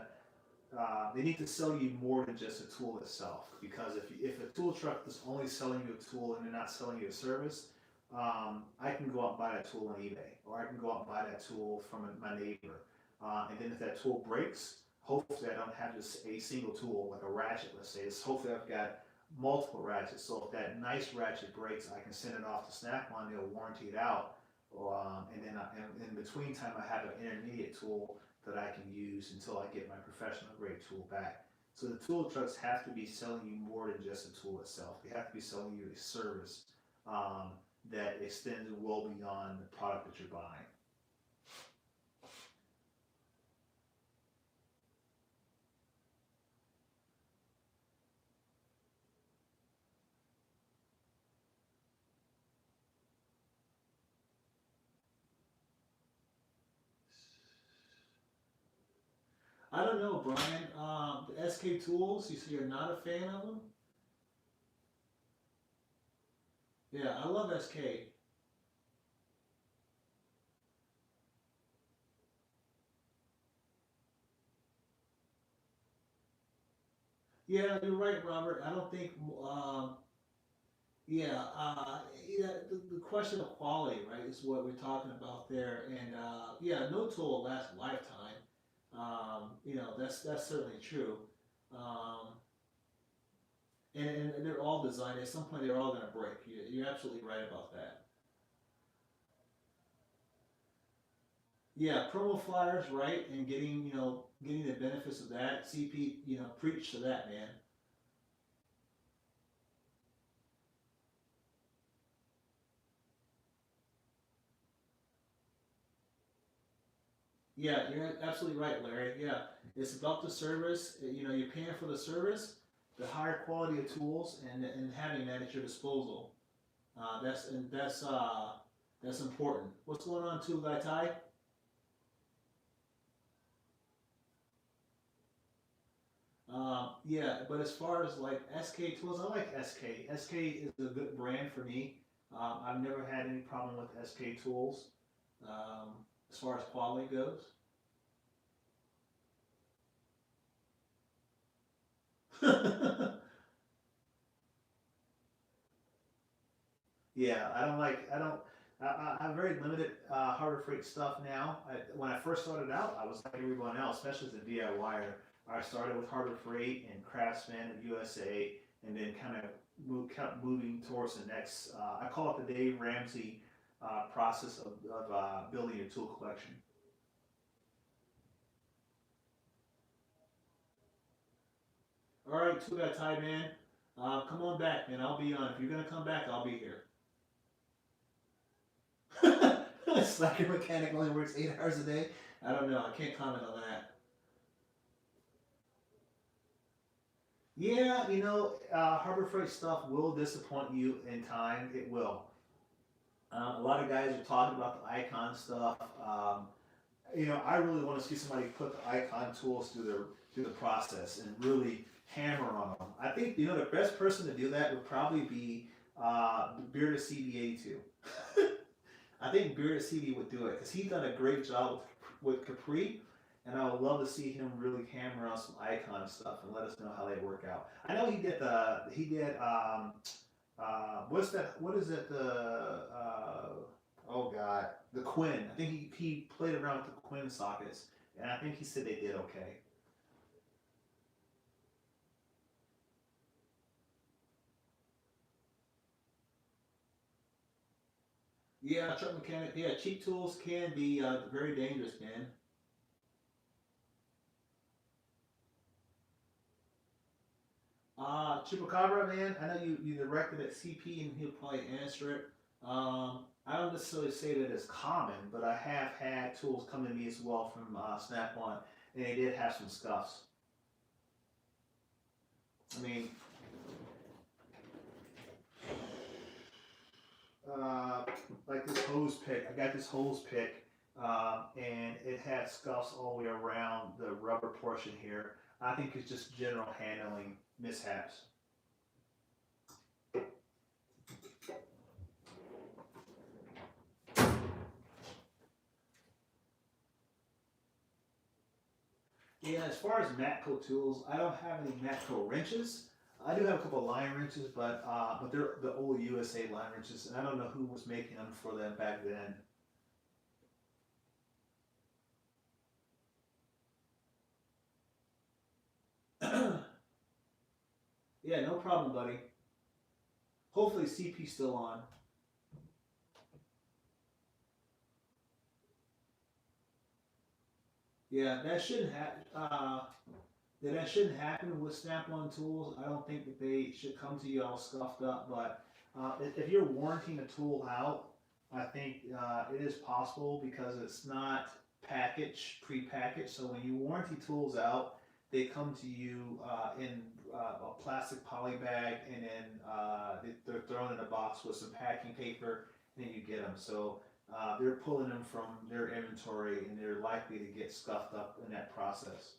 S1: they need to sell you more than just a tool itself. Because if a tool truck is only selling you a tool and they're not selling you a service, I can go out and buy that tool on eBay, or I can go out and buy that tool from my neighbor. And then if that tool breaks, hopefully I don't have just a single tool, like a ratchet, let's say. Hopefully I've got multiple ratchets. So if that nice ratchet breaks, I can send it off to Snap-on, they'll warranty it out. And then in between time, I have an intermediate tool that I can use until I get my professional grade tool back. So the tool trucks have to be selling you more than just a tool itself. They have to be selling you a service that extends well beyond the product that you're buying. I don't know, Brian. The SK Tools, you say you're not a fan of them? Yeah, I love SK. Yeah, you're right, Robert. I don't think, yeah, yeah, the question of quality, right, is what we're talking about there. And yeah, no tool will last a lifetime. That's certainly true. Um, and they're all designed, at some point, they're all going to break. You're absolutely right about that. Yeah, promo flyers, right, and getting the benefits of that. CP, preach to that, man. Yeah, you're absolutely right, Larry. Yeah, it's about the service. You're paying for the service, the higher quality of tools, and having that at your disposal. That's important. What's going on, too, Guy Ty? Yeah, but as far as like SK tools, I like SK. SK is a good brand for me. I've never had any problem with SK tools um, as far as quality goes. Yeah, I'm very limited Harbor Freight stuff now. When I first started out, I was like everyone else, especially as a DIYer. I started with Harbor Freight and Craftsman and USA, and then kept moving towards the next. I call it the Dave Ramsey process of building your tool collection. All right, Tool Guy Ty, man. Come on back, man. I'll be on. If you're gonna come back, I'll be here. Slacker mechanic only works 8 hours a day. I don't know. I can't comment on that. Yeah, Harbor Freight stuff will disappoint you in time. It will. A lot of guys are talking about the icon stuff. I really want to see somebody put the icon tools through the process and really hammer on them. I think the best person to do that would probably be Bearded CB82. I think Bearded CB would do it because he's done a great job with Capri, and I would love to see him really hammer on some icon stuff and let us know how they work out. I know he did what's that? What is it? Oh God, the Quinn. I think he played around with the Quinn sockets, and I think he said they did okay. Yeah, truck mechanic. Yeah, cheap tools can be very dangerous, man. Chupacabra, man. I know you directed at CP, and he'll probably answer it. I don't necessarily say that it's common, but I have had tools come to me as well from Snap-on, and they did have some scuffs. I mean, uh, like this hose pick. I got this hose pick, and it had scuffs all the way around the rubber portion here. I think it's just general handling mishaps. Yeah, as far as Matco tools, I don't have any Matco wrenches. I do have a couple of line wrenches, but they're the old USA line wrenches, and I don't know who was making them for them back then. Yeah, no problem, buddy. Hopefully CP's still on. Yeah, that shouldn't happen. That shouldn't happen with Snap-on tools. I don't think that they should come to you all scuffed up. But if you're warranting a tool out, I think it is possible because it's not pre-packaged. So when you warranty tools out, they come to you in a plastic poly bag, and then they're thrown in a box with some packing paper, and then you get them. So they're pulling them from their inventory, and they're likely to get scuffed up in that process.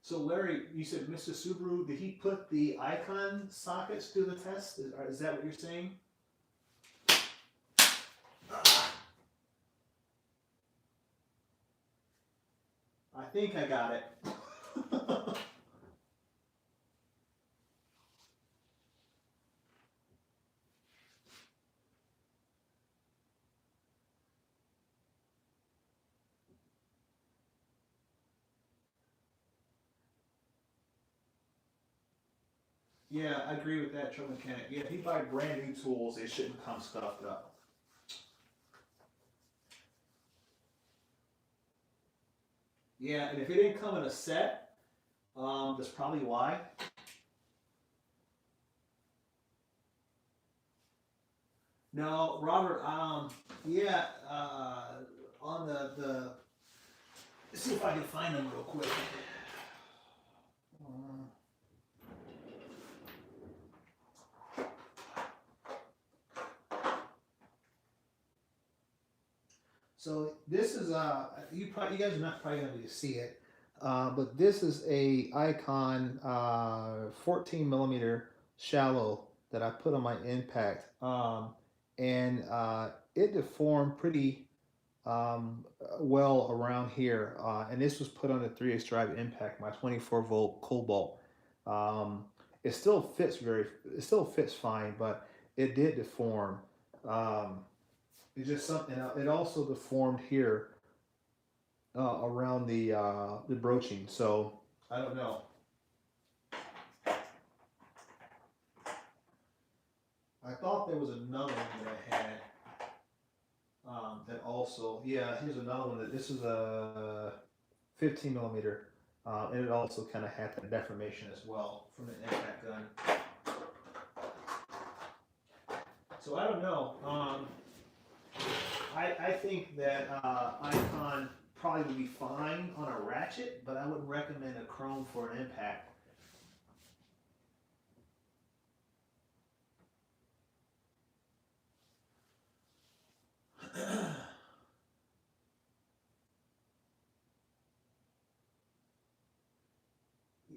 S1: So Larry, you said Mr. Subaru, did he put the icon sockets through the test? Is that what you're saying? I think I got it. Yeah, I agree with that, truck mechanic. Yeah, if you buy brand new tools, they shouldn't come stuffed up. Yeah, and if it didn't come in a set, that's probably why. No, Robert. Yeah. On the. Let's see if I can find them real quick. Um, So this is you guys are not probably gonna be able to see it, but this is a Icon 14 millimeter shallow that I put on my impact, and it deformed pretty well around here, and this was put on the 3/8 drive impact, my 24-volt Cobalt. Um, it still fits it still fits fine, but it did deform. Um, it's just something. It also deformed here around the broaching. So I don't know. I thought there was another one that I had that also. Yeah, here's another one. This is a 15 millimeter, and it also kind of had that deformation as well from the impact gun. So I don't know. I think that Icon probably would be fine on a ratchet, but I wouldn't recommend a chrome for an impact.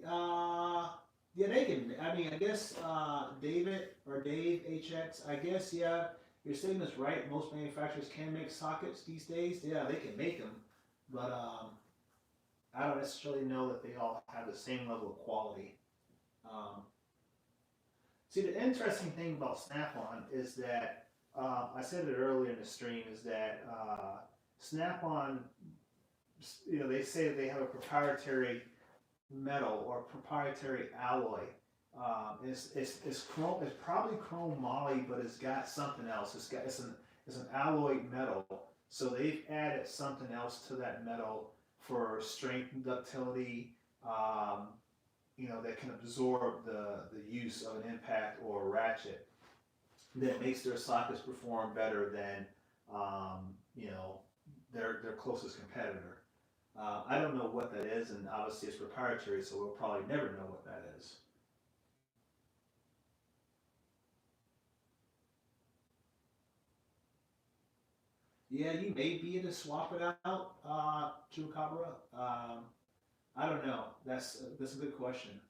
S1: Uh, yeah, they can. I mean, I guess David or Dave HX. I guess yeah, your statement's right. Most manufacturers can make sockets these days. Yeah, they can make them, but I don't necessarily know that they all have the same level of quality. Um, See, the interesting thing about Snap-on is that I said it earlier in the stream is that Snap-on, they say that they have a proprietary metal or proprietary alloy. It's chrome. It's probably chrome moly, but it's got something else. It's an alloy metal. So they've added something else to that metal for strength and ductility. That can absorb the use of an impact or a ratchet that makes their sockets perform better than their closest competitor. I don't know what that is, and obviously it's proprietary, so we'll probably never know what that is. Yeah, you may be able to swap it out, Chupacabra. I don't know. That's a good question.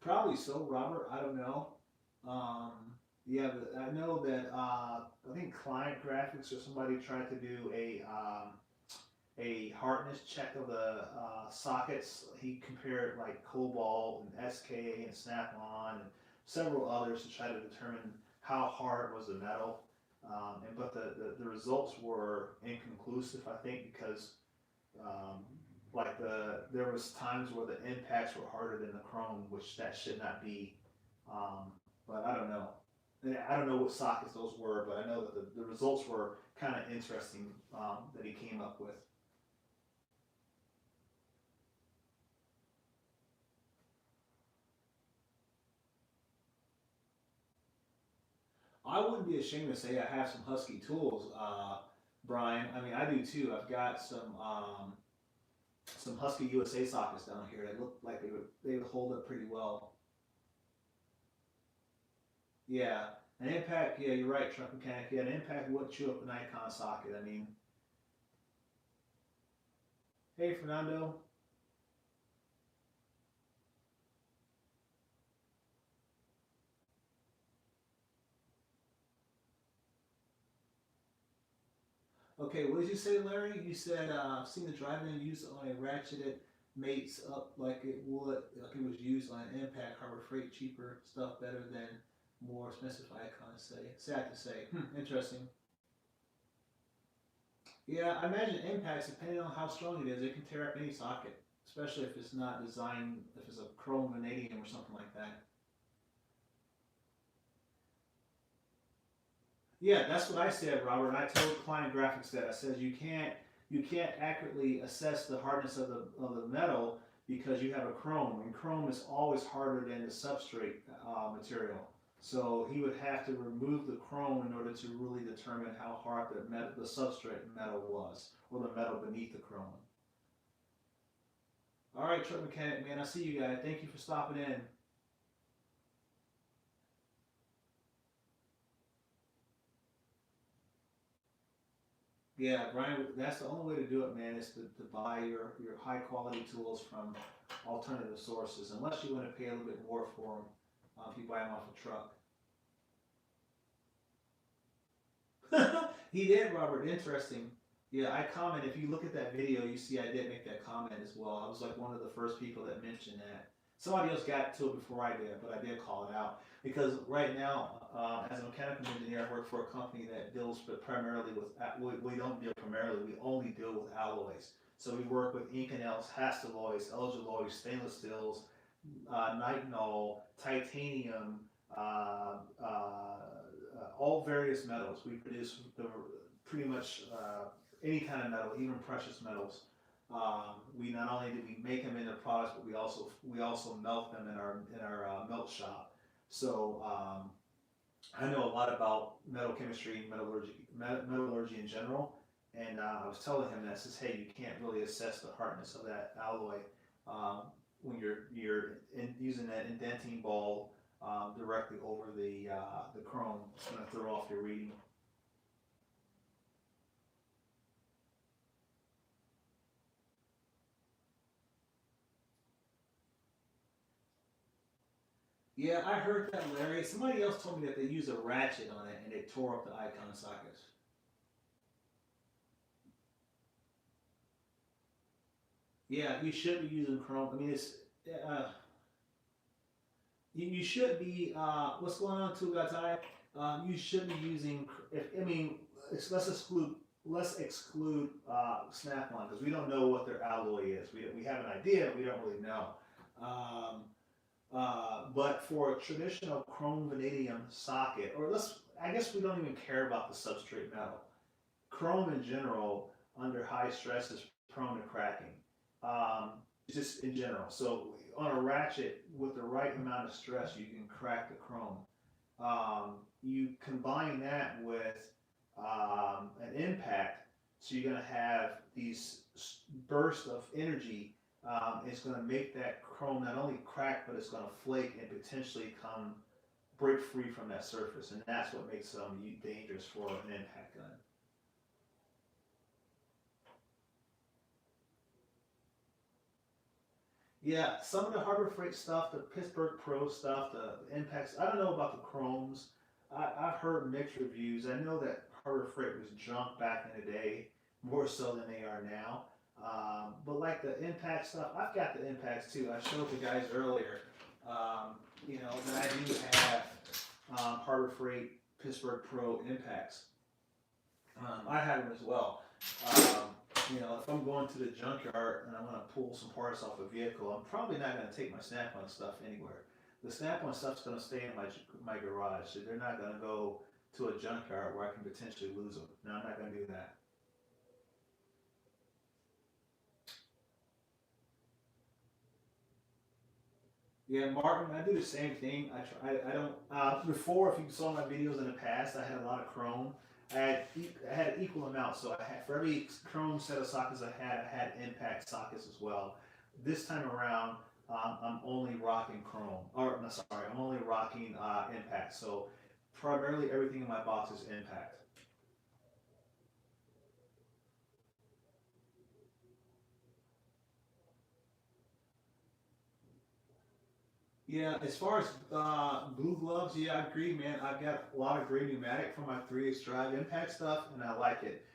S1: Probably so, Robert. I don't know. Um, yeah, but I know that I think Client Graphics or somebody tried to do a hardness check of the sockets. He compared like Cobalt and SK and Snap-on and several others to try to determine how hard was the metal. But the results were inconclusive, I think, because um, there was times where the impacts were harder than the chrome, which that should not be. But I don't know. I don't know what sockets those were, but I know that the results were kind of interesting that he came up with. I wouldn't be ashamed to say I have some Husky tools, Brian. I mean, I do too. I've got some Husky USA sockets down here that look like they would hold up pretty well. Yeah, an impact. Yeah, you're right, truck mechanic. Yeah, an impact would chew up an Icon socket. I mean, hey Fernando. Okay, what did you say, Larry? You said I've seen the drive-in used on a ratcheted mates up like it was used on an impact Harbor Freight, cheaper stuff, better than more expensive icons. Sad to say. Interesting. Yeah, I imagine impacts, depending on how strong it is, it can tear up any socket, especially if it's not designed, if it's a chrome vanadium or something like that. Yeah, that's what I said, Robert. And I told Client Graphics that I said you can't accurately assess the hardness of the metal because you have a chrome, and chrome is always harder than the substrate material. So he would have to remove the chrome in order to really determine how hard the substrate metal was, or the metal beneath the chrome. All right, truck mechanic man, I see you guys. Thank you for stopping in. Yeah, Brian, that's the only way to do it, man, is to buy your high quality tools from alternative sources, unless you want to pay a little bit more for them if you buy them off a truck. He did, Robert. Interesting. Yeah, I comment. If you look at that video, you see I did make that comment as well. I was like one of the first people that mentioned that. Somebody else got to it before I did, but I did call it out because right now, as a mechanical engineer, I work for a company that deals primarily with. We don't deal primarily. We only deal with alloys. So we work with Inconels, Hastelloys, Elgalloys, stainless steels, nitinol, titanium, uh, uh, all various metals. We produce pretty much any kind of metal, even precious metals. We not only do we make them into products, but we also melt them in our melt shop. So I know a lot about metal chemistry, metallurgy in general. And I was telling him that, says, hey, you can't really assess the hardness of that alloy um, when you're using that indenting ball directly over the chrome. It's going to throw off your reading. Yeah, I heard that, Larry. Somebody else told me that they use a ratchet on it and it tore up the icon sockets. Yeah, you should be using Chrome. I mean, uh, you should be. What's going on, too, guys? You should be using. If I mean, let's exclude Snap-on because we don't know what their alloy is. We have an idea, but we don't really know. Um, but for a traditional chrome vanadium socket, or I guess we don't even care about the substrate metal. Chrome in general, under high stress, is prone to cracking. Um, just in general. So on a ratchet, with the right amount of stress, you can crack the chrome. You combine that with an impact, so you're going to have these bursts of energy. It's going to make that chrome not only crack, but it's going to flake and potentially come break free from that surface, and that's what makes them dangerous for an impact gun. Yeah, some of the Harbor Freight stuff, the Pittsburgh Pro stuff, the Impacts. I don't know about the Chromes. I've heard mixed reviews. I know that Harbor Freight was junk back in the day, more so than they are now. But like the Impact stuff, I've got the Impacts too. I showed the guys earlier. You know that I do have Harbor Freight Pittsburgh Pro Impacts. I have them as well. Um, you know, if I'm going to the junkyard and I want to pull some parts off a vehicle, I'm probably not going to take my Snap-on stuff anywhere. The Snap-on stuff's going to stay in my garage. So they're not going to go to a junkyard where I can potentially lose them. No, I'm not going to do that. Yeah, Martin, I do the same thing. I don't. Before, if you saw my videos in the past, I had a lot of Chrome. I had an equal amount, so I had for every Chrome set of sockets I had Impact sockets as well. This time around, I'm only rocking Chrome, or no, sorry, I'm only rocking Impact. So primarily everything in my box is Impact. Yeah, as far as blue gloves, yeah, I agree, man. I've got a lot of great pneumatic for my 3H drive Impact stuff, and I like it.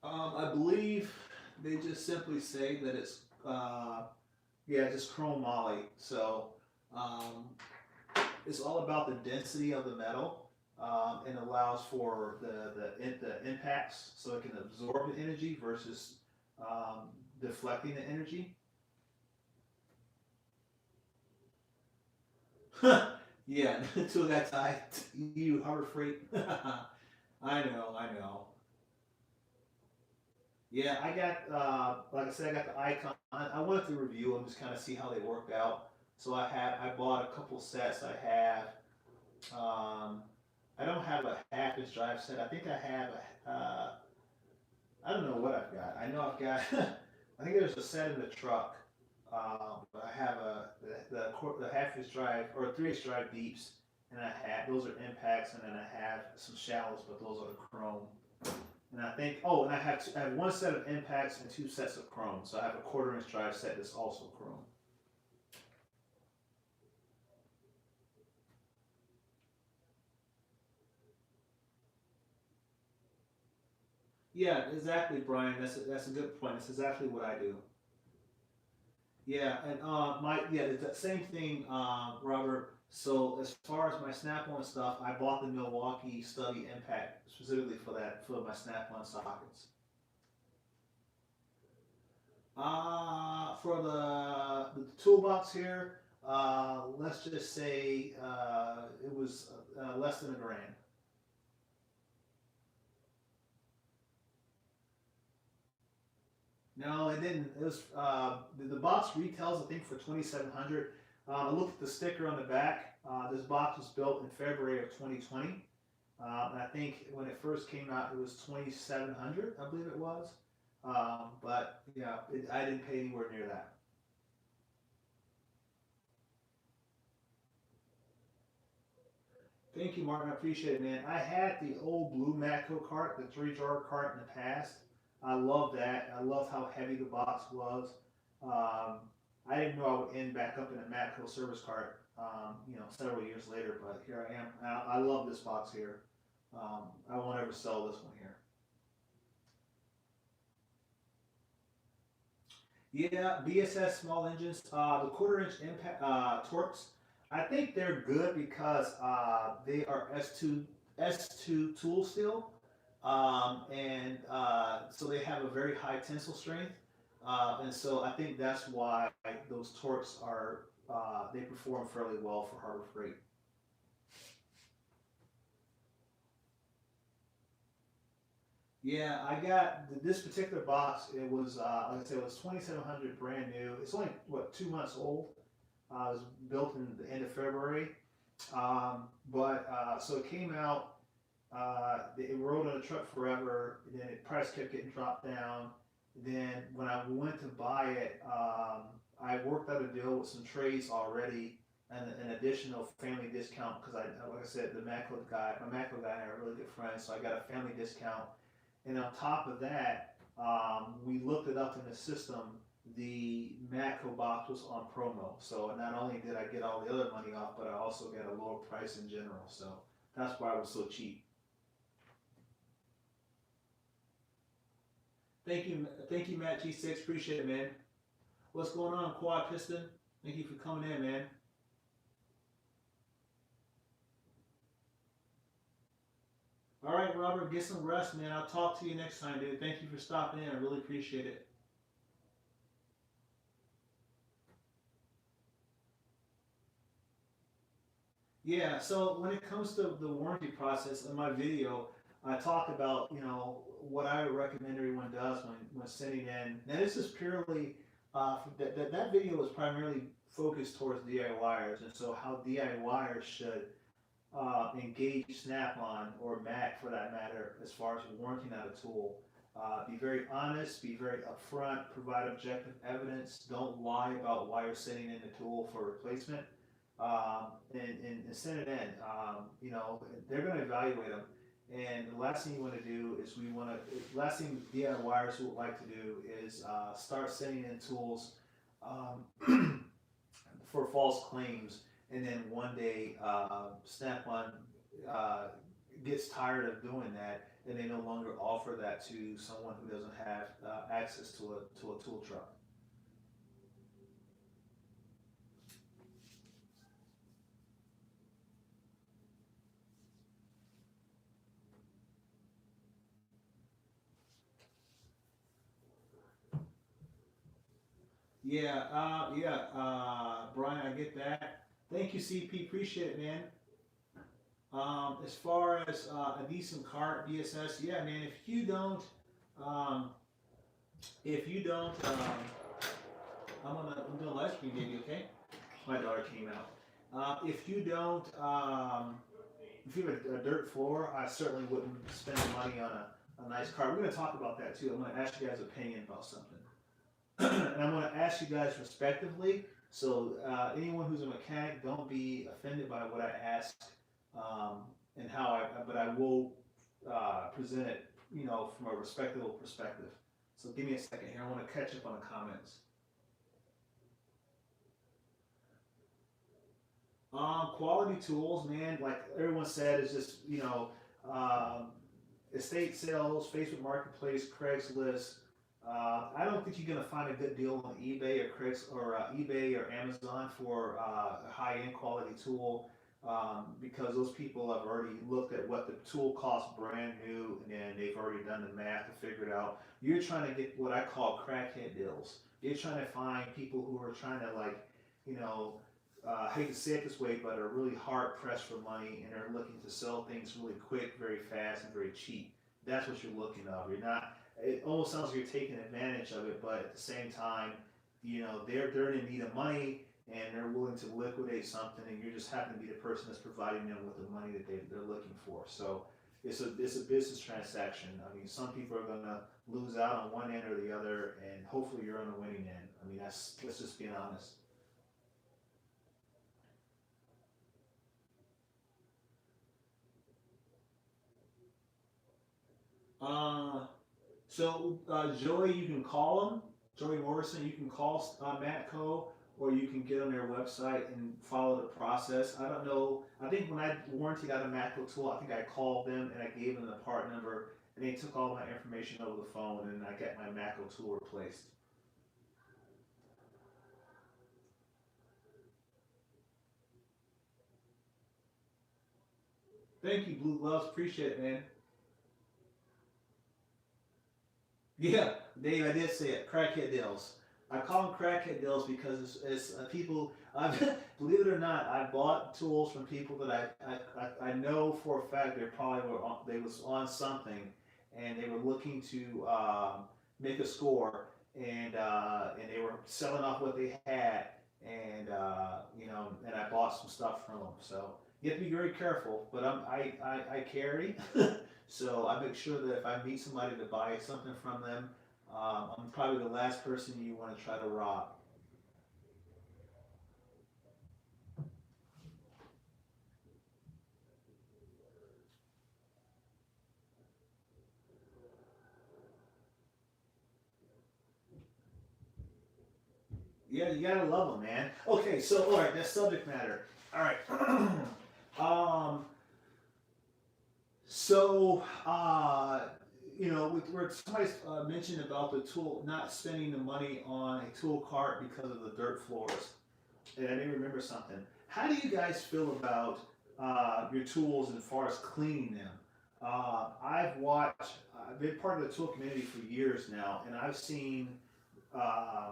S1: I believe they just simply say that it's yeah, just chrome moly. So um, it's all about the density of the metal, and allows for the impacts, so it can absorb the energy versus um, deflecting the energy. Yeah, until that time, you Harbor Freight. I know. Yeah, I got like I said, I got the icon. I wanted to review them, just kind of see how they worked out. So I bought a couple sets. Um, I don't have a half inch drive set. I think I have I don't know what I've got. I know I've got I think there's a set in the truck. But I have the half inch drive or 3 inch drive deeps, and I have those are impacts, and then I have some shallows, but those are the chrome. And I think, oh, and I have one set of impacts and two sets of chrome. So I have a 1/4 inch drive set that's also chrome. Yeah, exactly, Brian. That's a good point. That's exactly what I do. Yeah, and the same thing, Robert. So as far as my Snap-on stuff, I bought the Milwaukee Study Impact specifically for that for my Snap-on sockets. For the toolbox here, let's just say it was less than a grand. No, it didn't. It was the box retails I think for 2,700. I looked at the sticker on the back. This box was built in February of 2020, and I think when it first came out, it was 2,700. I believe it was. But yeah, I didn't pay anywhere near that. Thank you, Martin. I appreciate it, man. I had the old blue Matco cart, the 3 drawer cart in the past. I love that. I love how heavy the box was. Um, I didn't know I would end back up in a Matco service cart, several years later, but here I am. I love this box here. I won't ever sell this one here. Yeah, BSS small engines. The 1/4 inch impact Torx. I think they're good because they are S2 tool steel, and so they have a very high tensile strength, and so I think that's why those Torx are they perform fairly well for Harbor Freight. Yeah, I got this particular box. It was like I said, it was 2,700 brand new. It's only what 2 months old. It was built in the end of February. But so it came out. It rode on the truck forever. Then the price kept getting dropped down. Then when I went to buy it, I worked out a deal with some trades already and an additional family discount because like I said, my Macro guy and I are really good friends, so I got a family discount. And on top of that, we looked it up in the system. the Matco box was on promo. So not only did I get all the other money off, but I also got a lower price in general. So that's why it was so cheap. Thank you, Matt G6. Appreciate it, man. What's going on, Quad Piston? Thank you for coming in, man. All right, Robert, get some rest, man. I'll talk to you next time, dude. Thank you for stopping in. I really appreciate it. Yeah, so when it comes to the warranty process in my video, I talk about, what I recommend everyone does when sending in. Now, this is purely, that video is primarily focused towards DIYers, and so how DIYers should engage Snap-on or Mac for that matter as far as warranting out a tool. Be very honest, be very upfront, provide objective evidence. Don't lie about why you're sending in the tool for replacement, and send it in. They're going to evaluate them. And the last thing you want to do is last thing DIYers would like to do is start sending in tools for false claims, and then one day Snap-on gets tired of doing that, and they no longer offer that to someone who doesn't have access to a tool truck. Brian, I get that. Thank you, CP. Appreciate it, man. As far as a decent car DSS, yeah, man. Um, if you don't, I'm doing live stream, baby. Okay. My daughter came out. If you don't, if you have a dirt floor, I certainly wouldn't spend money on a nice car. We're going to talk about that too. I'm going to ask you guys' opinion about something. And I'm going to ask you guys respectively. So anyone who's a mechanic, don't be offended by what I ask, and but I will present it, from a respectable perspective. So give me a second here. I want to catch up on the comments. Quality tools, man. Like everyone said, is just estate sales, Facebook Marketplace, Craigslist. I don't think you're gonna find a good deal on eBay or eBay or Amazon for a high-end quality tool, because those people have already looked at what the tool costs brand new, and then they've already done the math to figure it out. You're trying to get what I call crackhead deals. You're trying to find people who are trying to I hate to say it this way, but are really hard pressed for money and are looking to sell things really quick, very fast, and very cheap. That's what you're looking at. You're not. It almost sounds like you're taking advantage of it, but at the same time, they're in need of money and they're willing to liquidate something, and you just happen to be the person that's providing them with the money that they're looking for. So it's a business transaction. I mean, some people are gonna lose out on one end or the other, and hopefully you're on the winning end. I mean, let's just be honest. Uh, Joey, you can call them. Joey Morrison, you can call Matco, or you can get on their website and follow the process. I don't know. I think when I warranted out a Matco tool, I think I called them and I gave them the part number, and they took all my information over the phone, and I got my Matco tool replaced. Thank you, Blue Gloves. Appreciate it, man. Yeah, Dave, I did say it. Crackhead deals. I call them crackhead deals because it's people. Believe it or not, I bought tools from people that I know for a fact they was on something, and they were looking to make a score, and they were selling off what they had, and I bought some stuff from them. So you have to be very careful. But I carry. So I make sure that if I meet somebody to buy something from them, I'm probably the last person you want to try to rob. Yeah, you gotta love them, man. Okay, so all right, that subject matter. All right. um, so you know, where somebody mentioned about the tool, not spending the money on a tool cart because of the dirt floors, and I may remember something. How do you guys feel about your tools as far as cleaning them? I've been part of the tool community for years now, and I've seen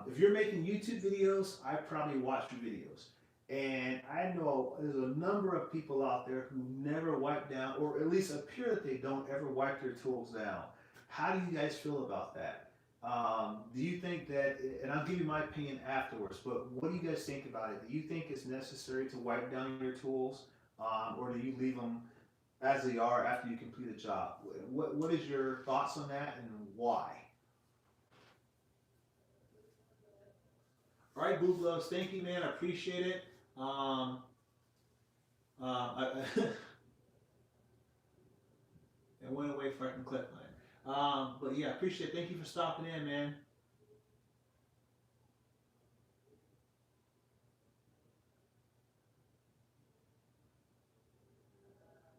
S1: if you're making YouTube videos, I probably watch your videos. And I know there's a number of people out there who never wipe down, or at least appear that they don't ever wipe their tools down. How do you guys feel about that? Do you think that, and I'll give you my opinion afterwards, but what do you guys think about it? Do you think it's necessary to wipe down your tools, or do you leave them as they are after you complete a job? What is your thoughts on that and why? All right, Boo Gloves, thank you, man. I appreciate it. Um, it went away from clip line. But yeah, I appreciate it. Thank you for stopping in, man.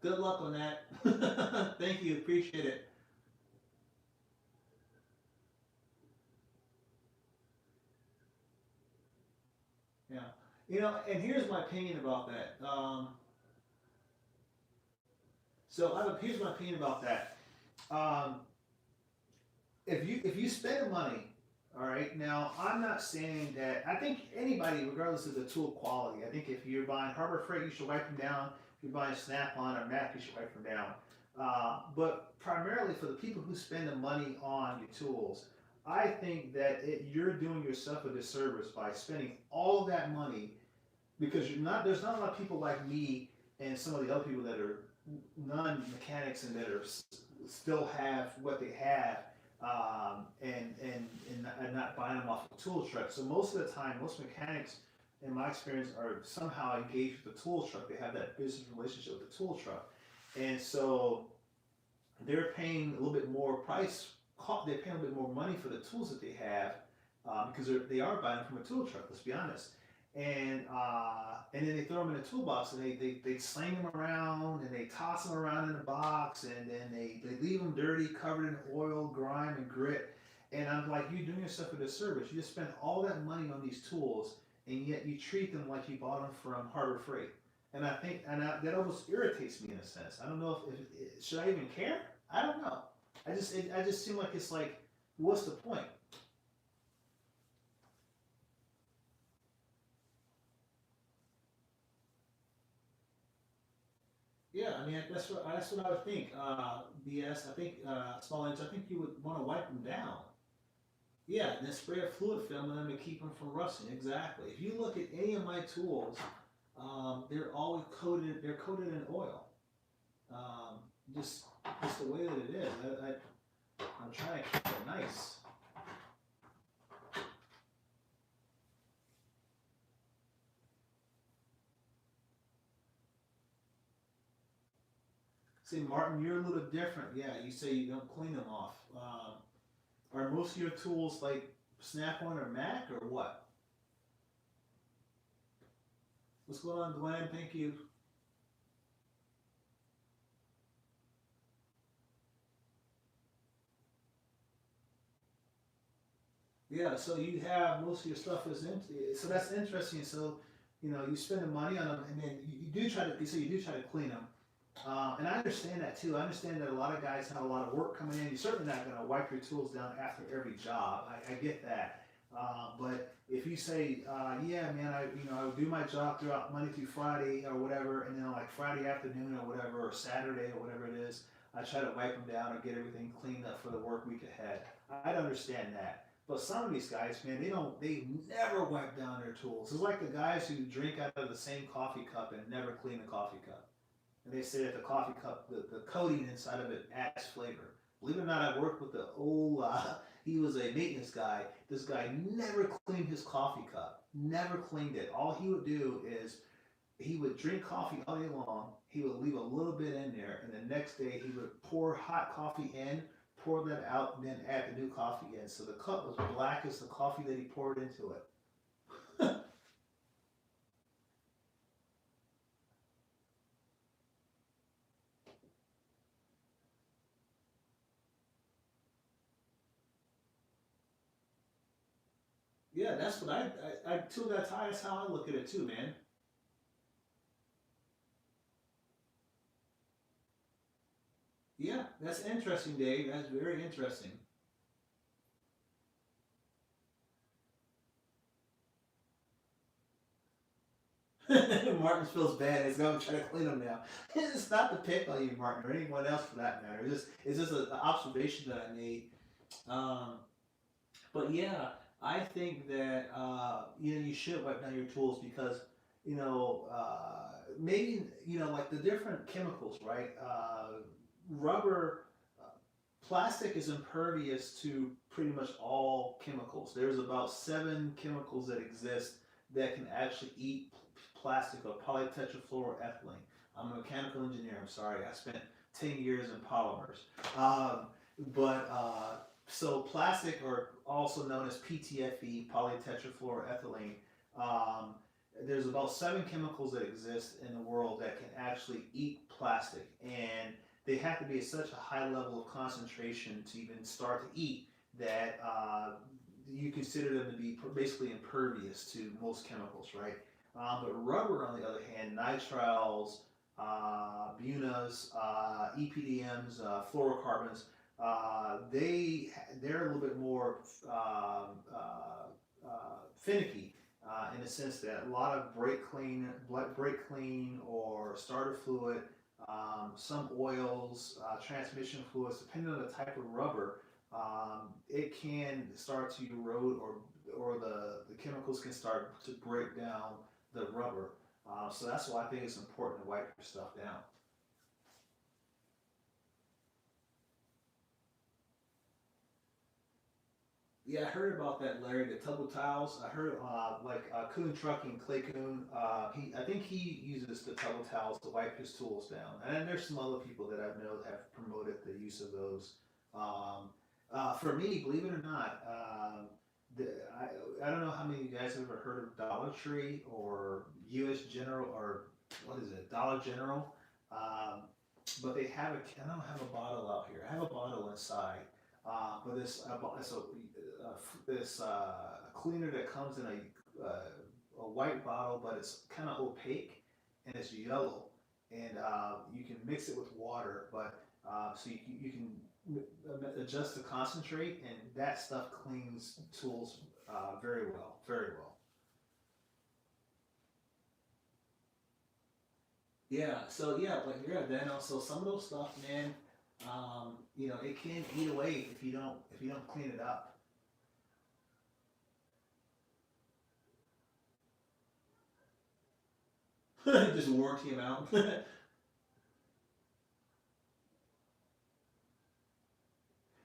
S1: Good luck on that. Thank you. Appreciate it. Yeah. You know, and here's my opinion about that. Here's my opinion about that. Um, if you spend money, all right. Now, I'm not saying that. I think anybody, regardless of the tool quality, I think if you're buying Harbor Freight, you should wipe them down. If you're buying Snap-on or Mac, you should wipe them down. But primarily for the people who spend the money on your tools, I think that you're doing yourself a disservice by spending all that money because you're not. There's not a lot of people like me and some of the other people that are non-mechanics and that are still have what they have and not buying them off the tool truck. So most of the time, most mechanics, in my experience, are somehow engaged with the tool truck. They have that business relationship with the tool truck, and so they're paying a little bit more price. They're paying a little bit more money for the tools that they have because they are buying them from a tool truck. Let's be honest. And then they throw them in a toolbox and they sling them around and they toss them around in a box and then they leave them dirty, covered in oil, grime, and grit. And I'm like, you're doing yourself a disservice. You just spent all that money on these tools and yet you treat them like you bought them from Harbor Freight. And I think, that almost irritates me in a sense. I don't know if should I even care? I don't know. I just seem like it's like, what's the point? Yeah, I mean that's what I would think. BS. I think small inch. I think you would want to wipe them down. Yeah, and then spray a fluid film on them to keep them from rusting. Exactly. If you look at any of my tools, they're always coated. They're coated in oil. Um, just just the way that it is. I'm trying to keep it nice. See, Martin, you're a little different. Yeah, you say you don't clean them off. Are most of your tools like Snap-on or Mac or what? What's going on, Glenn? Thank you. Yeah, so you have most of your stuff is empty. So that's interesting. So, you know, you spend the money on them, and then you do try to. You say you do try to clean them, and I understand that too. I understand that a lot of guys have a lot of work coming in. You're certainly not going to wipe your tools down after every job. I get that. But if you say, yeah, man, I would do my job throughout Monday through Friday or whatever, and then like Friday afternoon or whatever, or Saturday or whatever it is, I try to wipe them down or get everything cleaned up for the work week ahead. I'd understand that. But some of these guys, man, they never wipe down their tools. It's like the guys who drink out of the same coffee cup and never clean the coffee cup. And they say that the coffee cup, the coating inside of it adds flavor. Believe it or not, I worked with the old, he was a maintenance guy. This guy never cleaned his coffee cup, never cleaned it. All he would do is he would drink coffee all day long. He would leave a little bit in there, and the next day he would pour hot coffee in, pour that out, and then add the new coffee in. So the cup was black as the coffee that he poured into it. Yeah, that's what I tool that tie. That's how I look at it too, man. Yeah, that's interesting, Dave. That's very interesting. Martin feels bad. He's going to try to clean them now. It's not to pick on you, Martin, or anyone else for that matter. It's just an observation that I made. Um, but yeah, I think that you should wipe down your tools because maybe like the different chemicals, right? Rubber, uh, plastic is impervious to pretty much all chemicals. There's about 7 chemicals that exist that can actually eat plastic or polytetrafluoroethylene. I'm a mechanical engineer. I'm sorry. I spent 10 years in polymers. Um, but so plastic, or also known as PTFE, polytetrafluoroethylene, um, there's about 7 chemicals that exist in the world that can actually eat plastic, and they have to be at such a high level of concentration to even start to eat that you consider them to be basically impervious to most chemicals, right? But rubber, on the other hand, nitriles, bunas, EPDMs, fluorocarbons, they're a little bit more finicky in the sense that a lot of brake clean or starter fluid, some oils, transmission fluids, depending on the type of rubber, it can start to erode, or the chemicals can start to break down the rubber. So that's why I think it's important to wipe your stuff down. Yeah, I heard about that, Larry. The Tubble Tiles. I heard Coon Trucking, Clay Coon. I think he uses the Tubble Tiles to wipe his tools down. And then there's some other people that I know have promoted the use of those. Um, for me, believe it or not, the, I don't know how many of you guys have ever heard of Dollar Tree or U.S. General, or what is it, Dollar General. Um, but they have I don't have a bottle out here. I have a bottle inside. But it's this cleaner that comes in a white bottle, but it's kind of opaque and it's yellow, and you can mix it with water, but so you can adjust the concentrate, and that stuff cleans tools very well, very well. Yeah, so yeah, but yeah, then also some of those stuff, man, it can eat away if you don't clean it up. Just warranty them out.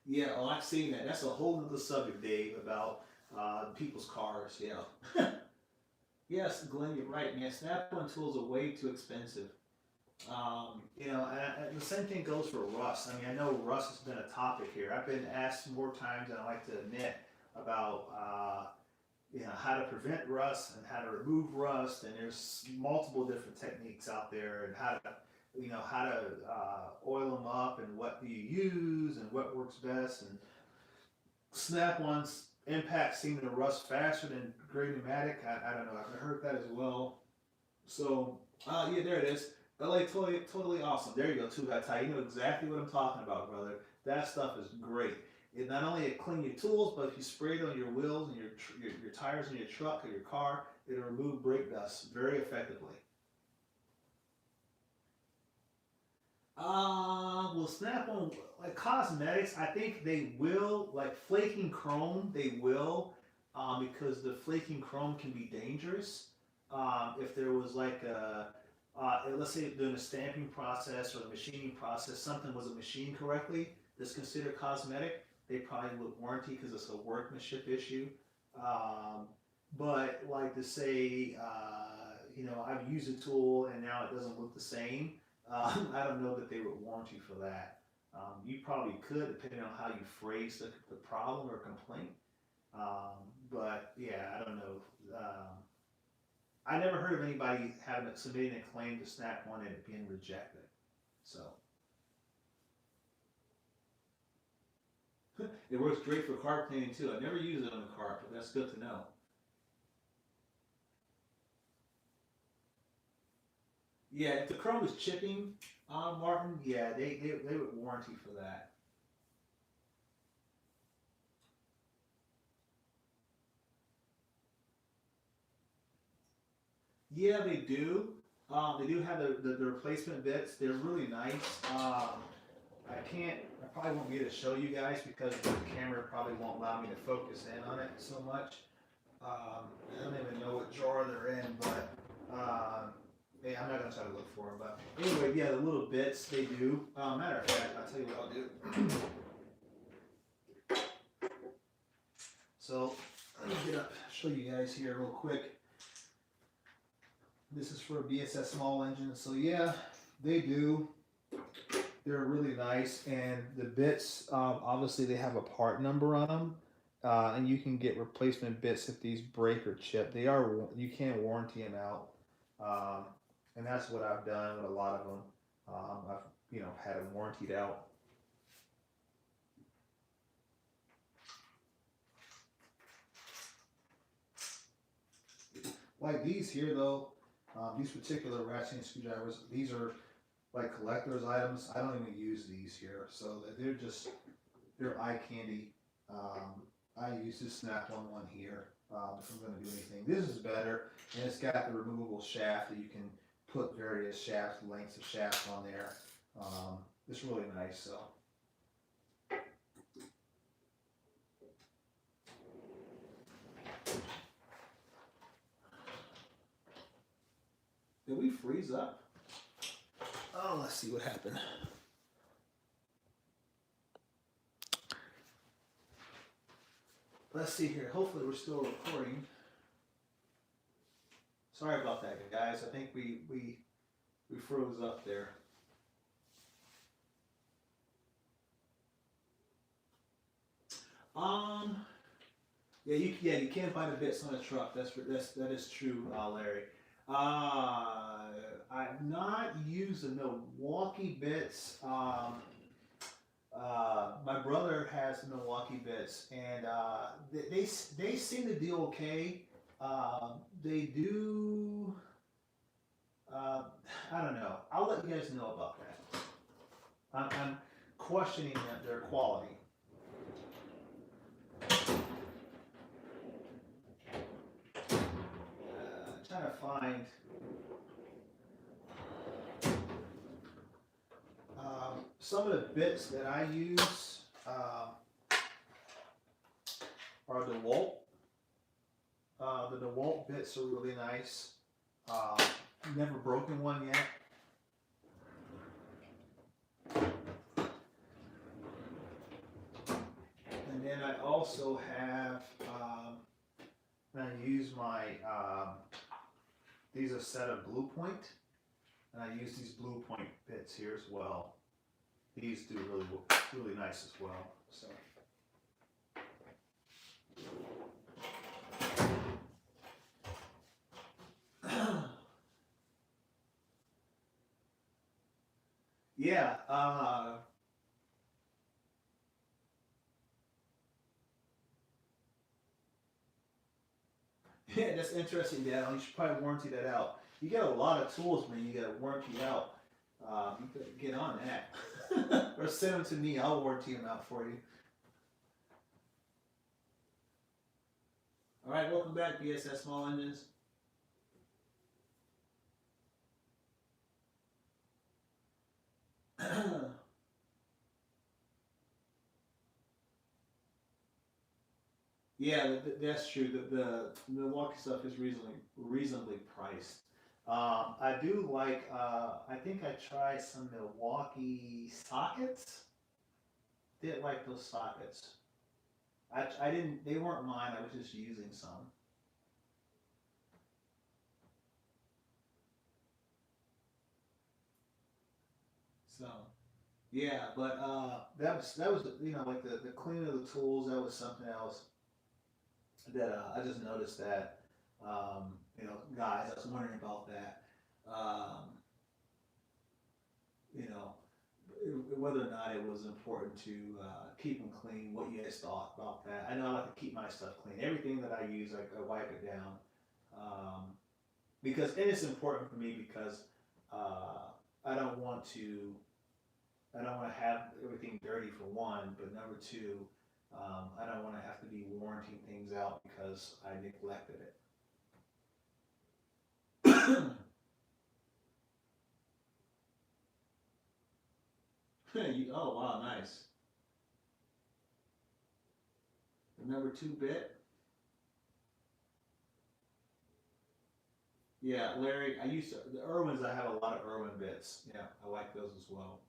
S1: Yeah, oh, I've seen that. That's a whole other subject, Dave, about people's cars. Yeah. Yes, Glenn, you're right, man. Snap-on tools are way too expensive. And the same thing goes for rust. I mean, I know rust has been a topic here. I've been asked more times than I like to admit about how to prevent rust and how to remove rust, and there's multiple different techniques out there, and how to oil them up, and what do you use, and what works best. And Snap-on's impacts seem to rust faster than gray pneumatic. I don't know. I've heard that as well. So, yeah, there it is. LA, totally, totally awesome. There you go, two guy tie. You know exactly what I'm talking about, brother. That stuff is great. It not only it clean your tools, but if you spray it on your wheels and your tires in your truck or your car, it'll remove brake dust very effectively. Will Snap on, like cosmetics? I think they will, like flaking chrome. They will, because the flaking chrome can be dangerous. If there was like let's say during the stamping process or the machining process, something wasn't machined correctly, that's considered cosmetic. They probably would warranty because it's a workmanship issue. Um, but like to say, I've used a tool and now it doesn't look the same. I don't know that they would warranty for that. You probably could, depending on how you phrase the problem or complaint. But yeah, I don't know. I never heard of anybody having submitting a claim to Snap One and it being rejected. So it works great for car cleaning too. I never use it on the car, but that's good to know. Yeah, if the chrome is chipping, Martin, yeah, they would warranty for that. Yeah, they do. They do have the replacement bits. They're really nice. I probably won't be able to show you guys because the camera probably won't allow me to focus in on it so much. I don't even know what drawer they're in, but yeah, I'm not gonna try to look for them. But anyway, yeah, the little bits they do. Matter of fact, I'll tell you what I'll do. So let me get up, show you guys here real quick. This is for a BSS small engine. So yeah, they do. They're really nice, and the bits obviously they have a part number on them, and you can get replacement bits if these break or chip. You can warranty them out, um, and that's what I've done with a lot of them. I've had them warrantied out. Like these here though, these particular ratcheting screwdrivers, these are like collector's items. I don't even use these here, so they're eye candy. I use this Snap-on one here if I'm going to do anything. This is better, and it's got the removable shaft that you can put various shafts, lengths of shafts on there. It's really nice. So. Did we freeze up? Oh, let's see what happened. Let's see here. Hopefully we're still recording. Sorry about that, guys. I think we froze up there. You can't find the bits on a truck. That is true, Larry. I've not used the Milwaukee bits. My brother has the Milwaukee bits, and they seem to do okay. They do. I don't know. I'll let you guys know about that. I'm questioning their quality. Trying to find. Some of the bits that I use are DeWalt. The DeWalt bits are really nice. Never broken one yet. And then I also have, I use my, these are a set of Blue Point, and I use these Blue Point bits here as well. These do really nice as well. So. Yeah. Yeah, that's interesting, Dad. You should probably warranty that out. You get a lot of tools, man. You got to warranty out. You could get on that, or send them to me. I'll warranty them out for you. All right, welcome back, BSS Small Engines. Yeah, that's true. The Milwaukee stuff is reasonably priced. I do like. I think I tried some Milwaukee sockets. Didn't like those sockets. I didn't. They weren't mine. I was just using some. So. Yeah, but that was like the cleaning of the tools. That was something else that I just noticed that guys. I was wondering about that. Um, you know, whether or not it was important to keep them clean. What you guys thought about that? I know I like to keep my stuff clean. Everything that I use, I wipe it down because and it's important for me because I don't want to have everything dirty for one, but number two, I don't want to have to be warranting things out because I neglected it. Oh wow, nice. The number 2 bit. Yeah, Larry. I used to the Irwins. I have a lot of Irwin bits. Yeah, I like those as well.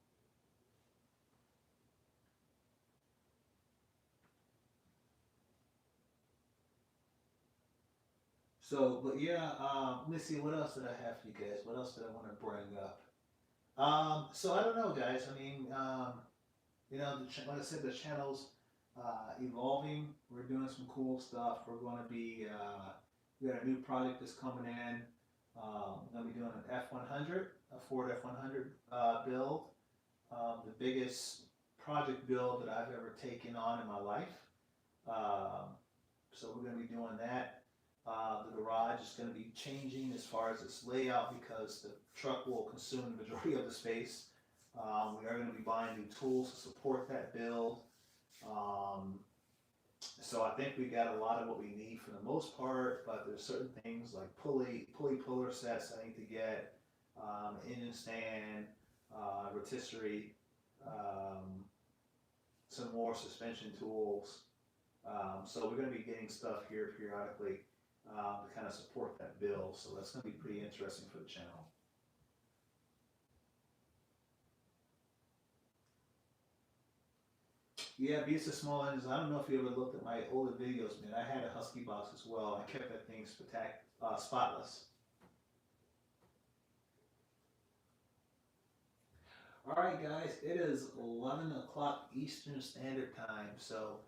S1: So, but yeah, let me see. What else did I have for you guys? What else did I want to bring up? So I don't know, guys. I mean, like I said, the channel's evolving. We're doing some cool stuff. We're going to be, we got a new project that's coming in. We're going to be doing an F100, a Ford F100 build. The biggest project build that I've ever taken on in my life. Um, so we're going to be doing that. The garage is going to be changing as far as its layout because the truck will consume the majority of the space. We are going to be buying new tools to support that build. Um, so I think we got a lot of what we need for the most part, but there's certain things like pulley puller sets I need to get, engine stand, rotisserie, um, some more suspension tools. So we're going to be getting stuff here periodically to kind of support that build. So that's going to be pretty interesting for the channel. Yeah, Beast of Small Engines. I don't know if you ever looked at my older videos, man. I had a Husky box as well. I kept that thing spotless. All right, guys. It is 11 o'clock Eastern Standard Time. So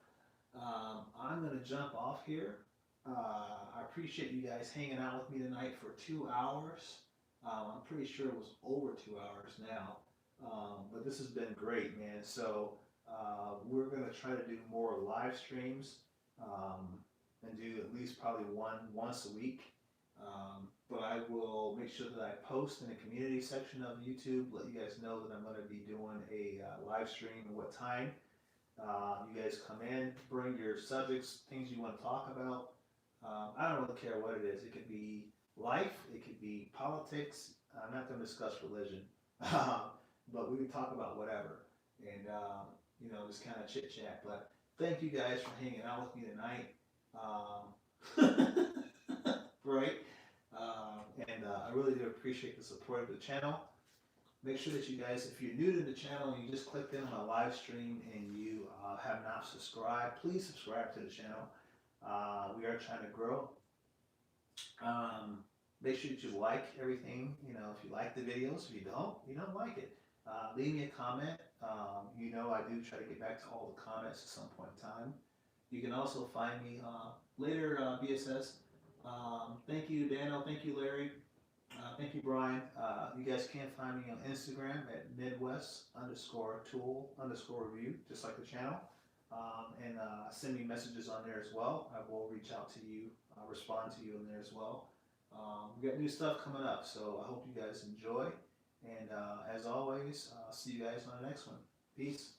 S1: I'm going to jump off here. I appreciate you guys hanging out with me tonight for 2 hours. I'm pretty sure it was over 2 hours now. But this has been great, man. So we're going to try to do more live streams and do at least probably one once a week. But I will make sure that I post in the community section of YouTube, let you guys know that I'm going to be doing a live stream and what time. You guys come in, bring your subjects, things you want to talk about. I don't really care what it is. It could be life, it could be politics. I'm not going to discuss religion, but we can talk about whatever, and just kind of chit chat. But thank you guys for hanging out with me tonight. Right, and I really do appreciate the support of the channel. Make sure that you guys, if you're new to the channel and you just clicked in on my live stream and you have not subscribed, please subscribe to the channel. We are trying to grow. Make sure that you like everything. If you like the videos, if you don't like it, leave me a comment. I do try to get back to all the comments at some point in time. You can also find me later, BSS. Thank you, Daniel. Thank you, Larry. Thank you, Brian. You guys can find me on Instagram at Midwest_tool_review, just like the channel. And send me messages on there as well. I will reach out to you, respond to you in there as well. We got new stuff coming up, so I hope you guys enjoy. And as always, see you guys on the next one. Peace.